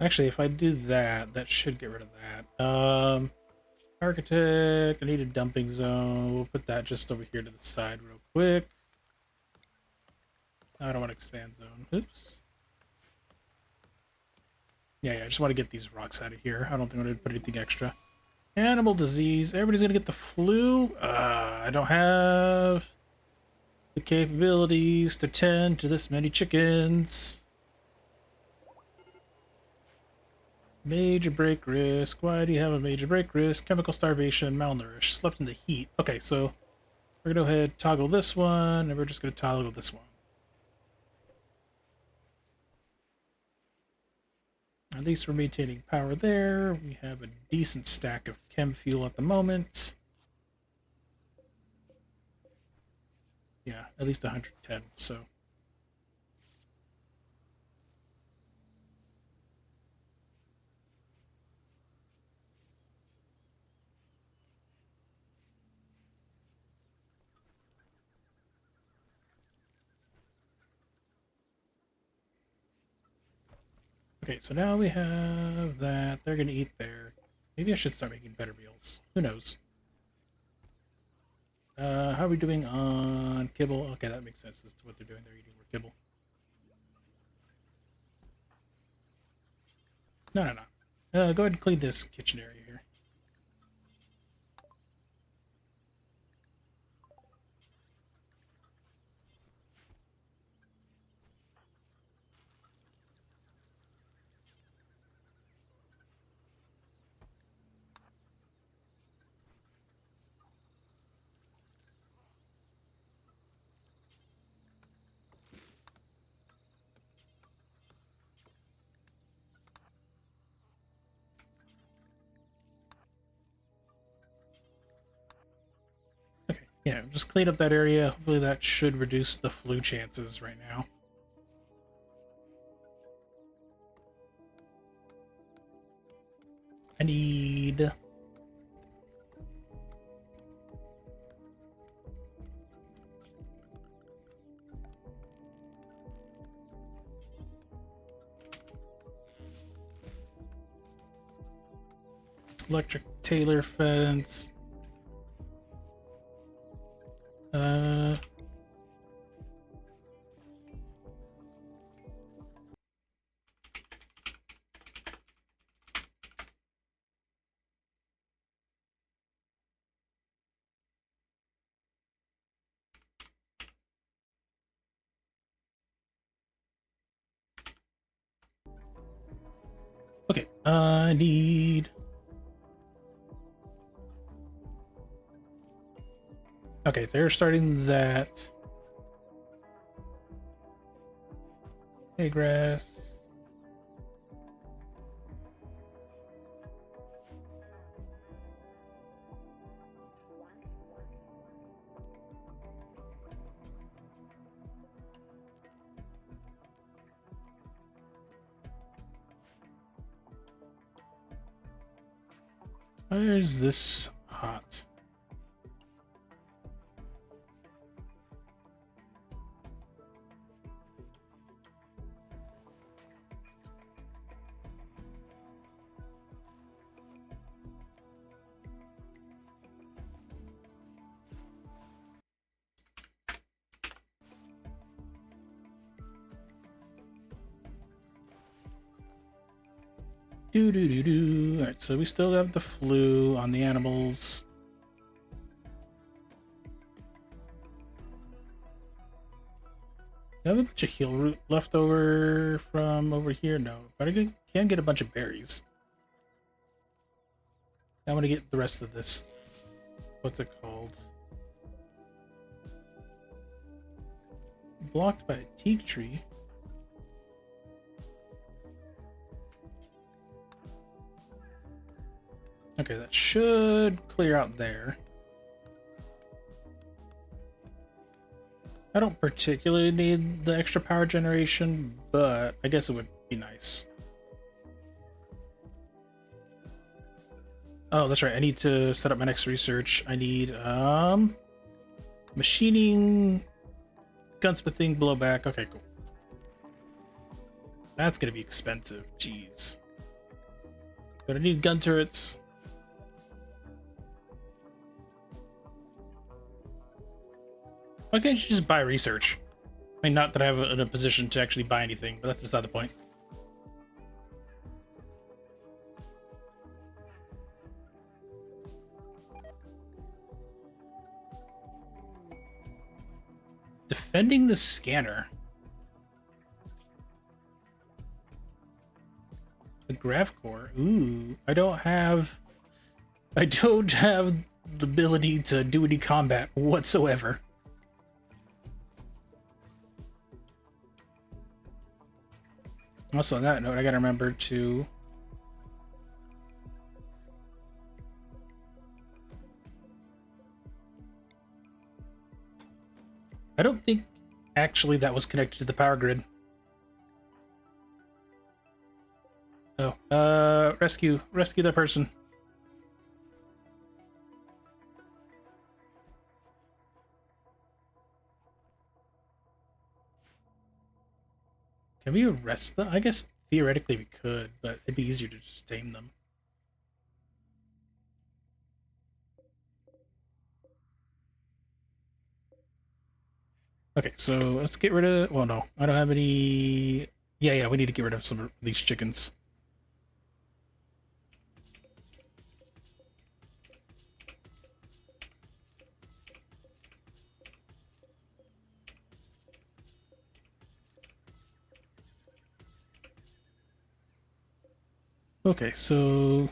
Speaker 4: Actually, if I do that, that should get rid of that. Architect, I need a dumping zone. We'll put that just over here to the side real quick. I don't want to expand zone. Oops. Yeah, I just want to get these rocks out of here. I don't think I'm going to put anything extra. Animal disease. Everybody's going to get the flu. I don't have the capabilities to tend to this many chickens. Major break risk. Why do you have a major break risk? Chemical starvation, malnourished, slept in the heat. Okay, so we're going to go ahead, toggle this one, and we're just going to toggle this one. At least we're maintaining power there. We have a decent stack of chem fuel at the moment. Yeah, at least 110, so. Okay, so now we have that. They're going to eat there. Maybe I should start making better meals. Who knows? How are we doing on kibble? Okay, that makes sense as to what they're doing. They're eating more kibble. No, no, no. Go ahead and clean this kitchen area here. Okay, yeah, just clean up that area. Hopefully that should reduce the flu chances right now. I need... electric Taylor fence. Okay, I need... Okay, they're starting that. Hay grass. Where is this hot? Do do do do. All right, so we still have the flu on the animals. Do I have a bunch of heal root left over from over here? No, but I can get a bunch of berries. I want to get the rest of this. What's it called? Blocked by a teak tree. Okay, that should clear out there. I don't particularly need the extra power generation, but I guess it would be nice. Oh, that's right. I need to set up my next research. I need machining, gunsmithing, blowback. Okay, cool. That's gonna be expensive. Jeez. But I need gun turrets. Why can't you just buy research? I mean, not that I have in a position to actually buy anything, but that's beside the point. Defending the scanner. The grav core. Ooh, I don't have the ability to do any combat whatsoever. Also, on that note, I gotta remember to I don't think actually that was connected to the power grid. Oh, rescue that person. Can we arrest them? I guess theoretically we could, but it'd be easier to just tame them. Okay, so let's get rid of... Well, no, I don't have any... Yeah, we need to get rid of some of these chickens. Okay, so...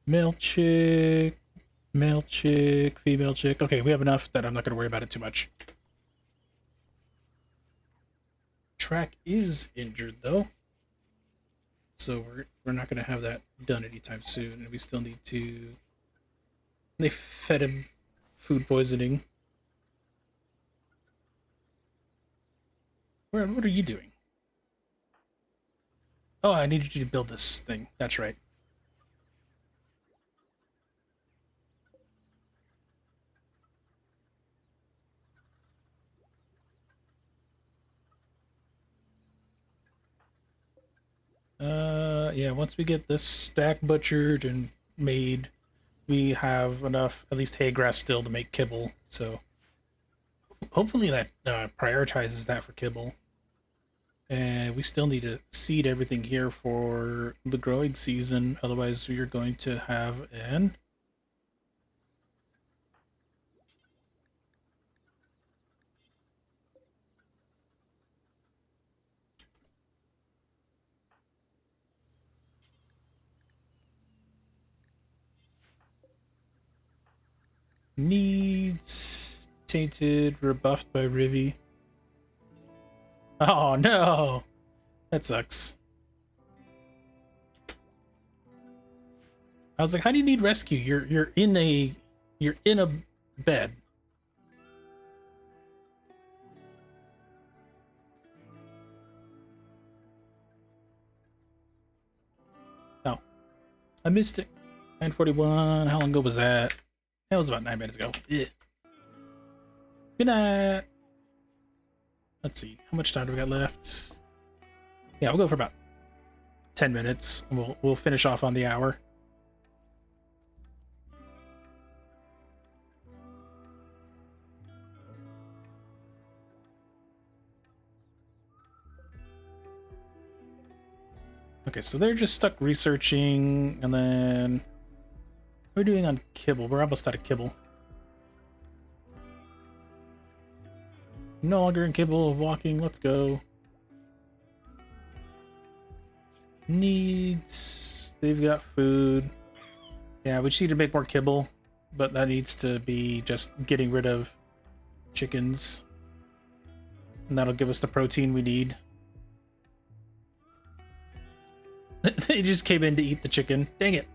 Speaker 4: Male chick, female chick. Okay, we have enough that I'm not going to worry about it too much. Track is injured, though. So we're not going to have that done anytime soon. And we still need to... They fed him food poisoning. What are you doing? Oh, I needed you to build this thing. That's right. Yeah, once we get this stack butchered and made, we have enough, at least hay grass still, to make kibble. So hopefully that prioritizes that for kibble. And we still need to seed everything here for the growing season. Otherwise, we are going to have an... Needs tainted, rebuffed by Rivi. Oh no, that sucks. I was like, how do you need rescue? You're in a bed. Oh, I missed it. 9:41. How long ago was that? That was about 9 minutes ago. Ugh. Good night. Let's see. How much time do we got left? Yeah, we'll go for about 10 minutes, and we'll finish off on the hour. Okay, so they're just stuck researching, and then what are we doing on kibble? We're almost out of kibble. No longer in kibble, walking, let's go. Needs, they've got food. Yeah, we just need to make more kibble, but that needs to be just getting rid of chickens. And that'll give us the protein we need. They just came in to eat the chicken. Dang it.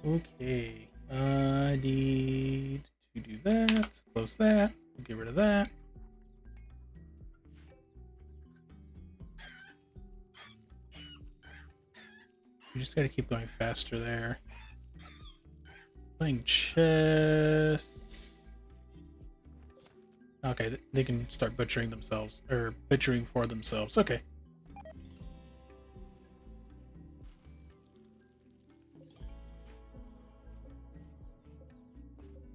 Speaker 4: Okay, I need to do that. Close that. We'll get rid of that. We just gotta keep going faster there. Playing chess. Okay, they can start butchering themselves, or butchering for themselves. Okay.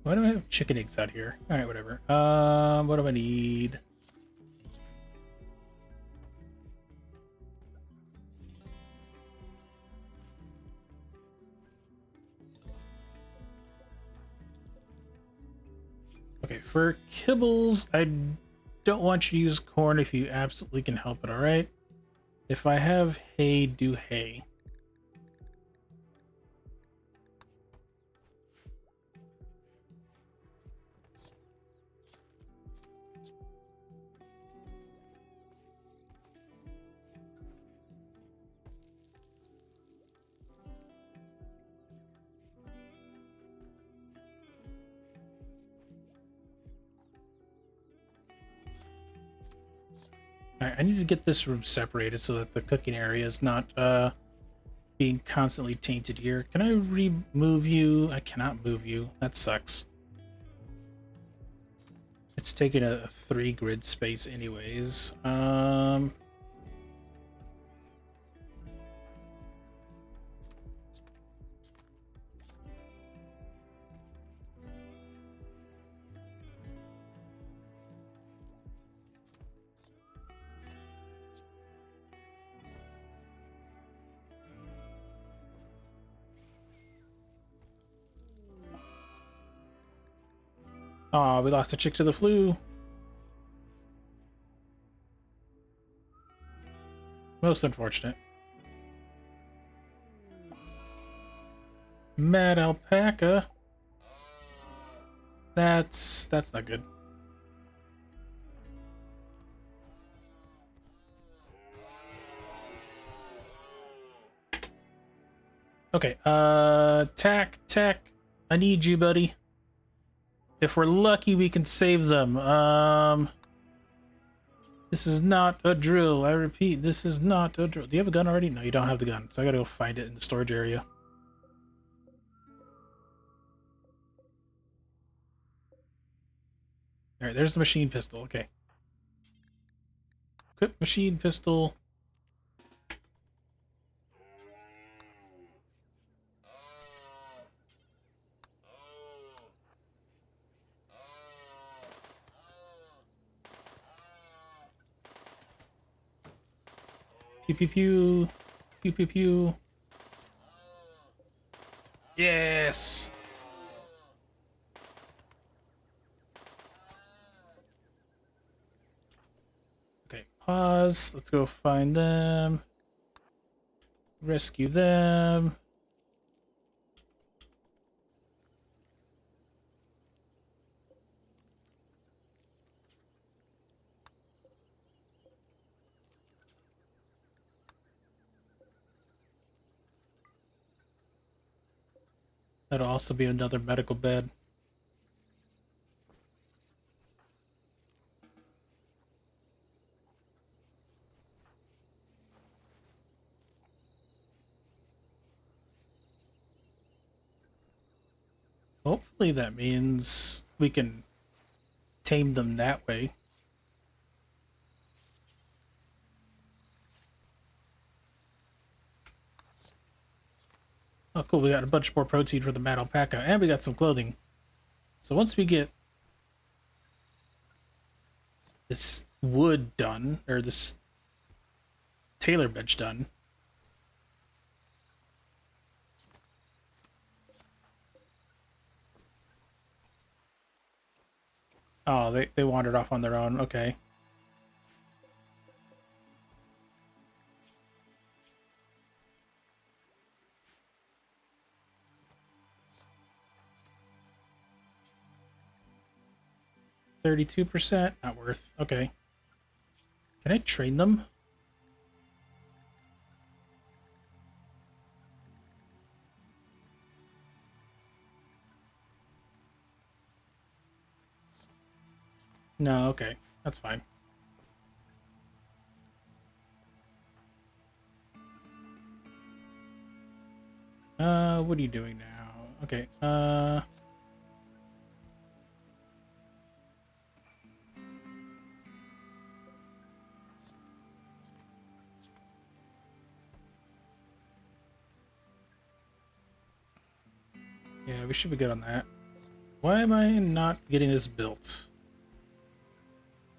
Speaker 4: Why do I have chicken eggs out here? Alright, whatever. What do I need? Okay, for kibbles, I don't want you to use corn if you absolutely can help it, alright? If I have hay, do hay. Alright, I need to get this room separated so that the cooking area is not being constantly tainted here. Can I remove you? I cannot move you. That sucks. It's taking a 3 grid space anyways. Aw, we lost a chick to the flu. Most unfortunate. Mad alpaca. That's not good. Okay, Tack, I need you, buddy. If we're lucky, we can save them. This is not a drill. I repeat, this is not a drill. Do you have a gun already? No, you don't have the gun, so I gotta go find it in the storage area. Alright, there's the machine pistol. Okay. Equip machine pistol. Pew pew pew. Pew pew pew. Yes! Okay, pause. Let's go find them. Rescue them. That'll also be another medical bed. Hopefully that means we can tame them that way. Oh, cool. We got a bunch more protein for the mad alpaca, and we got some clothing. So once we get this wood done, or this tailor bench done, oh, they wandered off on their own. Okay. %, not worth. Okay. Can I train them? No, okay. That's fine. What are you doing now? Okay, yeah, we should be good on that. Why am I not getting this built?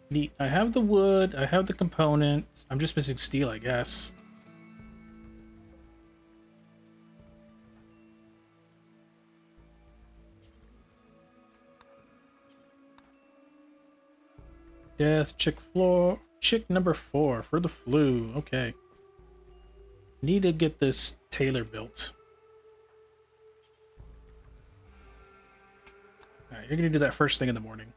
Speaker 4: Neat. I have the wood, I have the components. I'm just missing steel, I guess. Death, chick number 4 for the flu. Okay. Need to get this tailor built. Alright, you're gonna do that first thing in the morning.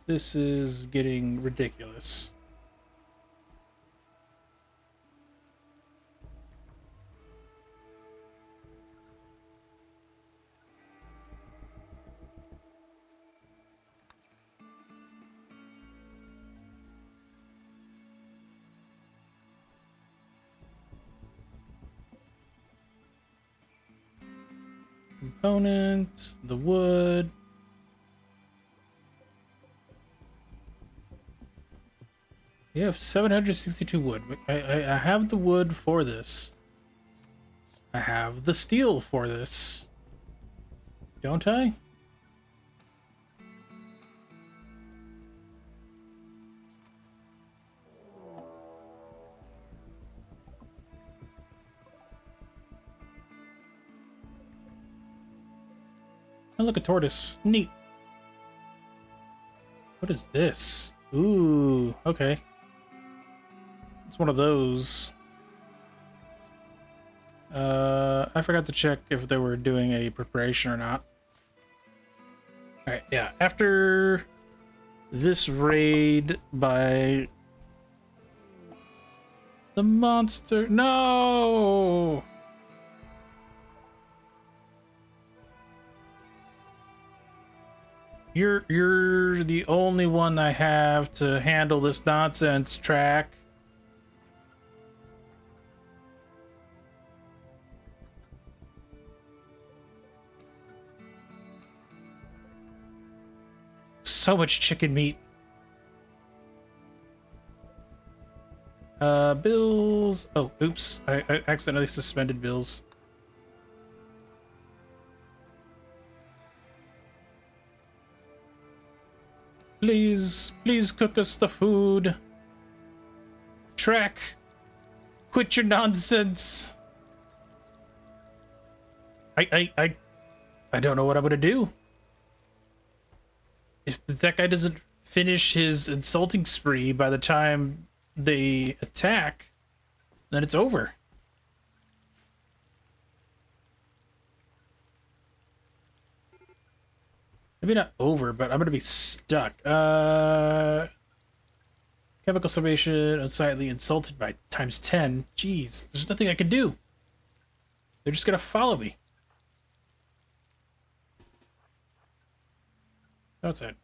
Speaker 4: This is getting ridiculous. Components, the wood. You have 762 wood. I have the wood for this. I have the steel for this. Don't I? Oh, look, a tortoise. Neat. What is this? Ooh, okay. It's one of those. I forgot to check if they were doing a preparation or not. Alright, yeah. After this raid by the monster... No! You're the only one I have to handle this nonsense, Track. So much chicken meat. Bills. Oh, oops. I accidentally suspended bills. Please, please cook us the food. Track, quit your nonsense. I don't know what I'm gonna do. If that guy doesn't finish his insulting spree by the time they attack, then it's over. Maybe not over, but I'm gonna be stuck. Chemical summation, unsightly, insulted by times 10. Jeez, there's nothing I can do. They're just gonna follow me. That's it.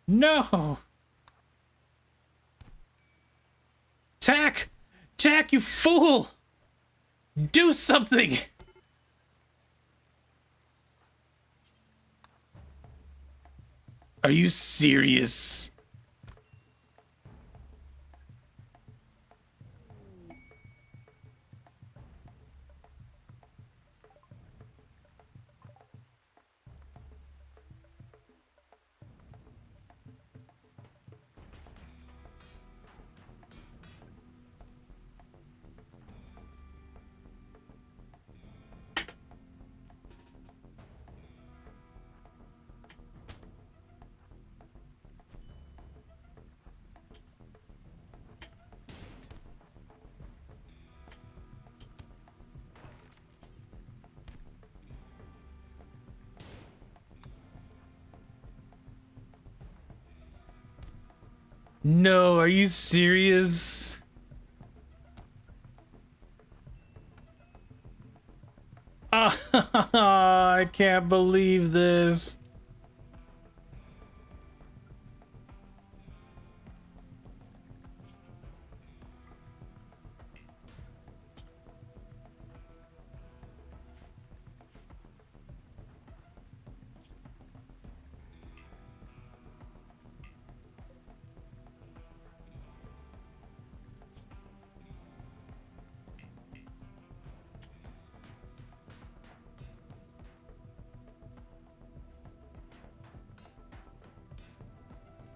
Speaker 4: No! Tack! Tack, you fool! Do something! Are you serious? No, are you serious? I can't believe this.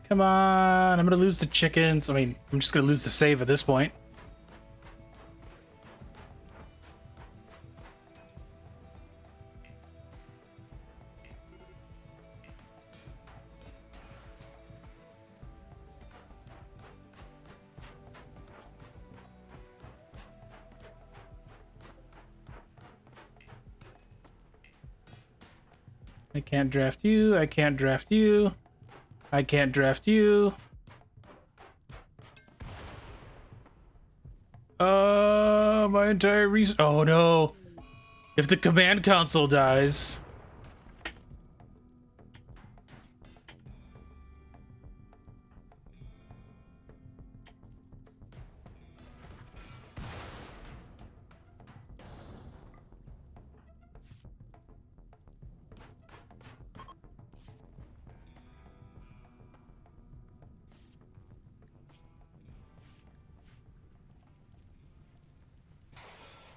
Speaker 4: Come on, I'm gonna lose the chickens. I mean, I'm just gonna lose the save at this point. I can't draft you, I can't draft you. I can't draft you. My entire reason. Oh no. If the command console dies.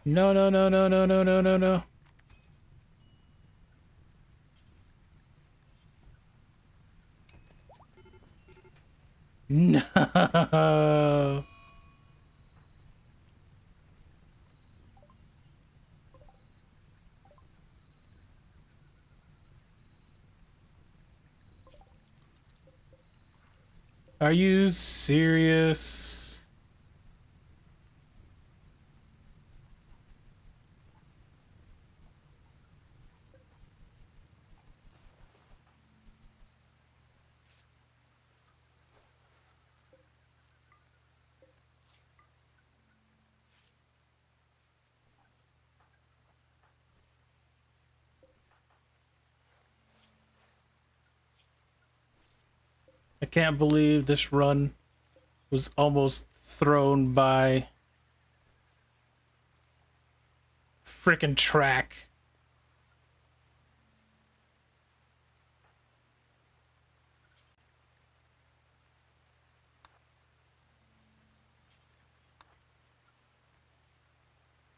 Speaker 4: No, no, no, no, no, no, no, no, no. No. Are you serious? I can't believe this run was almost thrown by frickin' track.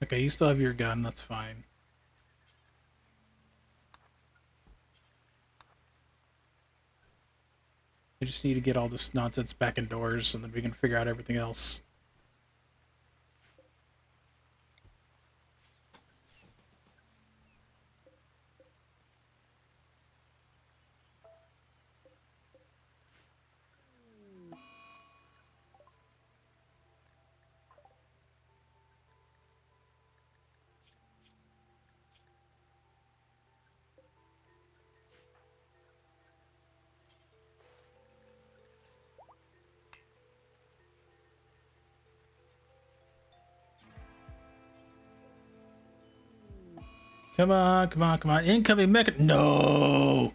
Speaker 4: Okay, you still have your gun, that's fine. I just need to get all this nonsense back indoors, and then we can figure out everything else. Come on, come on, come on. Incoming mecha. No!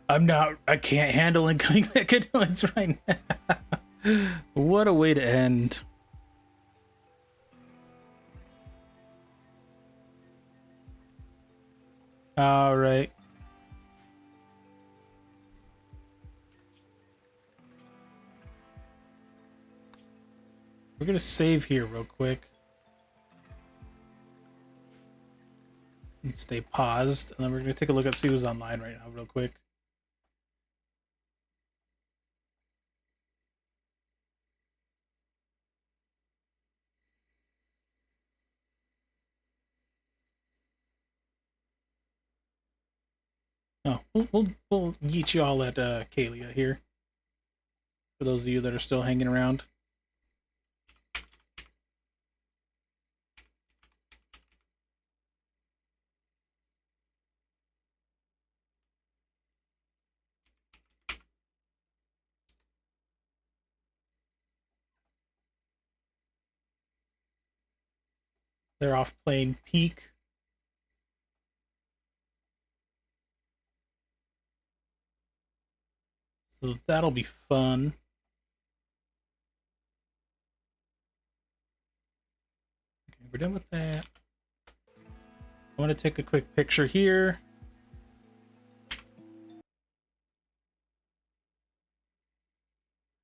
Speaker 4: I'm not. I can't handle incoming mechanoids right now. What a way to end. Alright. We're gonna save here real quick. And stay paused. And then we're gonna take a look at see who's online right now real quick. Oh, we'll yeet you all at Kalia here. For those of you that are still hanging around. They're off playing Peak. So that'll be fun. Okay, we're done with that. I want to take a quick picture here.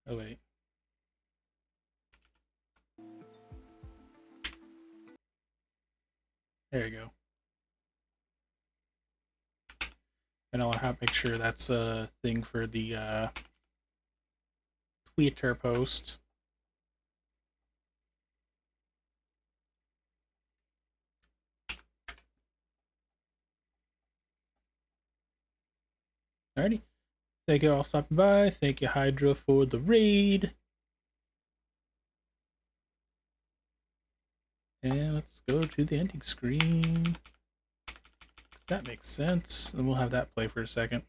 Speaker 4: Oh, wait. There you go. And I'll have to make sure that's a thing for the Twitter post. Alrighty. Thank you all for stopping by. Thank you, Hydra, for the raid. And let's go to the ending screen. That makes sense. And we'll have that play for a second.